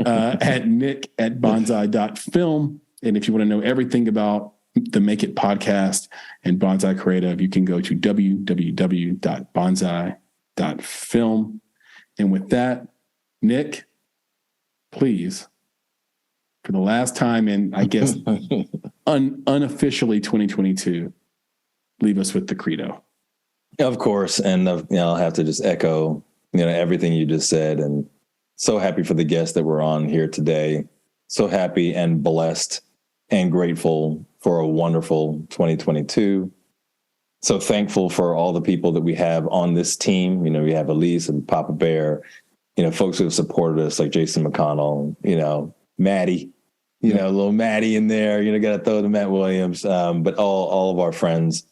at nick@bonsai.film. And if you want to know everything about the Make It podcast and Bonsai Creative, you can go to www.bonsai.film. And with that, Nick, please, for the last time in, I guess, unofficially 2022, leave us with the credo. Of course. And, I'll have to just echo, everything you just said. And so happy for the guests that were on here today. So happy and blessed and grateful for a wonderful 2022. So thankful for all the people that we have on this team. We have Elise and Papa Bear, folks who have supported us like Jason McConnell, Maddie, little Maddie in there, got to throw to Matt Williams, but all of our friends,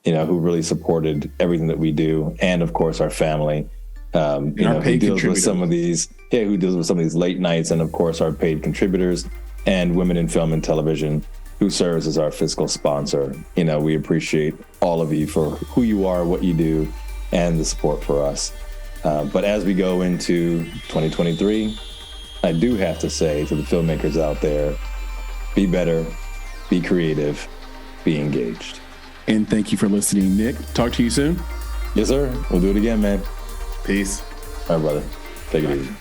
who really supported everything that we do. And of course, our family, who deals with some of these late nights. And of course, our paid contributors and Women in Film and Television, who serves as our fiscal sponsor. We appreciate all of you for who you are, what you do, and the support for us. But as we go into 2023, I do have to say to the filmmakers out there, be better, be creative, be engaged. And thank you for listening, Nick. Talk to you soon. Yes, sir. We'll do it again, man. Peace. All right, brother. Take it easy.